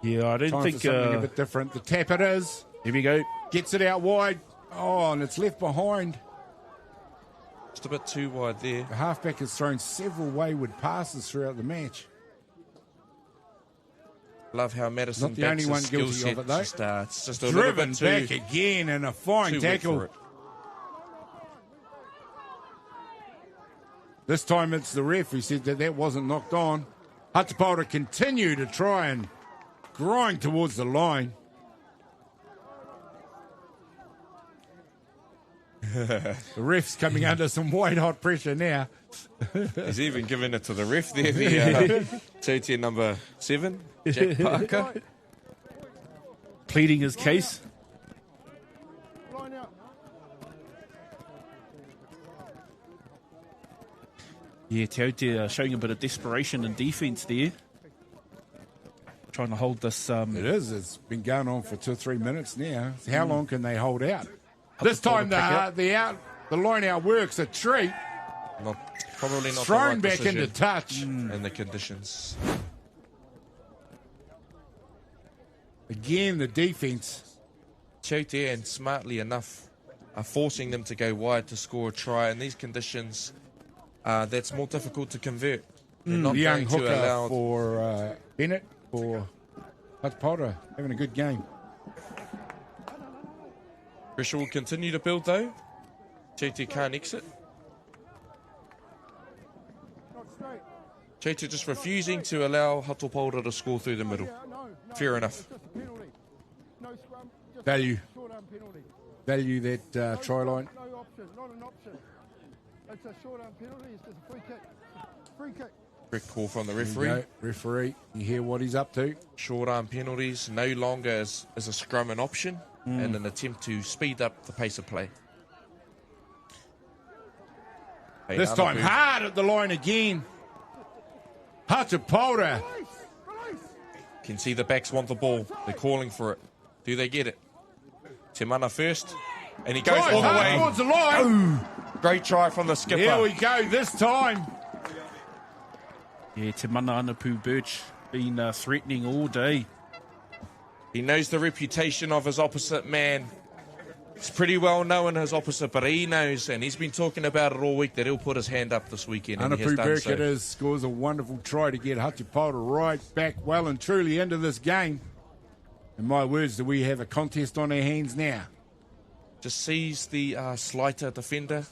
Yeah, I don't Time think for something a bit different. The tap it is. Here we go. Gets it out wide. Oh, and it's left behind. Just a bit too wide there. The halfback has thrown several wayward passes throughout the match. Love how Madison not the only one guilty of it though. It's just a driven little bit too back again and a fine tackle. This time it's the ref who said that wasn't knocked on. Hato Pāora continue to try and grind towards the line. The ref's coming under some white hot pressure now. He's even giving it to the ref there, the Te number 7, Jack Parker. Pleading his case. Yeah, Te Aute showing a bit of desperation in defence there. trying to hold this. It is. It's been going on for 2 or 3 minutes now. How long can they hold out? This time the line out works a treat. Probably not thrown the right back into touch. in the conditions. Again, the defence. Te Aute, and smartly enough, are forcing them to go wide to score a try. In these conditions, that's more difficult to convert. They're not Young going to hooker allow for Bennett, for Hato Pāora, having a good game. Pressure will continue to build, though. Te Aute can't exit. Te Aute just refusing to allow Hato Pāora to score through the middle. Fair enough. Value that try line. No option, not an option. It's a short-arm penalty, it's just a free kick. Free kick. Correct call from the There referee. you go. Referee, you hear what he's up to. Short arm penalties no longer as a scrum an option and an attempt to speed up the pace of play. This time hard at the line again. Hato Pāora. Can see the backs want the ball. They're calling for it. Do they get it? Te Mana first. And he goes all the way. Towards the line. Great try from the skipper. Here we go this time. Yeah, Te Mana Anapu Birch been threatening all day. He knows the reputation of his opposite man. It's pretty well known, his opposite, but he knows, and he's been talking about it all week, that he'll put his hand up this weekend. And he has Anapu done Birch so. it is, scores a wonderful try to get Hato Pāora right back well and truly into this game. In my words, do we have a contest on our hands now? Just sees the slighter defender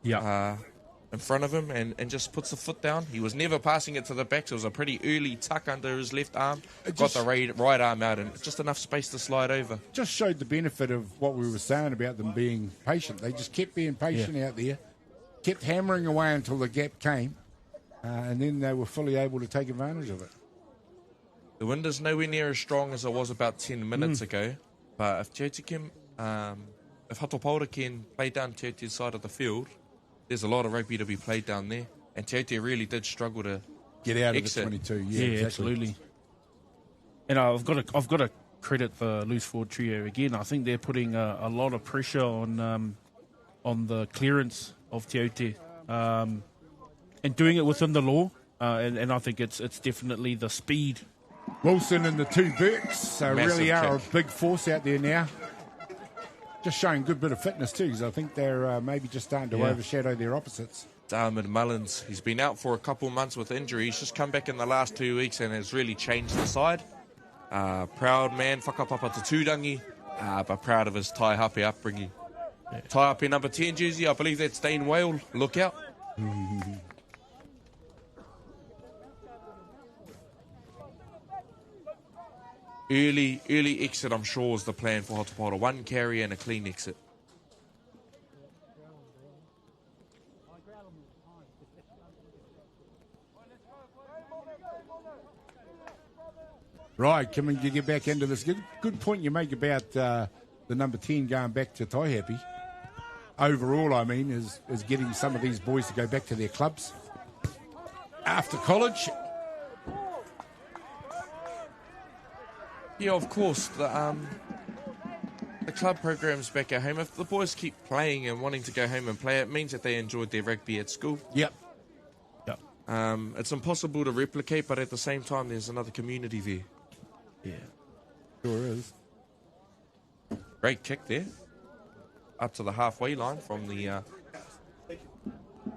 in front of him and just puts the foot down. He was never passing it to the backs. It was a pretty early tuck under his left arm. Got the right arm out and just enough space to slide over. Just showed the benefit of what we were saying about them being patient. They just kept being patient out there, kept hammering away until the gap came, and then they were fully able to take advantage of it. The wind is nowhere near as strong as it was about 10 minutes ago, but if Te Aute can, if Hato Pāora can play down Te Aute's side of the field, there's a lot of rugby to be played down there, and Te Aute really did struggle to get out exit. of the 22. Yeah, exactly. absolutely. And I've got to credit the loose forward trio again. I think they're putting a lot of pressure on the clearance of Te Aute, and doing it within the law. And I think it's definitely the speed. Wilson and the two Burks really are kick. a big force out there now. Just showing a good bit of fitness too, because I think they're maybe just starting to overshadow their opposites. Ahmed Mullins, he's been out for a couple months with injury. He's just come back in the last 2 weeks and has really changed the side. Proud man, whakapapa te tūrangi, but proud of his Tai Hape upbringing. Tai Hape number 10 jersey, I believe that's Dane Whale. Look out. Early exit, I'm sure, is the plan for Hato Pāora. One carry and a clean exit. Right, can we get back into this? Good point you make about the number 10 going back to Tai Hape. Overall, I mean, is getting some of these boys to go back to their clubs after college. Yeah, of course. The club programs back at home, if the boys keep playing and wanting to go home and play, it means that they enjoyed their rugby at school. Yep. It's impossible to replicate, but at the same time, there's another community there. Yeah. Sure is. Great kick there. Up to the halfway line from the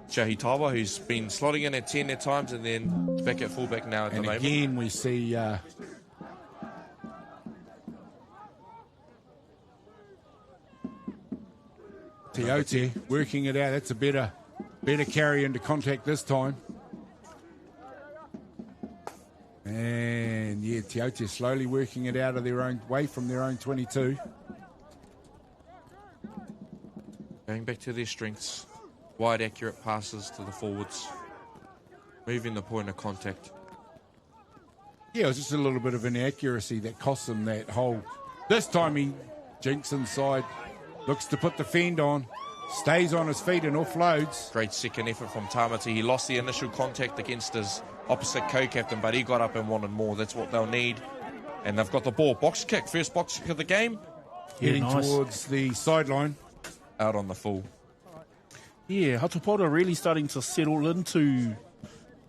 Shahitawa, who's been slotting in at 10 at times and then back at fullback now at the moment. And again, we see... Te Aute working it out. That's a better carry into contact this time. And yeah, Te Aute slowly working it out of their own way from their own 22. Going back to their strengths. Wide, accurate passes to the forwards. Moving the point of contact. Yeah, it was just a little bit of inaccuracy that cost them that hole. This time he jinks inside. Looks to put the fend on, stays on his feet and offloads. Great second effort from Tamati. He lost the initial contact against his opposite co-captain, but he got up and wanted more. That's what they'll need. And they've got the ball. Box kick, first box kick of the game. Heading towards the sideline. Out on the full. Yeah, Hato Pāora really starting to settle into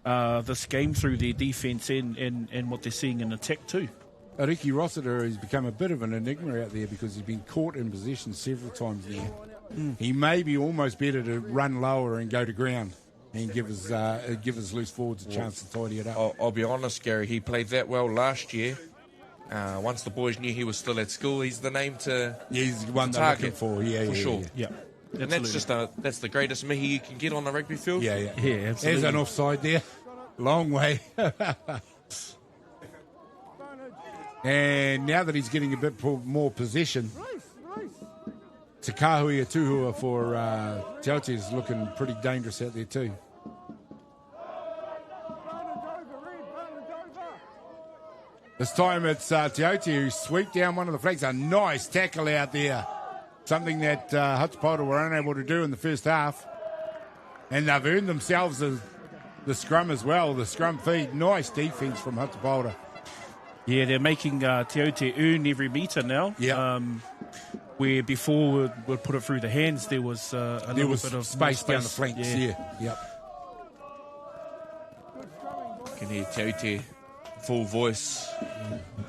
this game through their defence and what they're seeing in attack too. Ricky Rossiter has become a bit of an enigma out there because he's been caught in possession several times now. He may be almost better to run lower and go to ground and give his loose forwards a chance to tidy it up. I'll be honest, Gary, he played that well last year. Once the boys knew he was still at school, he's the name to he's the one target they're looking for, sure. Yeah. And that's just that's the greatest mihi you can get on a rugby field. Yeah, absolutely. There's an offside there. Long way. And now that he's getting a bit more possession, Takahui Atuhua for Te Aute is looking pretty dangerous out there too. This time it's Te Aute who sweep down one of the flags. A nice tackle out there. Something that Hato Pāora were unable to do in the first half. And they've earned themselves the scrum as well, the scrum feed. Nice defence from Hato Pāora. Yeah, they're making Te Aute earn every metre now. Yeah. Where before we'd put it through the hands, there was a little bit of space down the flanks. Yeah. Yep. You can hear Te Aute full voice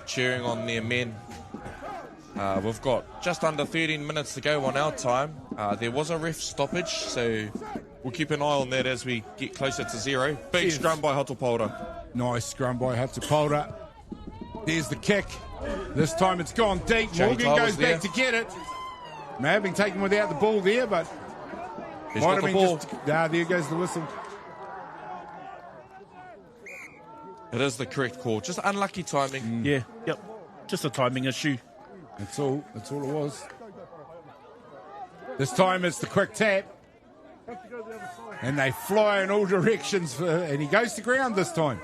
cheering on their men. We've got just under 13 minutes to go on our time. There was a ref stoppage, so we'll keep an eye on that as we get closer to zero. Big scrum by Hato Pāora. Nice scrum by Hato Pāora. There's the kick. This time it's gone deep. Morgan goes back to get it. May have been taken without the ball there, but he's got the ball. There goes the whistle. It is the correct call. Just unlucky timing. Yeah, yep. Just a timing issue. That's all it was. This time it's the quick tap. And they fly in all directions, and he goes to ground this time.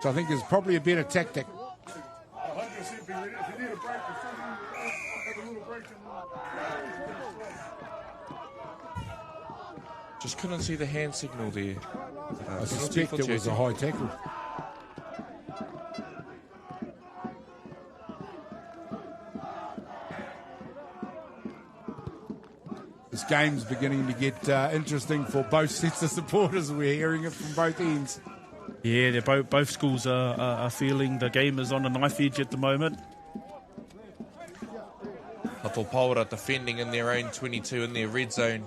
So I think is probably a better tactic. Just couldn't see the hand signal there. I suspect it was a high tackle. This game's beginning to get interesting for both sets of supporters. We're hearing it from both ends. Yeah, they're both schools are feeling the game is on a knife edge at the moment. Hato Pāora defending in their own 22 in their red zone.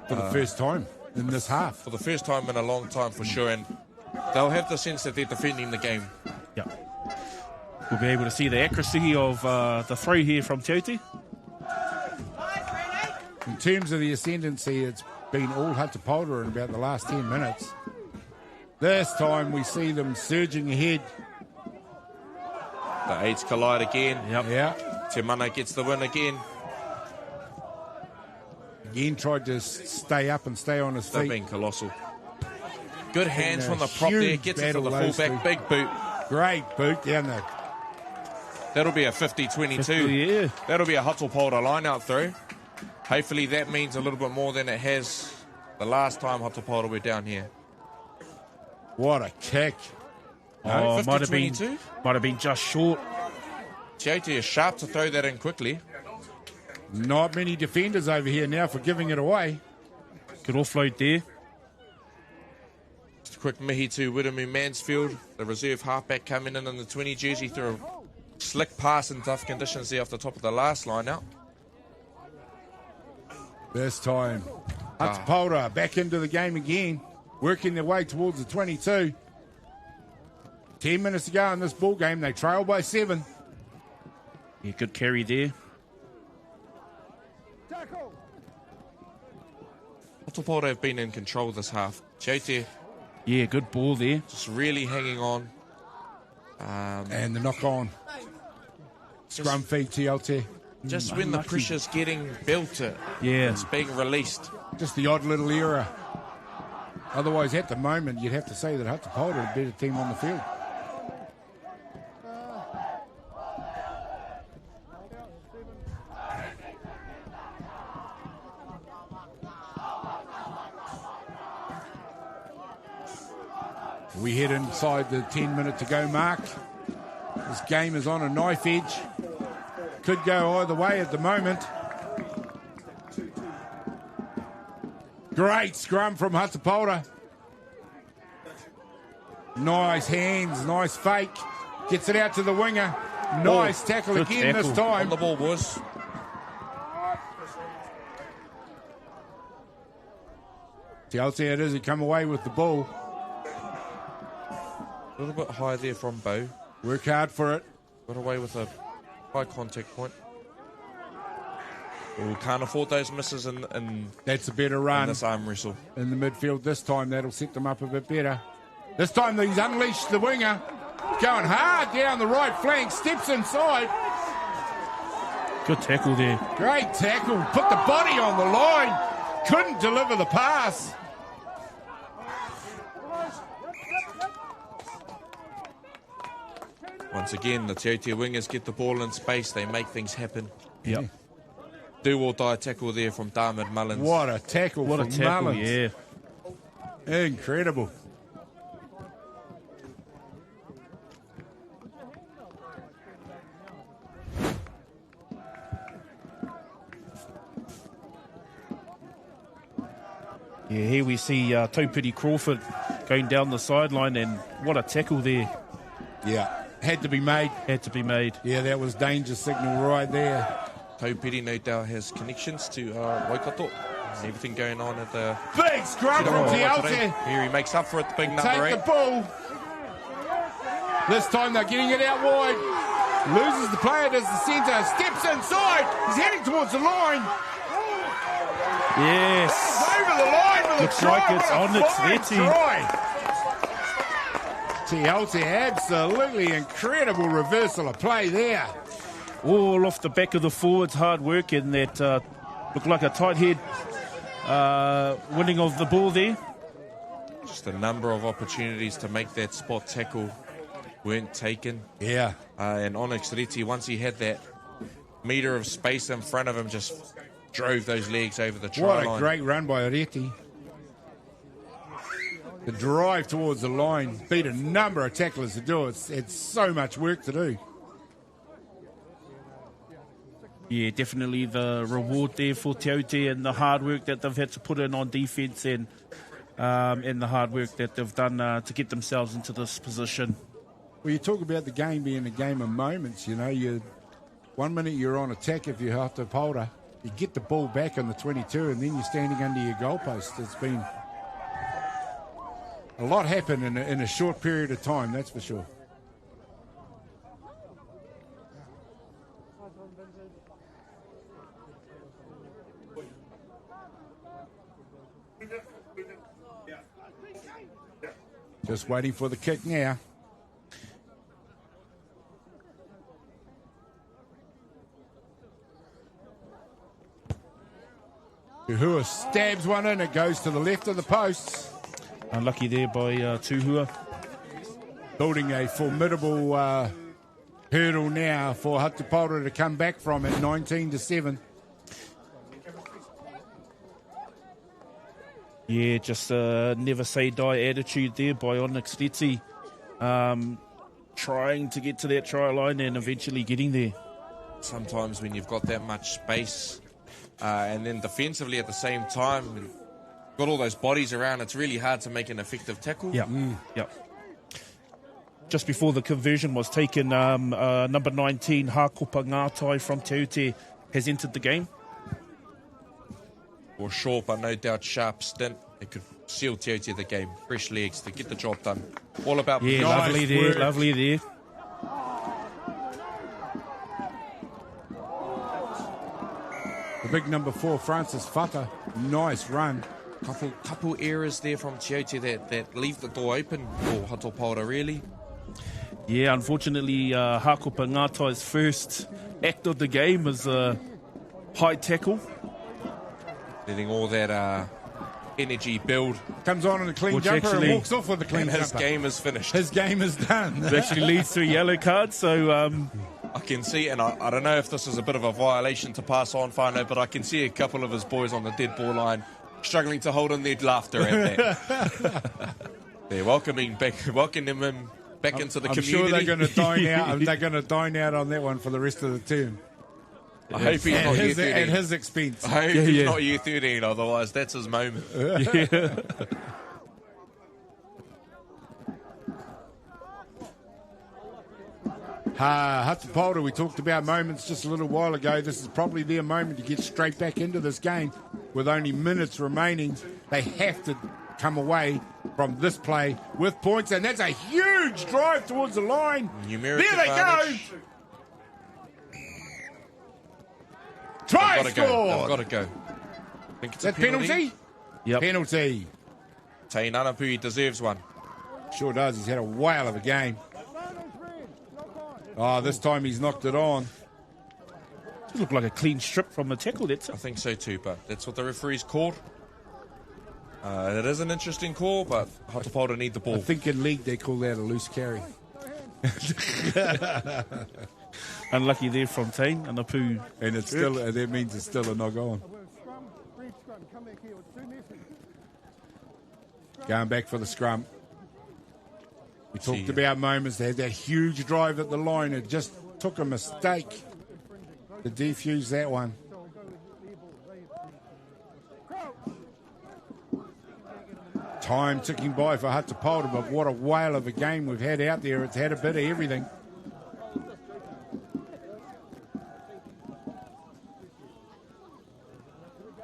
For the first time in this half. For the first time in a long time for sure, and they'll have the sense that they're defending the game. Yeah. We'll be able to see the accuracy of the throw here from Te Aute. In terms of the ascendancy, it's been all Hato Pāora in about the last 10 minutes. This time we see them surging ahead. The eights collide again. Yep. Yeah. Te Mana gets the win again. Again tried to stay up and stay on his feet. They've been colossal. Good hands from the prop there. Gets it to the fullback. Big boot. Great boot down there. That'll be a 50-22. Yeah. That'll be a Hato Pāora line-out throw. Hopefully that means a little bit more than it has the last time Hato Pāora were down here. What a kick. Oh, 50-22? might have been just short. Te Aute is sharp to throw that in quickly. Not many defenders over here now for giving it away. Good offload there. Just a quick mihi to Wiremu Mansfield, the reserve halfback coming in the 20 jersey through a slick pass in tough conditions there off the top of the last line out. This time, Hato Pāora back into the game again, working their way towards the 22. 10 minutes to go in this ball game. They trail by 7. Yeah, good carry there. Hato Pāora have been in control this half. Te Aute, yeah, good ball there. just really hanging on. And the knock on. Scrum feed Te Aute. Just when the pressure's getting built, it's being released. Just the odd little error. Otherwise, at the moment, you'd have to say that Hato Pāora are a better team on the field. We head inside the 10-minute to go mark. This game is on a knife edge. Could go either way at the moment. Great scrum from Hato Pāora. Nice hands, nice fake. Gets it out to the winger. Nice tackle again this time. On the ball, boys. Aute it is, he come away with the ball. A little bit high there from Bo. Work hard for it. Got away with a high contact point. We can't afford those misses in That's a better run. this arm wrestle. In the midfield this time, that'll set them up a bit better. This time he's unleashed the winger. Going hard down the right flank, steps inside. Good tackle there. Great tackle, put the body on the line. Couldn't deliver the pass. Once again, the Te Aute wingers get the ball in space. They make things happen. Yep. Do or die tackle there from Darmid Mullins. What a tackle from Mullins. Yeah. Incredible. Yeah, here we see Taupiri Crawford going down the sideline, and what a tackle there. Yeah, had to be made. Had to be made. Yeah, that was danger signal right there. Taupiri no doubt has connections to Waikato. Everything going on at the... Big scrum from Te Aute. Here he makes up for it, the big number Take 8. the ball. This time they're getting it out wide. Loses the player, does the centre, steps inside. He's heading towards the line. Yes. It's over the line with Looks a try. like it's on its Reti. Te Aute, absolutely incredible reversal of play there. All off the back of the forwards, hard work, and that looked like a tight head winning of the ball there. Just a number of opportunities to make that spot tackle weren't taken. Yeah. And Onyx Reti, once he had that metre of space in front of him, just drove those legs over the try line. What a great run by Reti. The drive towards the line beat a number of tacklers to do it. It's so much work to do. Yeah, definitely the reward there for Te Aute and the hard work that they've had to put in on defence and the hard work that they've done to get themselves into this position. Well, you talk about the game being a game of moments, you know. You 1 minute you're on attack if you have to Pāora. You get the ball back on the 22 and then you're standing under your goalpost. It's been a lot happened in a short period of time, that's for sure. Just waiting for the kick now. Tuhua stabs one in, it goes to the left of the posts. Unlucky there by Tuhua. Building a formidable hurdle now for Hato Pāora to come back from at 19-7. Yeah, just never say die attitude there by Onyx Reti. Trying to get to that try line and eventually getting there. Sometimes when you've got that much space and then defensively at the same time, got all those bodies around, it's really hard to make an effective tackle. Yeah, Just before the conversion was taken, number 19, Whakatangata from Te Aute has entered the game. Or short, but no doubt sharp stint. It could seal Te Aute the game. Fresh legs to get the job done. All about... Yeah, nice lovely there, work. lovely there. The big number 4, Francis Fata. Nice run. Couple errors there from Te Aute that leave the door open for Hato Pāora, really. Yeah, unfortunately, Whakatangata's first act of the game was a high tackle. Letting all that energy build. Comes on in a clean Which jumper actually- and walks off with a clean And jumper. his game is finished. His game is done. It actually leads to a yellow card, so... I can see, and I don't know if this is a bit of a violation to pass on, Whānau, but I can see a couple of his boys on the dead ball line struggling to hold in their laughter at that. They're welcoming him back into the I'm community. sure they're going to dine out. They're going to dine out on that one for the rest of the term. I hope he's not year 13. At his expense. I hope he's not year 13, otherwise that's his moment. Hato Pāora, we talked about moments just a little while ago. This is probably their moment to get straight back into this game with only minutes remaining. They have to come away from this play with points, and that's a huge drive towards the line. Numeric there they advantage. go. Try They've scored. got to go. I think it's a penalty? Yep. Penalty. Te Nanapui deserves one. Sure does. He's had a whale of a game. Oh, this time he's knocked it on. It looked like a clean strip from the tackle. I think so too, but that's what the referee's called. It is an interesting call, but Hato Pāora need the ball. I think in league they call that a loose carry. Unlucky there from Tane and the poo. And it's still, that means it's still a knock on. Going back for the scrum. We talked about moments. They had that huge drive at the line. It just took a mistake to defuse that one. Time ticking by for Hato Pāora, but what a whale of a game we've had out there. It's had a bit of everything.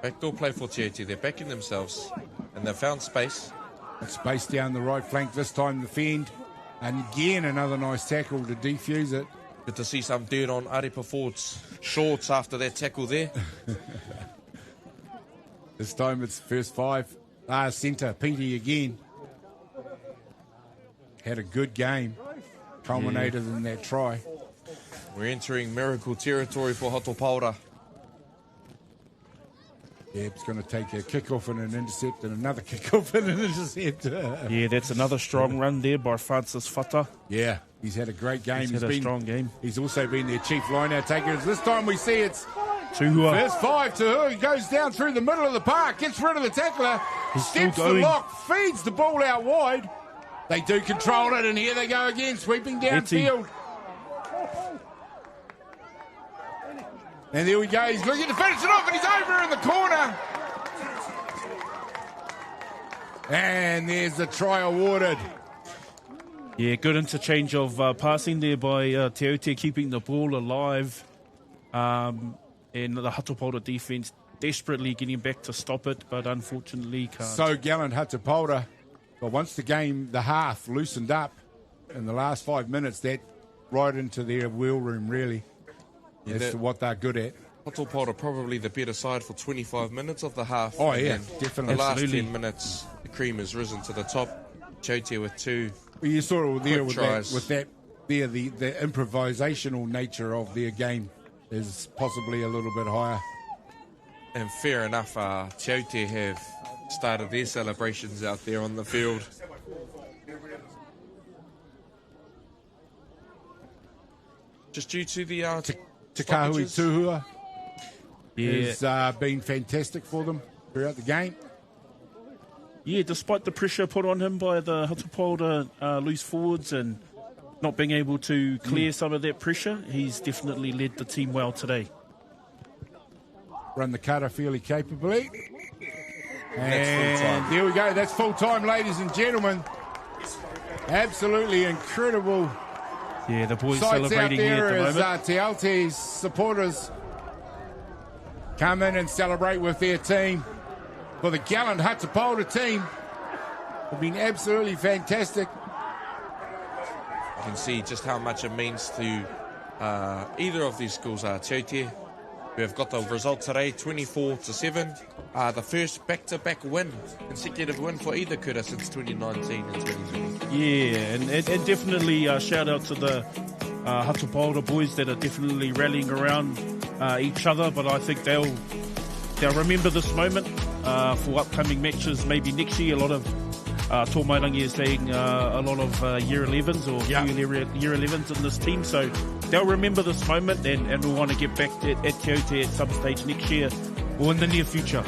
Backdoor play for Aute. They're backing themselves, and they've found space. And space down the right flank. This time the fend. And again, another nice tackle to defuse it. Good to see some dirt on Arepa Ford's shorts after that tackle there. This time it's first five. Centre, Petey again. Had a good game. Culminated in that try. We're entering miracle territory for Hato Pāora. Yeah, it's going to take a kick-off and an intercept and another kick-off and an intercept. Yeah, that's another strong run there by Francis Fata. Yeah, he's had a great game. He's had a strong game. He's also been their chief line-out taker. This time we see it's Tuhua. First five, Tuhua. He goes down through the middle of the park, gets rid of the tackler, steps the lock, feeds the ball out wide. They do control it, and here they go again, sweeping downfield. And there we go. He's looking to finish it off, and he's over in the corner. And there's the try awarded. Yeah, good interchange of passing there by Te Aute, keeping the ball alive. And the Hato Pāora defence desperately getting back to stop it, but unfortunately can't. So gallant Hato Pāora. But once the half loosened up in the last 5 minutes, that right into their wheel room, really. As to what they're good at. Hato Pāora probably the better side for 25 minutes of the half. Oh, yeah, definitely. The last 10 minutes, the cream has risen to the top. Aute with two. Well, you saw it there with tries. that there, the improvisational nature of their game is possibly a little bit higher. And fair enough, Te Aute have started their celebrations out there on the field. Just due to the Takahui Tuhua has been fantastic for them throughout the game. Yeah, despite the pressure put on him by the Hato Pāora loose forwards and not being able to clear some of that pressure, he's definitely led the team well today. Run the cutter fairly capably. And that's full time. There we go. That's full time, ladies and gentlemen. Absolutely incredible. Yeah, the boys Sights celebrating out here there at the moment. as Te Aute's supporters come in and celebrate with their team. For the gallant Hato Pāora team, have been absolutely fantastic. You can see just how much it means to either of these schools. Te Aute, we have got the result today, 24-7. The first back-to-back consecutive win for either Kura since 2019 and 2020. Yeah, and definitely shout out to the Hato Pāora boys that are definitely rallying around each other, but I think they'll remember this moment for upcoming matches, maybe next year. A lot of Tōmairangi is saying a lot of year 11s or year 11s in this team, so they'll remember this moment and we'll want to get back at Te Aute at some stage next year or in the near future.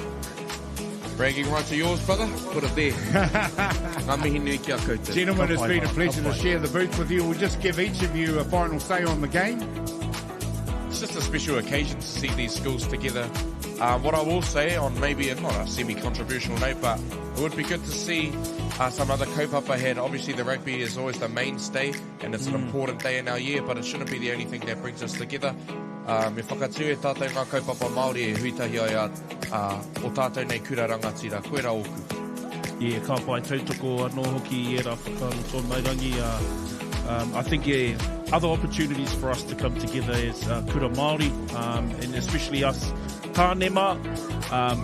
Bragging rights are yours, brother. Put it there. Ngā mihi nui ki a koutou. Gentlemen, it's been a pleasure to share the booth with you. We'll just give each of you a final say on the game. It's just a special occasion to see these schools together. What I will say on maybe not a semi-controversial note, but it would be good to see some other kaupapa ahead. Obviously, the rugby is always the mainstay, and it's an important day in our year, but it shouldn't be the only thing that brings us together. Me whakatū e tātou ngā kaupapa Māori e huitahi ai o tātou nei kura rangatira. Koe rā oku. Yeah, ka pai tautoko anō hoki e rā whakaroto mairangi. I think, other opportunities for us to come together as kura Māori, and especially us tānema.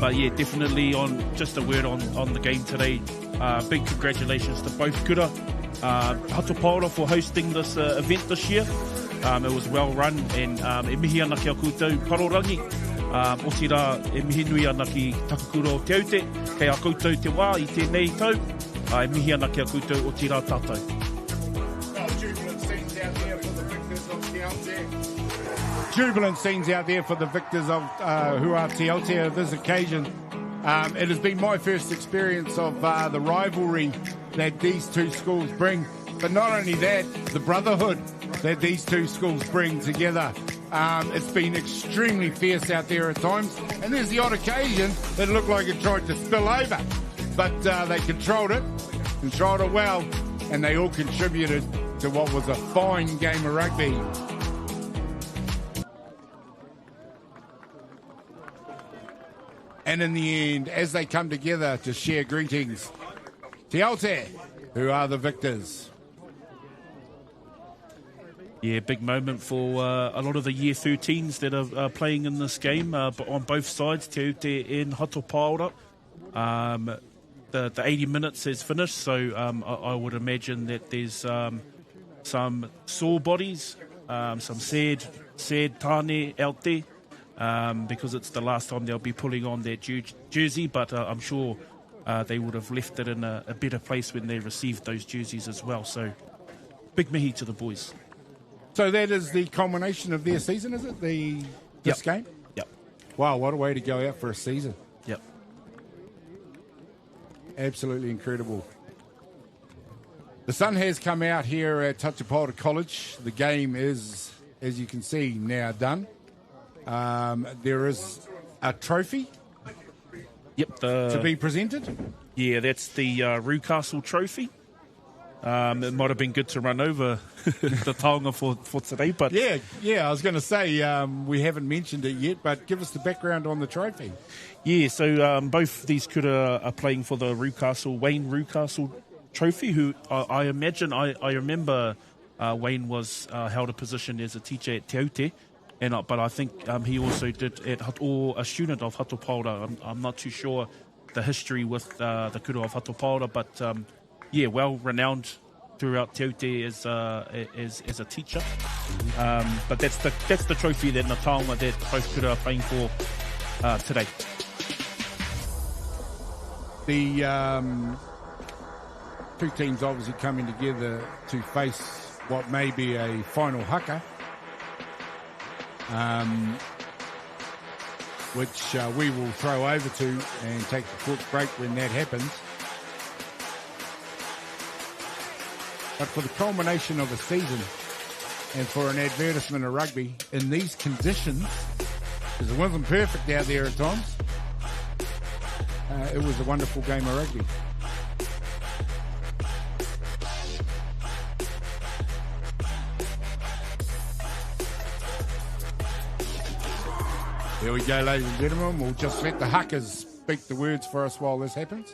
But yeah, definitely on just a word on the game today. Big congratulations to both kura. Hato Pāora for hosting this event this year. It was well run, and e mihi ana ki a koutou parorangi. Oti rā, e mihi nui ana ki takakura o te Aute, kei a koutou te wā i tēnei tau. E mihi ana ki a koutou oti rā tātou. Jubilant scenes out there for the victors of who are Te Aute on this occasion. It has been my first experience of the rivalry that these two schools bring, but not only that, the brotherhood that these two schools bring together. It's been extremely fierce out there at times, and there's the odd occasion that looked like it tried to spill over, but they controlled it well, and they all contributed to what was a fine game of rugby. And in the end, as they come together to share greetings, Te Aute, who are the victors. Yeah, big moment for a lot of the Year 13s that are playing in this game, but on both sides, Te Aute and Hato Pāora. The 80 minutes has finished, so I would imagine that there's some sore bodies, some sad tāne out there, because it's the last time they'll be pulling on their jersey, but I'm sure they would have left it in a better place when they received those jerseys as well. So big mihi to the boys. So that is the culmination of their season, is it? This game? Yep. Wow, what a way to go out for a season. Yep. Absolutely incredible. The sun has come out here at Hato Pāora College. The game is, as you can see, now done. There is a trophy to be presented. Yeah, that's the Rewcastle trophy. It might have been good to run over the taonga for today, but yeah. I was going to say we haven't mentioned it yet, but give us the background on the trophy. Yeah, so both these kura are playing for the Wayne Rewcastle trophy. Who I imagine I remember Wayne was held a position as a teacher at Te Aute, but I think he also did or a student of Hato Pāora. I'm not too sure the history with the kura of Hato Pāora, but. Yeah, well renowned throughout Te Aute as a teacher. But that's the trophy that the taonga that both kura are playing for today. The two teams obviously coming together to face what may be a final haka, which we will throw over to and take the quick break when that happens. But for the culmination of a season and for an advertisement of rugby in these conditions, because it wasn't perfect out there at times, it was a wonderful game of rugby. There we go, ladies and gentlemen. We'll just let the huckers speak the words for us while this happens.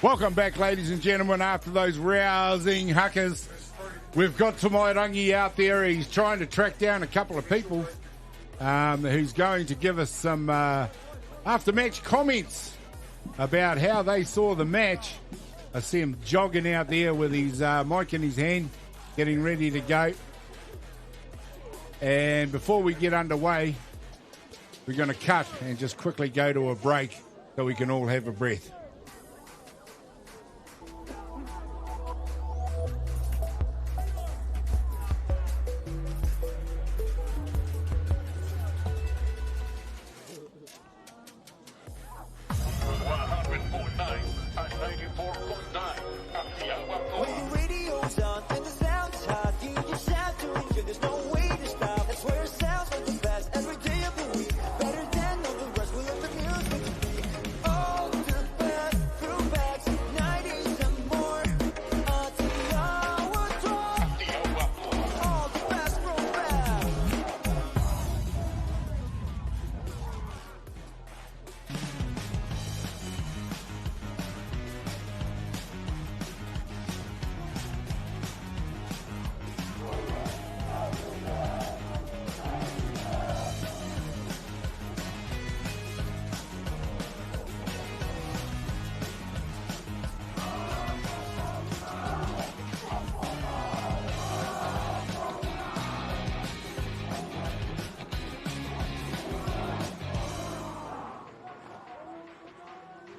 Welcome back, ladies and gentlemen, after those rousing huckers. We've got Tamairangi out there. He's trying to track down a couple of people who's going to give us some after-match comments about how they saw the match. I see him jogging out there with his mic in his hand, getting ready to go. And before we get underway, we're going to cut and just quickly go to a break so we can all have a breath.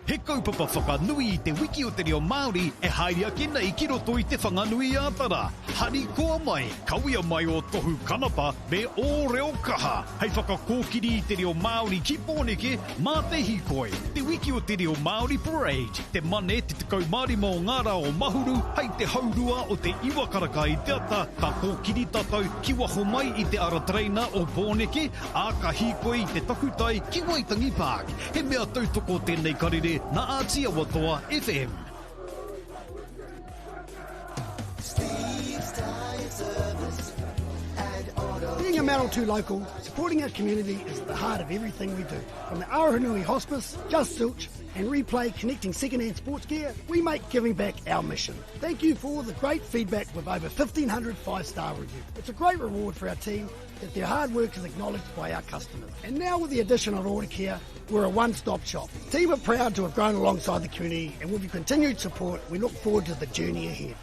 He kaupapa whakanui I te wiki o te reo Māori e haere ake nei ki roto I te whanganui ātara. Hari koa mai, kauia mai o tohu kanapa me o reo kaha. Hei whakakōkiri I te reo Māori ki pōneke, mā te hikoi. Te wiki o te reo Māori Parade. Te mane te tekau marima o ngāra o mahuru, hei te haurua o te iwakaraka I te ata, ka kōkiri tātou ki waho mai I te ara treina o pōneke, a ka hikoi I te takutai ki Waitangi Park. He mea tautoko tēnei karere na Atiawa Toa FM. Being a Marotū local, supporting our community is at the heart of everything we do. From the Aoranui Hospice, Just Silch and Replay connecting second-hand sports gear, we make giving back our mission. Thank you for all the great feedback with over 1,500 five-star reviews. It's a great reward for our team that their hard work is acknowledged by our customers. And now with the addition of Order Care, we're a one-stop shop. The team are proud to have grown alongside the community, and with your continued support, we look forward to the journey ahead.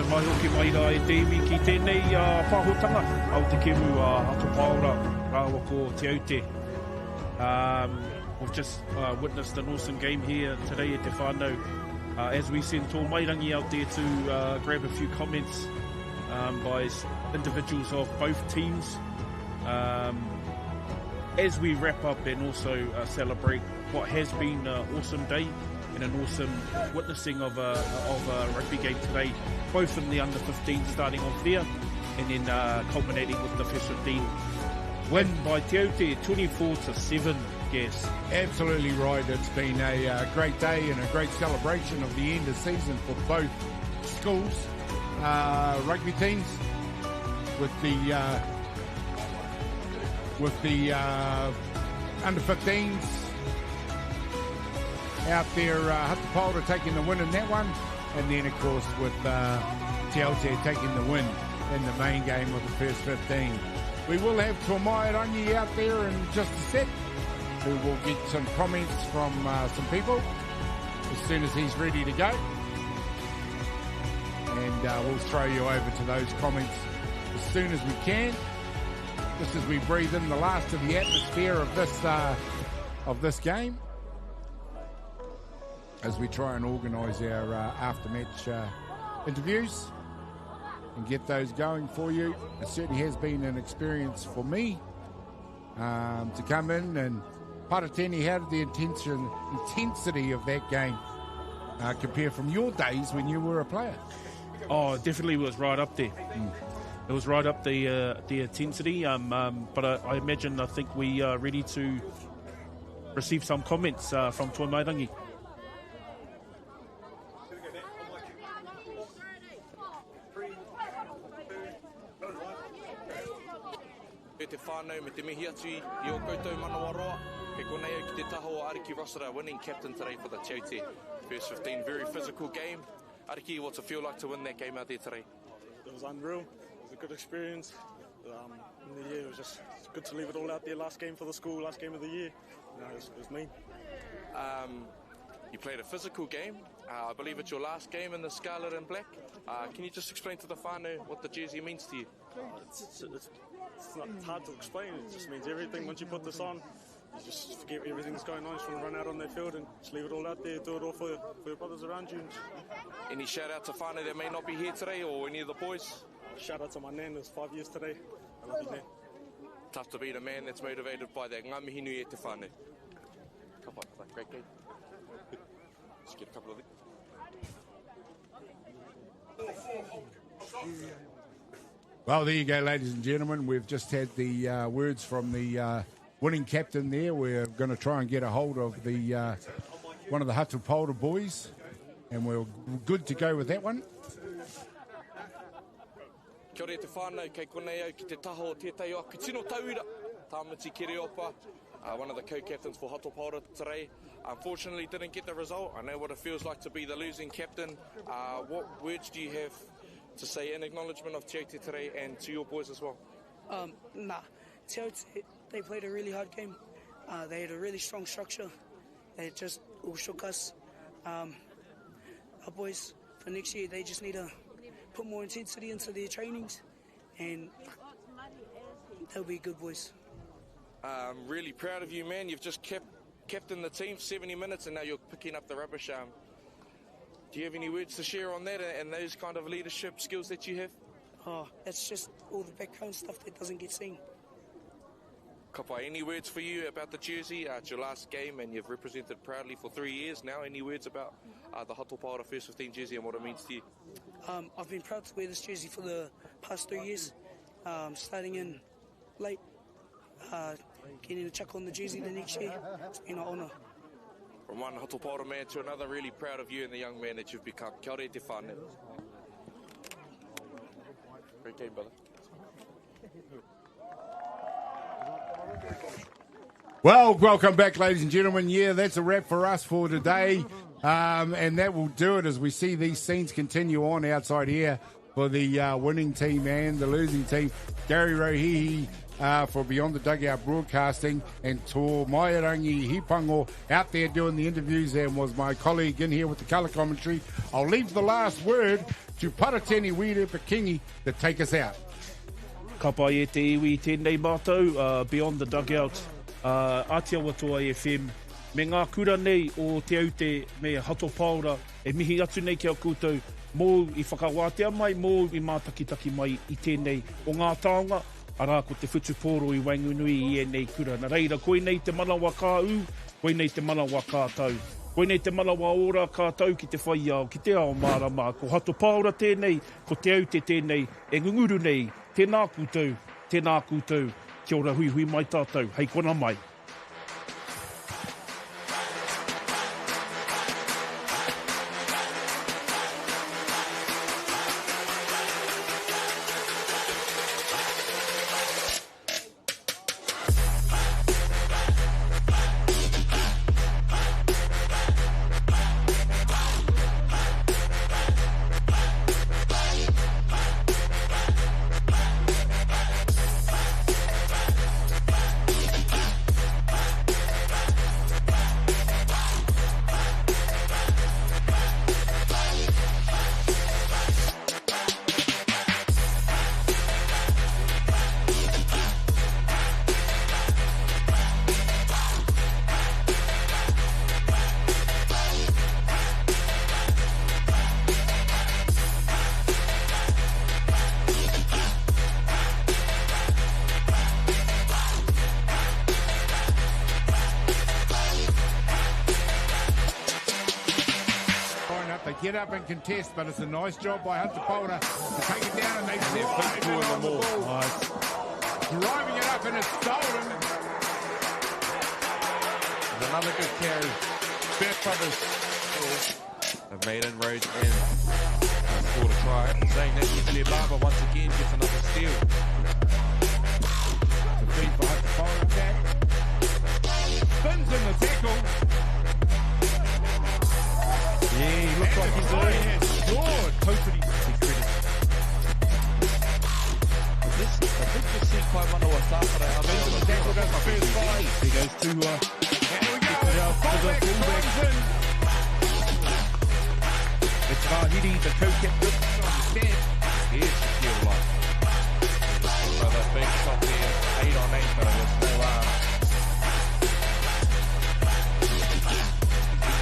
Mai hoki mai rā e Davey ki tēnei whahotanga Aute Kemu Hato Pāora rāwa ko te Aute. We've just witnessed an awesome game here today at Te Whānau. As we send tō mairangi out there to grab a few comments by individuals of both teams. As we wrap up and also celebrate what has been an awesome day and an awesome witnessing of a rugby game today, both in the under 15 starting off there and then culminating with the first 15 win by Te Aute 24-7. Yes, absolutely right. It's been a great day and a great celebration of the end of season for both schools, rugby teams, with the under 15s out there, Hato Pāora taking the win in that one, and then of course with Te Aute taking the win in the main game of the first 15. We will have Tamairangi out there in just a sec, who will get some comments from some people as soon as he's ready to go, and we'll throw you over to those comments as soon as we can, just as we breathe in the last of the atmosphere of this game. as we try and organise our after-match interviews and get those going for you. It certainly has been an experience for me to come in. And Parateni, how did the intensity of that game compare from your days when you were a player? Oh, it definitely was right up there. It was right up the intensity, but I think we are ready to receive some comments from Toi Mairangi. E te whānau me te mihi atu I o koutou manawa roa. Kei konei au ki te taho o Ariki Rossara, winning captain today for the Aute. First 15, very physical game. Ariki, what's it feel like to win that game out there today? It was unreal. It was a good experience. In the year, it was just good to leave it all out there. Last game for the school, last game of the year. It was mean. You played a physical game. I believe it's your last game in the scarlet and black. Can you just explain to the whānau what the jersey means to you? It's hard to explain. It just means everything. Once you put this on, you just forget everything that's going on. You just want to run out on that field and just leave it all out there. Do it all for your brothers around you. Any shout out to whānau that may not be here today, or any of the boys? Shout out to my nan. It was 5 years today. I love you, nan. Tough to beat a man that's motivated by that. Ngā mihi nui e te whānau. Great game. Let's get a couple of them. Well, there you go, ladies and gentlemen. We've just had the words from the winning captain there. We're going to try and get a hold of the one of the Hato Pāora boys, and we're good to go with that one. Kia ora te whānau, kei konei au ki te taho o tētai o Kutino Taura, Tāmiti Kiriopa, one of the co-captains for Hato Pāora today. Unfortunately, didn't get the result. I know what it feels like to be the losing captain. What words do you have to say in acknowledgement of Te Aute today and to your boys as well? Te Aute, they played a really hard game. They had a really strong structure. They just all shook us. Our boys, for next year, they just need to put more intensity into their trainings and they'll be good boys. I'm really proud of you, man. You've just kept in the team 70 minutes and now you're picking up the rubbish. Do you have any words to share on that and those kind of leadership skills that you have? It's just all the background stuff that doesn't get seen. Kapai, any words for you about the jersey? It's your last game and you've represented proudly for 3 years now. Any words about the Hato Pāora First 15 jersey and what it means to you? I've been proud to wear this jersey for the past 3 years. Starting in late, getting a chuck on the jersey the next year. It's been an honour. From one Hato Pāora man to another, really proud of you and the young man that you've become. Kia ora te whānau. Great game, brother. Well, welcome back, ladies and gentlemen. Yeah, that's a wrap for us for today. And that will do it as we see these scenes continue on outside here for the winning team and the losing team. Gary Rohihi for Beyond the Dugout Broadcasting, and Toi Mairangi Hipango out there doing the interviews, and was my colleague in here with the colour commentary. I'll leave the last word to Parateni Wirepakingi to take us out. Ka pai e te iwi tēnei mātou, Beyond the Dugout, Atiawa Toa FM, me ngā kura nei o Te Aute me Hato Pāora, e mihi atu nei ki a koutou, mō I whakawātea mai, mō I mātakitaki mai I tēnei o ngā taonga, arā ko te whutupōro I Waingunui I e nei kura. Nā reira, koe nei te manawa kā u, koe nei te manawa kā tau. Koe nei te manawa ora kā tau ki te whaiao, ki te ao mārama, ko Hato Pāora tēnei, ko Te Aute tēnei, e ngunguru nei, tēnā koutou, kia ora hui mai tātou, hei kona mai. get up and contest, but it's a nice job by Hato Pāora to take it down, and they drive in on the ball. Nice. Driving it up, and it's stolen. And another good carry. Both brothers have made inroads and scored a try. Saying that Italy Baba once again gets another steal. The feed for Hato Pāora attack. Spins in the tackle. Yeah, he looks like he's doing it. Scored. Hopefully, credit. I think you see quite one of what's after that. Spins in the tackle, does the first five. He goes to There we go. Fullback throws in. It's Rahiri, the co-captain. Here's the kill line. So that big shot there, 8 on 8, but it was no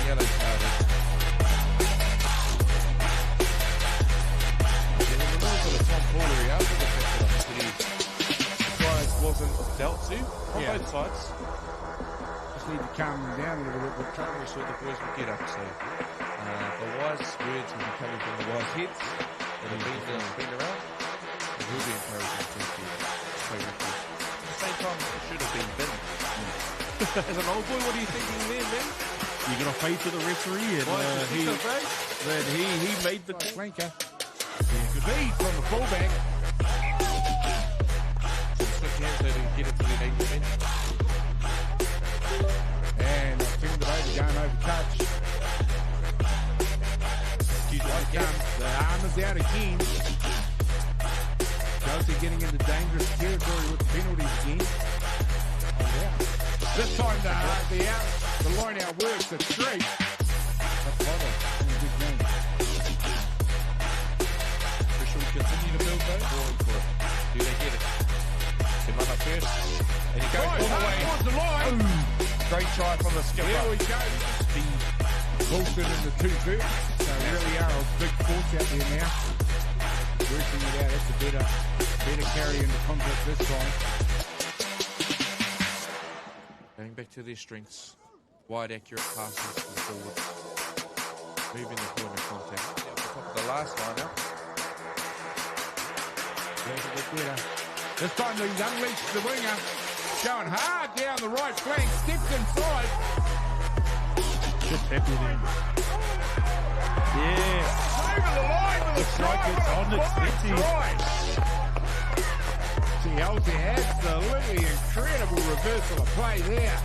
yellow carded. And in the middle of the Tom Pāora after the fact that the prize wasn't dealt to on both sides. Just need to calm them down a little bit. We're trying to make sure the boys will get up, so the wise words will be coming from the wise heads that have been around. It will be encouraging to play rugby. At the same time, it should have been Ben. As an old boy, what are you thinking there, Ben? You're going to fade to the referee, and he made the flanker. Good lead from the fullback. Switch hands so they can get it to the 8 men. And turned it over, going over touch. The arm is out again. Chelsea getting into dangerous territory with the penalties again. This time the line out works at 3. That's Potter. In a good game. Should we continue to build though? Do they get it? Him up first. And he goes all the way. Towards the line. Great try from the skipper. There we go. Wilson and the 2 first. So really are a big force out there now. Working it out. That's a better carry into contact this time. Going back to their strengths. Wide, accurate passes to the forwards. Moving the point of contact. At the top of the last line now. There's a bit better. This time he's unleashed the winger. Going hard down the right flank. Steps inside. Just happy with him. Yeah. Over the line with a try. It's on its try. Chelsea, absolutely incredible reversal of play there.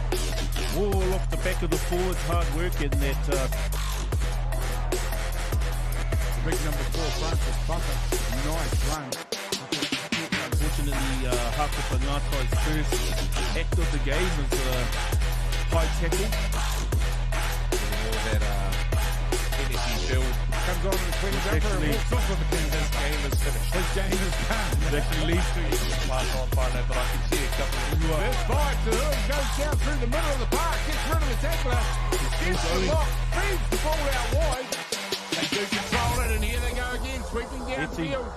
All off the back of the forwards, hard work in that. The big number 4 Francis Bucker. Nice run. Unfortunately, Whakatangata's first act of the game was a high tackle. All that energy build comes on in the 20 jumper and walks off with the pin. His game is finished. His game is done. It actually leads to pass on final, but I can see a couple of First 5 to Hill, goes down through the middle of the park, gets rid of the tackler, gets the lock, feeds the ball out wide. They do control it, and here they go again, sweeping downfield.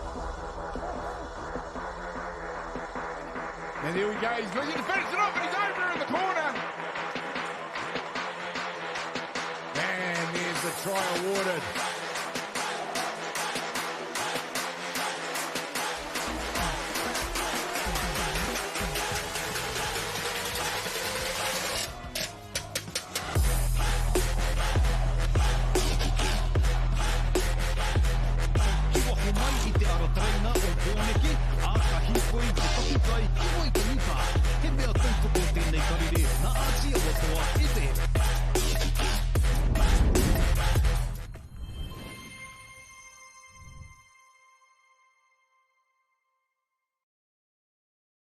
And there we go, he's looking to finish it off, and he's over in the corner. And there's the try awarded.